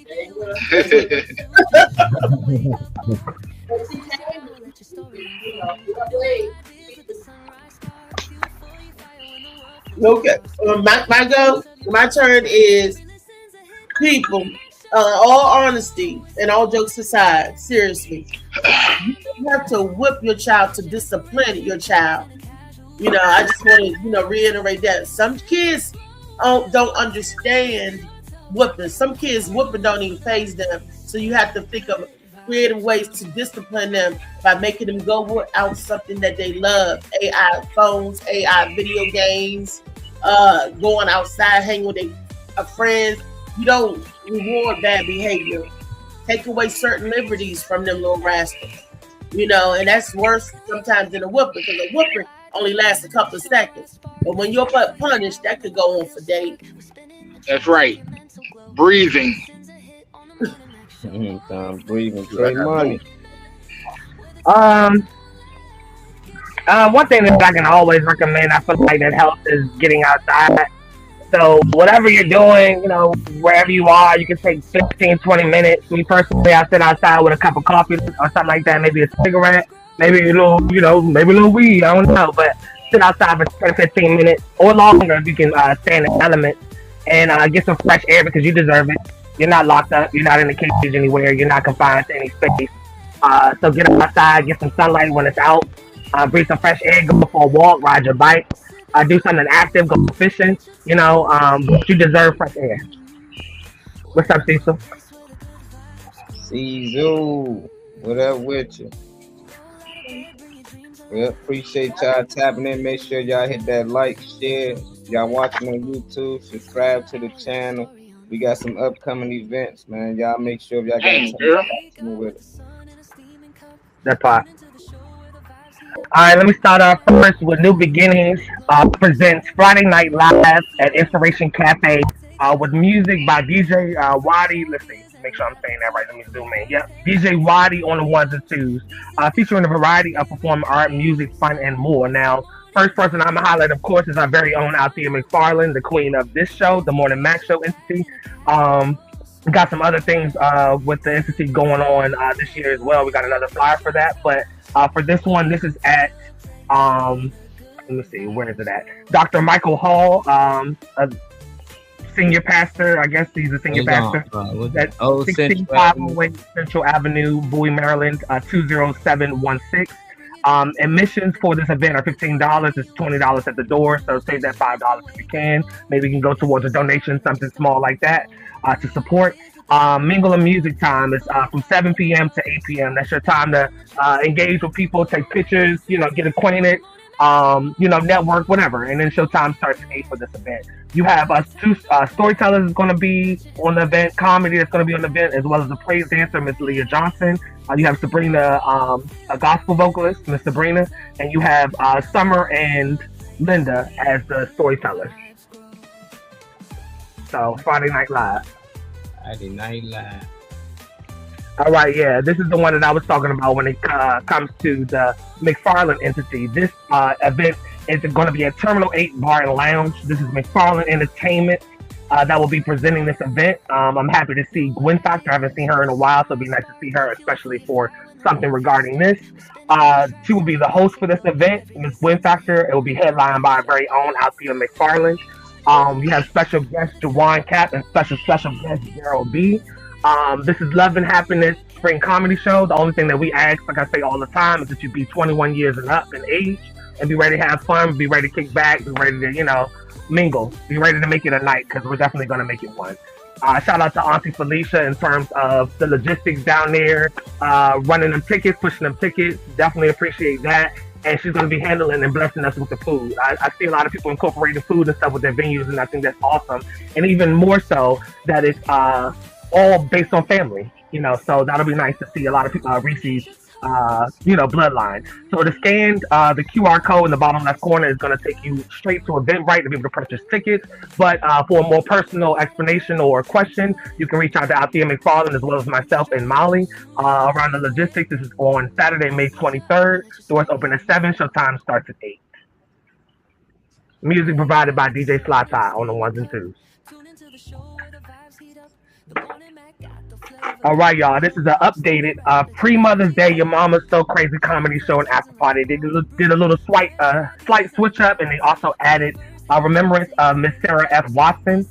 Okay, my turn is people. All honesty and all jokes aside, seriously, you have to whip your child to discipline your child. You know, I just want to, reiterate that some kids don't understand whipping. Some kids whipping don't even phase them. So you have to think of creative ways to discipline them by making them go out something that they love. AI phones, AI video games, going outside, hanging with their friends. You don't reward bad behavior. Take away certain liberties from them little rascals. You know, and that's worse sometimes than a whooping, because a whooping only lasts a couple of seconds. But when you're punished, that could go on for days. That's right. Breathing. Breathing. Save money. One thing that I can always recommend, I feel like that helps, is getting outside. So whatever you're doing, you know, wherever you are, you can take 15, 20 minutes. Me personally, I sit outside with a cup of coffee or something like that, maybe a cigarette, maybe a little, you know, maybe a little weed, I don't know, but sit outside for 10, 15 minutes or longer if you can stay in the element and get some fresh air, because you deserve it. You're not locked up, you're not in a cage anywhere, you're not confined to any space. So get outside, get some sunlight when it's out, breathe some fresh air, go for a walk, ride your bike. Do something active, go fishing, you know, you deserve fresh air. What's up, Cecil? Cecil, what up with you? Well, appreciate y'all tapping in. Make sure y'all hit that like, share. Y'all watching on YouTube, subscribe to the channel. We got some upcoming events, man. Y'all make sure y'all got with us. That part. All right, let me start off first with New Beginnings. Presents Friday Night Live at Inspiration Cafe with music by DJ Wadi. Let's see, make sure I'm saying that right. Let me zoom in. Yep, DJ Wadi on the ones and twos, featuring a variety of performing art, music, fun, and more. Now, first person I'm gonna highlight, of course, is our very own Althea McFarland, the queen of this show, the Morning Mac Show entity. We got some other things with the entity going on this year as well. We got another flyer for that, but for this one, this is at let me see, where is it at? Dr. Michael Hall, a senior pastor. I guess he's a senior pastor. At 16508 Central Avenue, Bowie, Maryland, 20716. Admissions for this event are $15. It's $20 at the door, so save that $5 if you can. Maybe you can go towards a donation, something small like that, to support. Mingle and music time is from 7 p.m. to 8 p.m. That's your time to engage with people, take pictures, you know, get acquainted, you know, network, whatever. And then showtime starts at 8 for this event. You have two storytellers is going to be on the event, comedy that's going to be on the event, as well as a praise dancer, Miss Leah Johnson. You have Sabrina, a gospel vocalist, Miss Sabrina, and you have Summer and Linda as the storytellers. So Friday Night Live. Friday Night Live. All right, yeah, this is the one that I was talking about when it comes to the McFarland entity. This event is going to be at Terminal 8 Bar and Lounge. This is McFarland Entertainment that will be presenting this event. I'm happy to see Gwen Factor. I haven't seen her in a while, so it'll be nice to see her, especially for something regarding this. She will be the host for this event, Ms. Gwen Factor. It will be headlined by our very own Althea McFarland. You have special guest Jawan Cap and special guest Gerald B. This is Love and Happiness Spring Comedy Show. The only thing that we ask, like I say all the time, is that you be 21 years and up in age and be ready to have fun, be ready to kick back, be ready to, you know, mingle, be ready to make it a night, because we're definitely going to make it one. Shout out to Auntie Felicia in terms of the logistics down there, running them tickets, pushing them tickets. Definitely appreciate that. And she's going to be handling and blessing us with the food. I see a lot of people incorporating food and stuff with their venues, and I think that's awesome. And even more so that it's all based on family, you know, so that'll be nice to see a lot of people, Reese's, you know, bloodline. So to scan the QR code in the bottom left corner is going to take you straight to Eventbrite to be able to purchase tickets. But for a more personal explanation or question, you can reach out to Althea McFarland as well as myself and Molly around the logistics. This is on Saturday, May 23rd. Doors open at 7. Showtime starts at 8. Music provided by DJ Sly Tie on the ones and twos. All right, y'all. This is an updated pre-Mother's Day Your Mama's So Crazy comedy show and after party. They did a little slight switch up, and they also added remembrance of Miss Sarah F. Watson.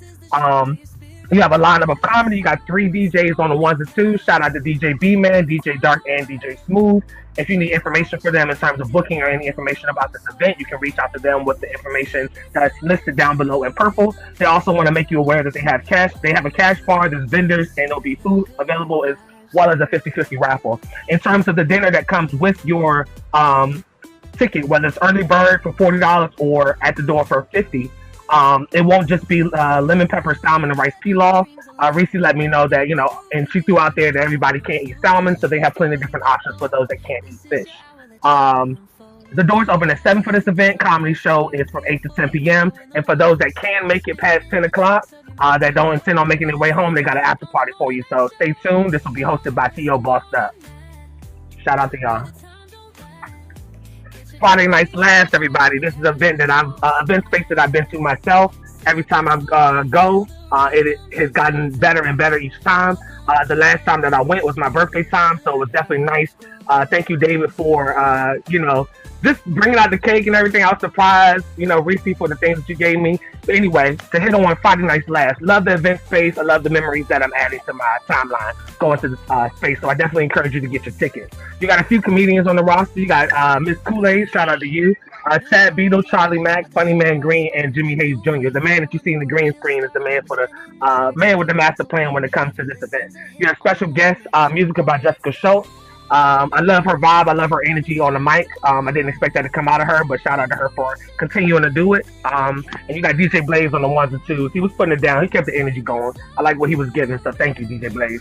You have a lineup of comedy. You got 3 DJs on the ones and twos. Shout out to DJ B-Man, DJ Dark, and DJ Smooth. If you need information for them in terms of booking or any information about this event, you can reach out to them with the information that's listed down below in purple. They also want to make you aware that they have cash. They have a cash bar. There's vendors, and there'll be food available as well as a 50-50 raffle. In terms of the dinner that comes with your ticket, whether it's early bird for $40 or at the door for $50, it won't just be lemon pepper salmon and rice pilaf. Reese let me know that, and she threw out there that everybody can't eat salmon, so they have plenty of different options for those that can't eat fish. The doors open at 7 for this event. Comedy show is from 8 to 10 p.m. And for those that can make it past 10 o'clock, that don't intend on making their way home, they got an after party for you. So stay tuned. This will be hosted by T.O. Bossed Up. Shout out to y'all. Friday Nights Laughs, everybody. This is an event that event space that I've been to myself. Every time I go, it has gotten better and better each time. The last time that I went was my birthday time, so it was definitely nice. Thank you, David, for just bringing out the cake and everything. I was surprised, Reese, for the things that you gave me. But anyway, to hit on Friday Nights Laughs, love the event space. I love the memories that I'm adding to my timeline going to the space. So I definitely encourage you to get your tickets. You got a few comedians on the roster. You got Miss Kool-Aid, shout out to you. Chad Beadle, Charlie Mack, Funny Man Green, and Jimmy Hayes Jr. The man that you see in the green screen is the man for the man with the master plan when it comes to this event. You have special guests, music by Jessica Schultz. I love her vibe. I love her energy on the mic. I didn't expect that to come out of her, but shout out to her for continuing to do it. And you got DJ Blaze on the ones and twos. He was putting it down. He kept the energy going. I like what he was giving, so thank you, DJ Blaze.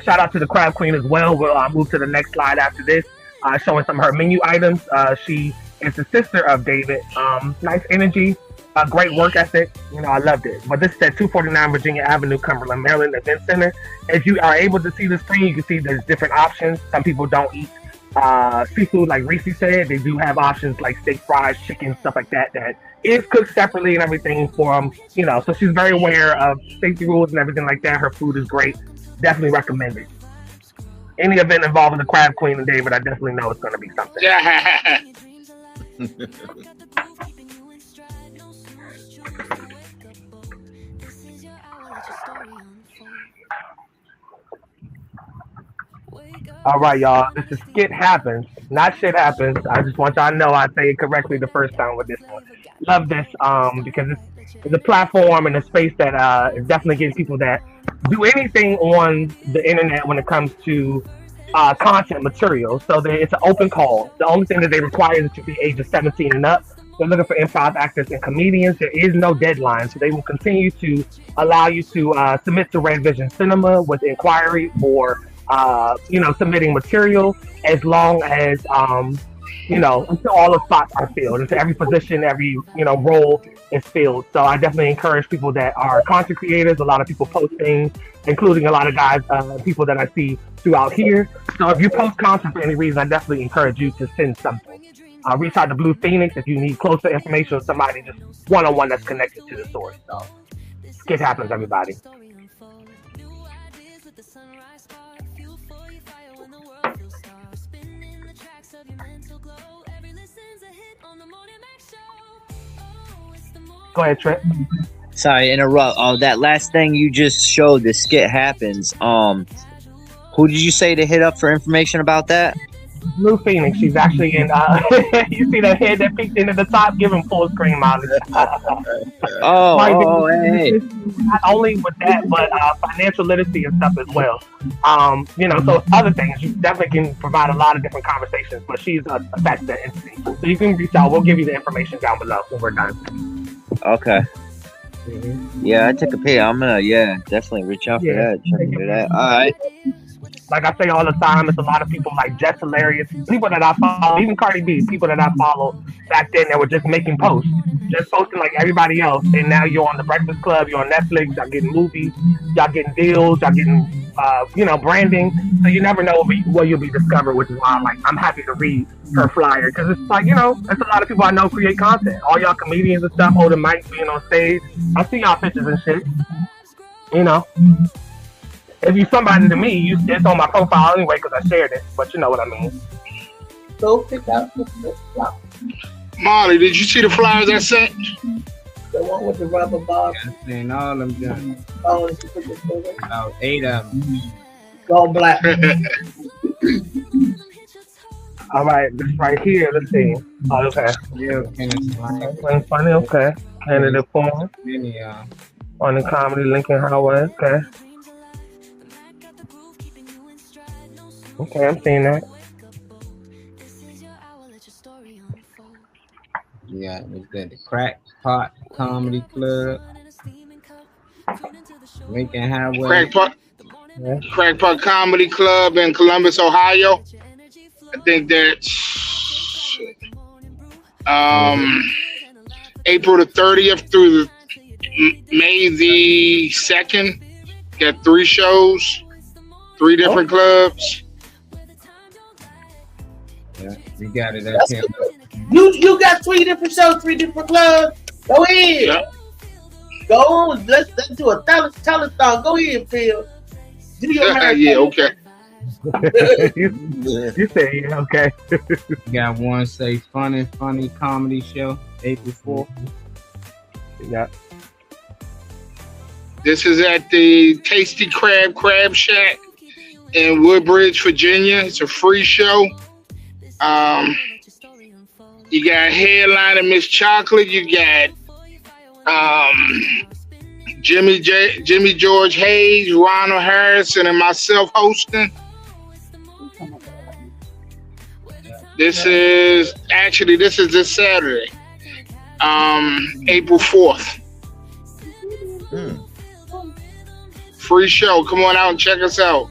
Shout out to the Crab Queen as well. We'll move to the next slide after this, showing some of her menu items. She is the sister of David. Nice energy. Great work ethic. I loved it. But this is at 249 Virginia Avenue, Cumberland, Maryland Event Center. If you are able to see the screen, you can see there's different options. Some people don't eat seafood, like Reese said. They do have options like steak, fries, chicken, stuff like that is cooked separately and everything for them. So she's very aware of safety rules and everything like that. Her food is great. Definitely recommend it. Any event involving the Crab Queen and David, I definitely know it's going to be something. Yeah. All right, y'all. This is Skit Happens, not Shit Happens. I just want y'all to know I say it correctly the first time with this one. Love this because it's a platform and a space that is definitely getting people that do anything on the internet when it comes to content material. So it's an open call. The only thing that they require is that you be ages 17 and up. They're looking for improv actors and comedians. There is no deadline, so they will continue to allow you to submit to Red Vision Cinema with inquiry or submitting material as long as until all the spots are filled, until every position, every role is filled. So I definitely encourage people that are content creators. A lot of people post things, including a lot of guys, people that I see throughout here. So if you post content for any reason, I definitely encourage you to send something. Reach out to Blue Phoenix if you need closer information or somebody just one-on-one that's connected to the source. So Skit Happens, everybody. Go ahead, Trent. Sorry, interrupt. That last thing you just showed, the Skit Happens. Who did you say to hit up for information about that? Blue Phoenix. She's actually in. You see that head that peeked into the top? Give him full screen mileage. Hey. Not only with that, but financial literacy and stuff as well. So other things you definitely can provide a lot of different conversations. But she's attached to that entity, so you can reach out. We'll give you the information down below when we're done. Okay. Mm-hmm. Yeah, I took a peek. I'm gonna definitely reach out for that. Check into that. All right. Like I say all the time, it's a lot of people like Jess Hilarious, people that I follow, even Cardi B, people that I followed back then that were just making posts, just posting like everybody else. And now you're on The Breakfast Club, you're on Netflix, y'all getting movies, y'all getting deals, y'all getting, branding. So you never know where you'll be discovered, which is why I'm happy to read her flyer. Because it's like, it's a lot of people I know create content. All y'all comedians and stuff, holding mics, being on stage. I see y'all pictures and shit. If you're somebody to me, it's on my profile anyway because I shared it. But you know what I mean. Go pick out the flyer. Molly, did you see the flyers I sent? The one with the rubber ball. I seen all them done. Oh, did you put this over? About 8 of them. Go black. All right, this right here. Let's see. Oh, okay. Yeah, funny. Okay. Candidate form. On the comedy Lincoln Highway. Okay. Okay, I'm seeing that. Yeah, it's at the Crack Pot Comedy Club, Lincoln Highway. Crackpot Comedy Club in Columbus, Ohio. I think that's April the 30th through May the 2nd. Got 3 shows, 3 different clubs. Yeah, you got it up here. You got 3 different shows, 3 different clubs. Go ahead. Yep. Go on. Let's do a telethon. Go ahead, Phil. Do your Yeah, okay. You say yeah, okay. You got one say funny comedy show, April 4th. Yeah. This is at the Tasty Crab Shack in Woodbridge, Virginia. It's a free show. You got headliner Miss Chocolate. You got Jimmy George Hayes, Ronald Harrison, and myself hosting. This is this Saturday, April 4th. Free show. Come on out and check us out.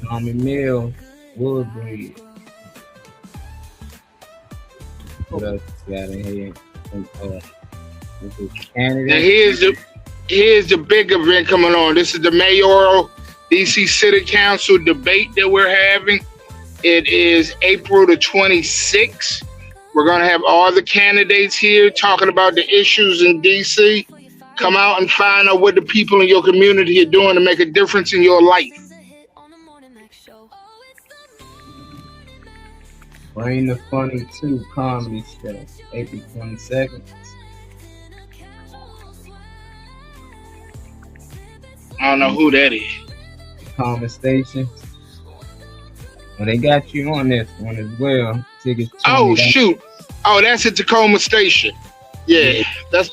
Tommy Mill, Woodbridge. What else you got in here? Now here's the big event coming on. This is the mayoral DC City Council debate that we're having. It is April the 26th. We're going to have all the candidates here talking about the issues in DC. Come out and find out what the people in your community are doing to make a difference in your life. Brain the Funny 2 comedy show, April 22nd. I don't know who that is. Common Station. Well, they got you on this one as well. Tickets. Oh shoot! Oh, that's at Tacoma Station. Yeah, that's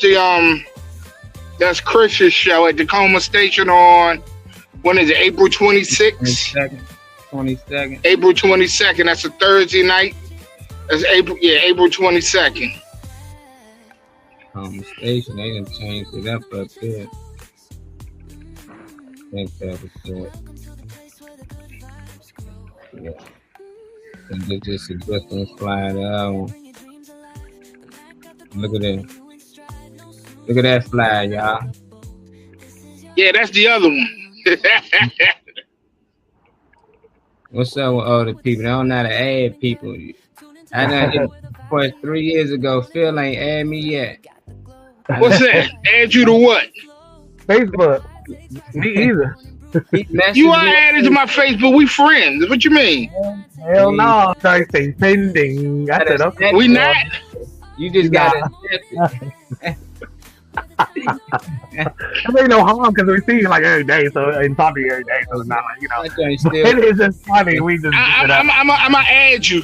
that's Chris's show at Tacoma Station on when is it? April 26th. 22nd. April 22nd. That's a Thursday night. That's April 22nd. Common Station. They done changed it up there. I think that was good. Yeah. And they just suggesting slide out. Look at that. Look at that slide, y'all. Yeah, that's the other one. What's up with all the people? They don't know how to add people. I know for 3 years ago, Phil ain't add me yet. What's that? Add you to what? Facebook. Me either. You are added to my Facebook. We friends. What you mean? Hell no. Sorry, say pending. I said okay. We not. You just got it. There ain't no harm because we see you like every day, so and talk to you every day, so it's not like it is just funny. We just I'm gonna add you.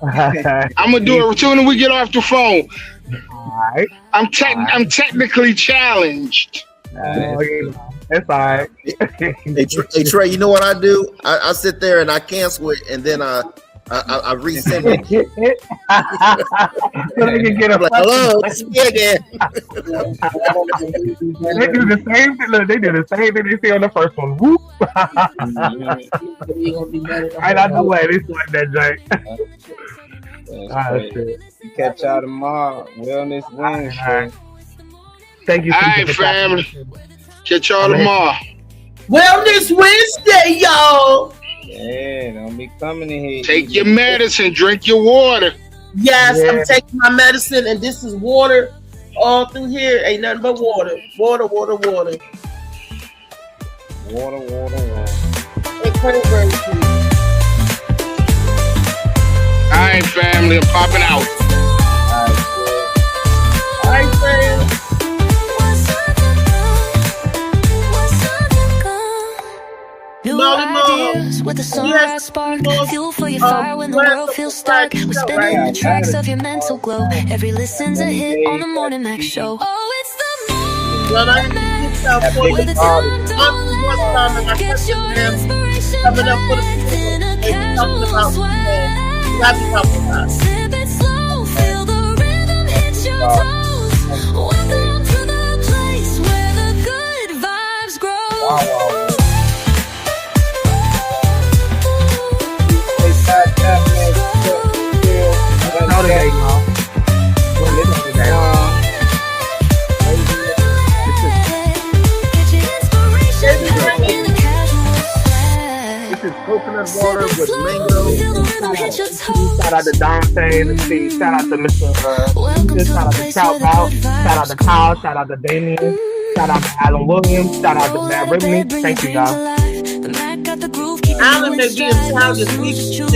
I'm gonna do it as soon as we get off the phone. All right. I'm technically challenged. It's all right. Hey Trey, you know what I do? I sit there and I cancel it, and then I resend it. So they can get a like, hello, it's me again. They do the same thing. Look, they do the same thing they see on the first one. Whoop. Right out the way, they sweat that joint. Catch y'all tomorrow. Wellness Wednesday. Thank you. All right, family. Catch y'all tomorrow. Wellness Wednesday, y'all. Yeah, don't be coming in here. Take your medicine, drink your water. Yes, I'm taking my medicine, and this is water. All through here ain't nothing but water. Water. Water. Hey, cranberry juice. All right, family, I'm popping out. All right, fam. New ideas with a sunrise spark. Fuel for your fire when the world feels stark. We're spinning the tracks of your mental glow. Every listen's a hit on the Morning Max Show. Oh, it's the Morning Max. Where the time don't lie. Get your inspiration right in a talking about you, man. You gotta be talking about. Sip it slow, feel the rhythm hit your toes. Welcome to the place where the good vibes grow. This is coconut water with mango. Shout out to Dante, let's see, shout out to Mr. Shout out to Trout Out, shout out to Kyle, shout out to Damien, shout out to Alan Williams, shout out to Matt Ribney. Thank you, guys. Alan may be in town this week too.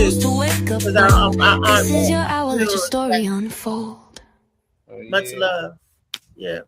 Because our aunt. This is your hour, let your story unfold. Much love. Yeah.